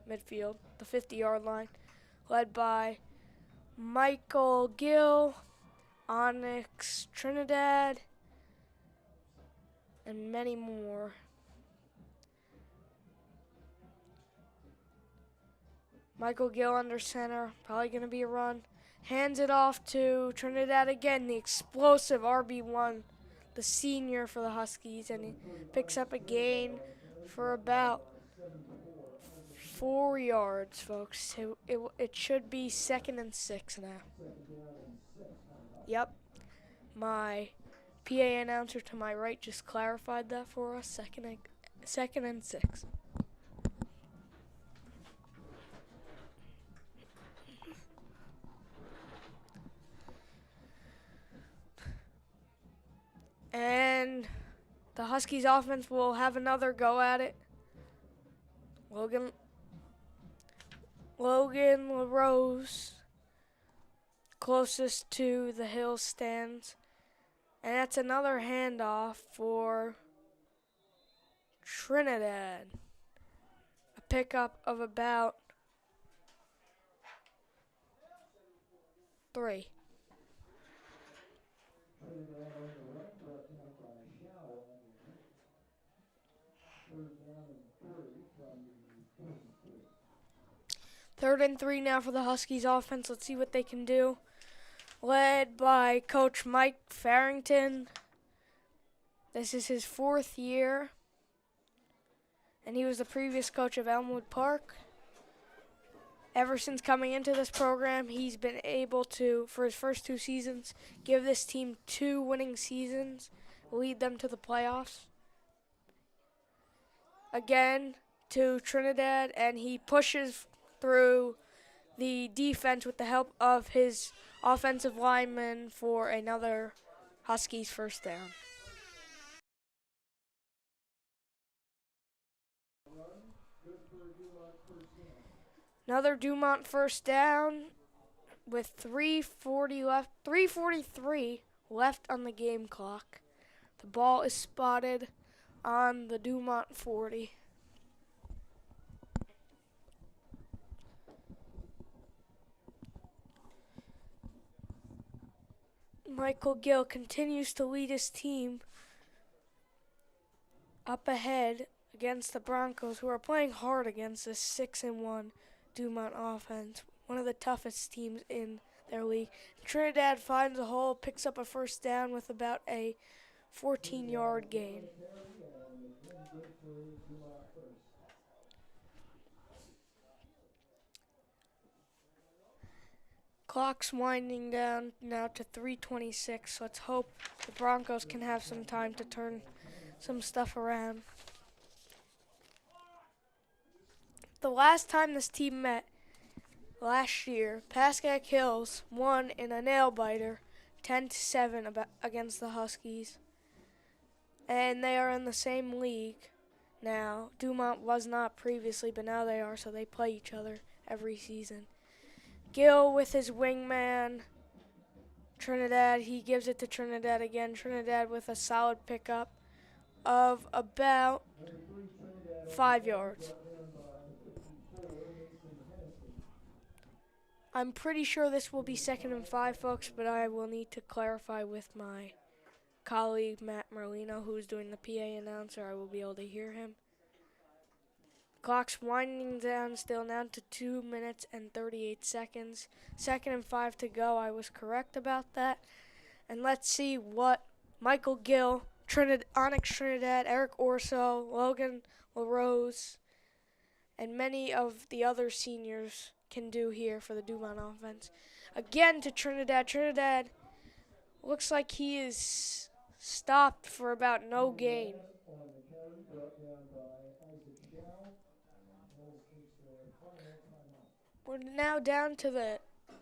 midfield, the 50-yard line, led by Michael Gill, Onyx Trinidad, and many more. Michael Gill under center, probably going to be a run. Hands it off to Trinidad again, the explosive RB1, the senior for the Huskies, and he picks up a gain for about 4 yards, folks. It should be 2nd and 6 now. Yep. My PA announcer to my right just clarified that for us. Second and 6. And the Huskies offense will have another go at it. Logan LaRose closest to the Hill stands. And that's another handoff for Trinidad. A pickup of about 3. Third and 3 now for the Huskies offense. Let's see what they can do. Led by Coach Mike Farrington. This is his 4th year, and he was the previous coach of Elmwood Park. Ever since coming into this program, he's been able to, for his first 2 seasons, give this team 2 winning seasons, lead them to the playoffs. Again to Trinidad, and he pushes through the defense with the help of his offensive lineman for another Huskies first down. Another Dumont first down with 3:43 left on the game clock. The ball is spotted on the Dumont 40. Michael Gill continues to lead his team up ahead against the Broncos, who are playing hard against this 6-1 Dumont offense, one of the toughest teams in their league. Trinidad finds a hole, picks up a first down with about a 14-yard gain. Clock's winding down now to 3:26. Let's hope the Broncos can have some time to turn some stuff around. The last time this team met, last year, Pascack Hills won in a nail-biter 10-7 against the Huskies. And they are in the same league now. Dumont was not previously, but now they are, so they play each other every season. Gill with his wingman, Trinidad, he gives it to Trinidad again. Trinidad with a solid pickup of about 5 yards. I'm pretty sure this will be 2nd and 5, folks, but I will need to clarify with my colleague Matt Merlino, who's doing the PA announcer. I will be able to hear him. Clock's winding down still now to 2 minutes and 38 seconds. 2nd and 5 to go. I was correct about that. And let's see what Michael Gill, Onyx Trinidad, Eric Orso, Logan LaRose, and many of the other seniors can do here for the Dumont offense. Again to Trinidad. Trinidad looks like he is stopped for about no gain. We're now down to the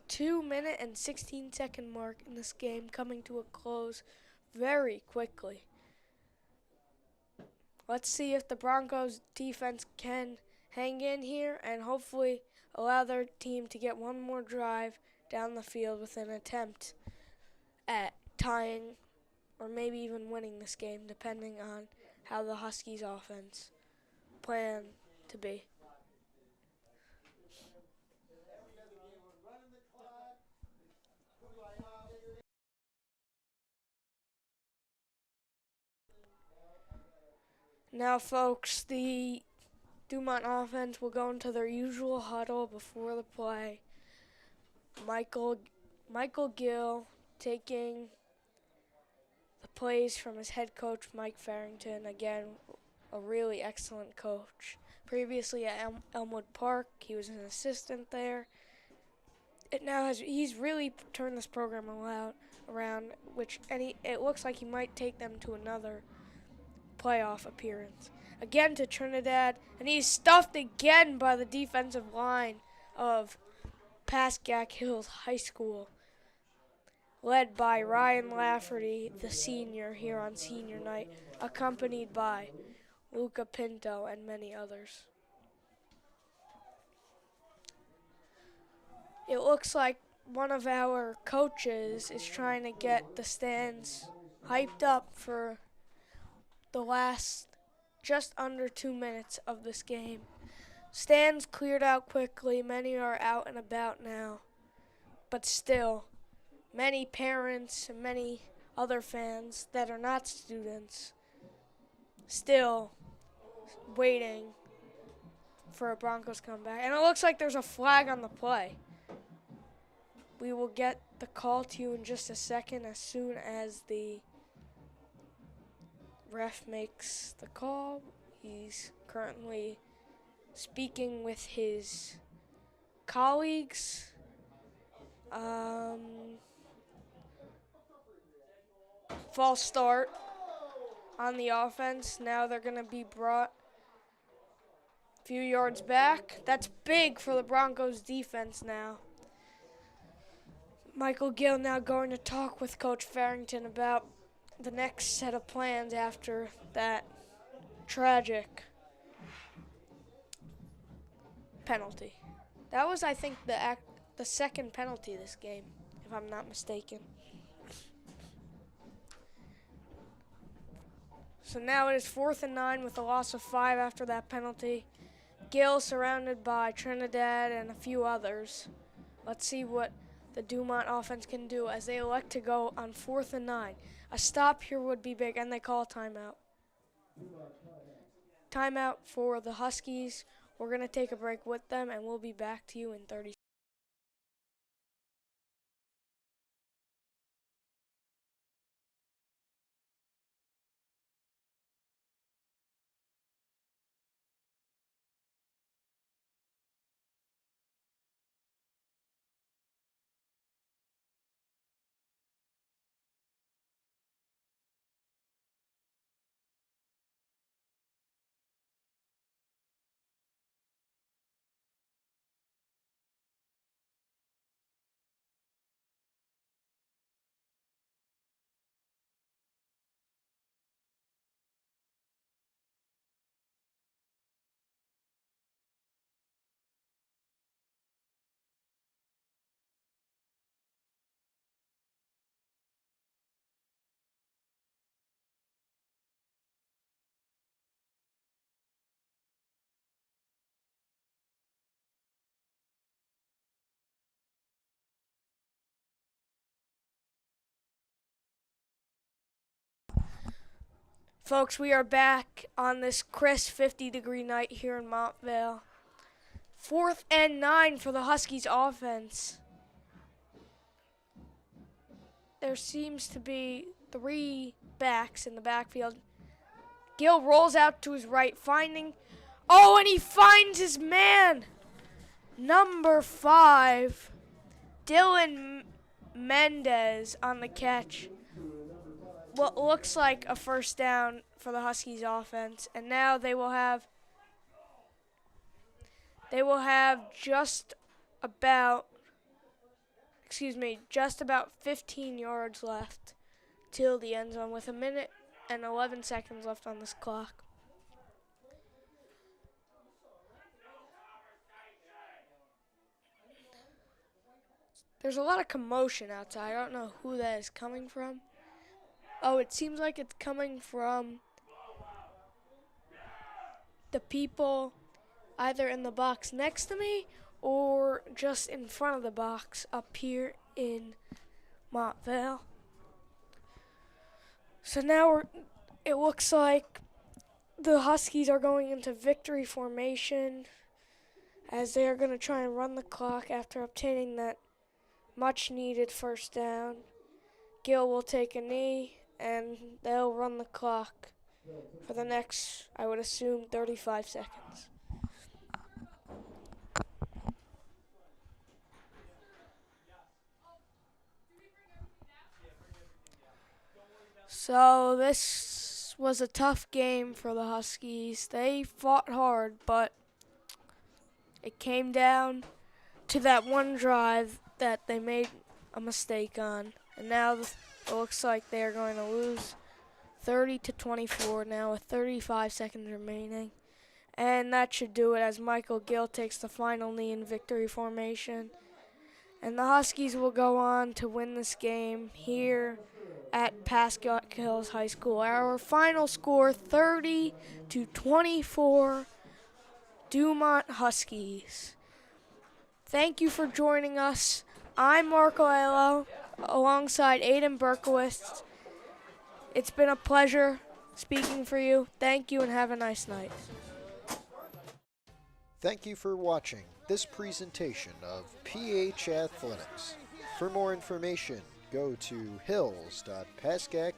2-minute and 16-second mark in this game, coming to a close very quickly. Let's see if the Broncos defense can hang in here and hopefully allow their team to get one more drive down the field with an attempt at tying or maybe even winning this game, depending on how the Huskies offense plan to be. Now, folks, the Dumont offense will go into their usual huddle before the play. Michael Gill taking the plays from his head coach, Mike Farrington. Again, a really excellent coach. Previously at Elmwood Park, he was an assistant there. He's really turned this program around, it looks like he might take them to another playoff appearance. Again to Trinidad, and he's stuffed again by the defensive line of Pascack Hills High School, led by Ryan Lafferty, the senior here on senior night, accompanied by Luca Pinto and many others. It looks like one of our coaches is trying to get the stands hyped up for the last just under 2 minutes of this game. Stands cleared out quickly. Many are out and about now. But still, many parents and many other fans that are not students still waiting for a Broncos comeback. And it looks like there's a flag on the play. We will get the call to you in just a second as soon as the ref makes the call. He's currently speaking with his colleagues. False start on the offense. Now they're going to be brought a few yards back. That's big for the Broncos defense now. Michael Gill now going to talk with Coach Farrington about the next set of plans after that tragic penalty. That was, I think, the second penalty this game, if I'm not mistaken. So now it is 4th and 9 with a loss of 5 after that penalty. Gill surrounded by Trinidad and a few others. Let's see what the Dumont offense can do as they elect to go on 4th and 9. A stop here would be big, and they call a timeout. Timeout for the Huskies. We're going to take a break with them, and we'll be back to you in 30 seconds. Folks, we are back on this crisp 50-degree night here in Montvale. 4th and 9 for the Huskies offense. There seems to be 3 backs in the backfield. Gill rolls out to his right, and he finds his man. Number 5, Dylan Mendez on the catch. What looks like a first down for the Huskies offense, and now they will have just about 15 yards left till the end zone with 1 minute and 11 seconds left on this clock. There's a lot of commotion outside. I don't know who that is coming from. Oh, it seems like it's coming from the people either in the box next to me or just in front of the box up here in Montvale. So now it looks like the Huskies are going into victory formation as they are going to try and run the clock after obtaining that much-needed first down. Gill will take a knee, and they'll run the clock for the next, I would assume, 35 seconds. So this was a tough game for the Huskies. They fought hard, but it came down to that one drive that they made a mistake on. And now it looks like they are going to lose 30-24 now with 35 seconds remaining. And that should do it as Michael Gill takes the final knee in victory formation. And the Huskies will go on to win this game here at Pascack Hills High School. Our final score, 30-24, Dumont Huskies. Thank you for joining us. I'm Marco Aiello alongside Aiden Berkowitz. It's been a pleasure speaking for you. Thank you and have a nice night. Thank you for watching this presentation of PH Athletics. For more information, go to hills.pascack.com.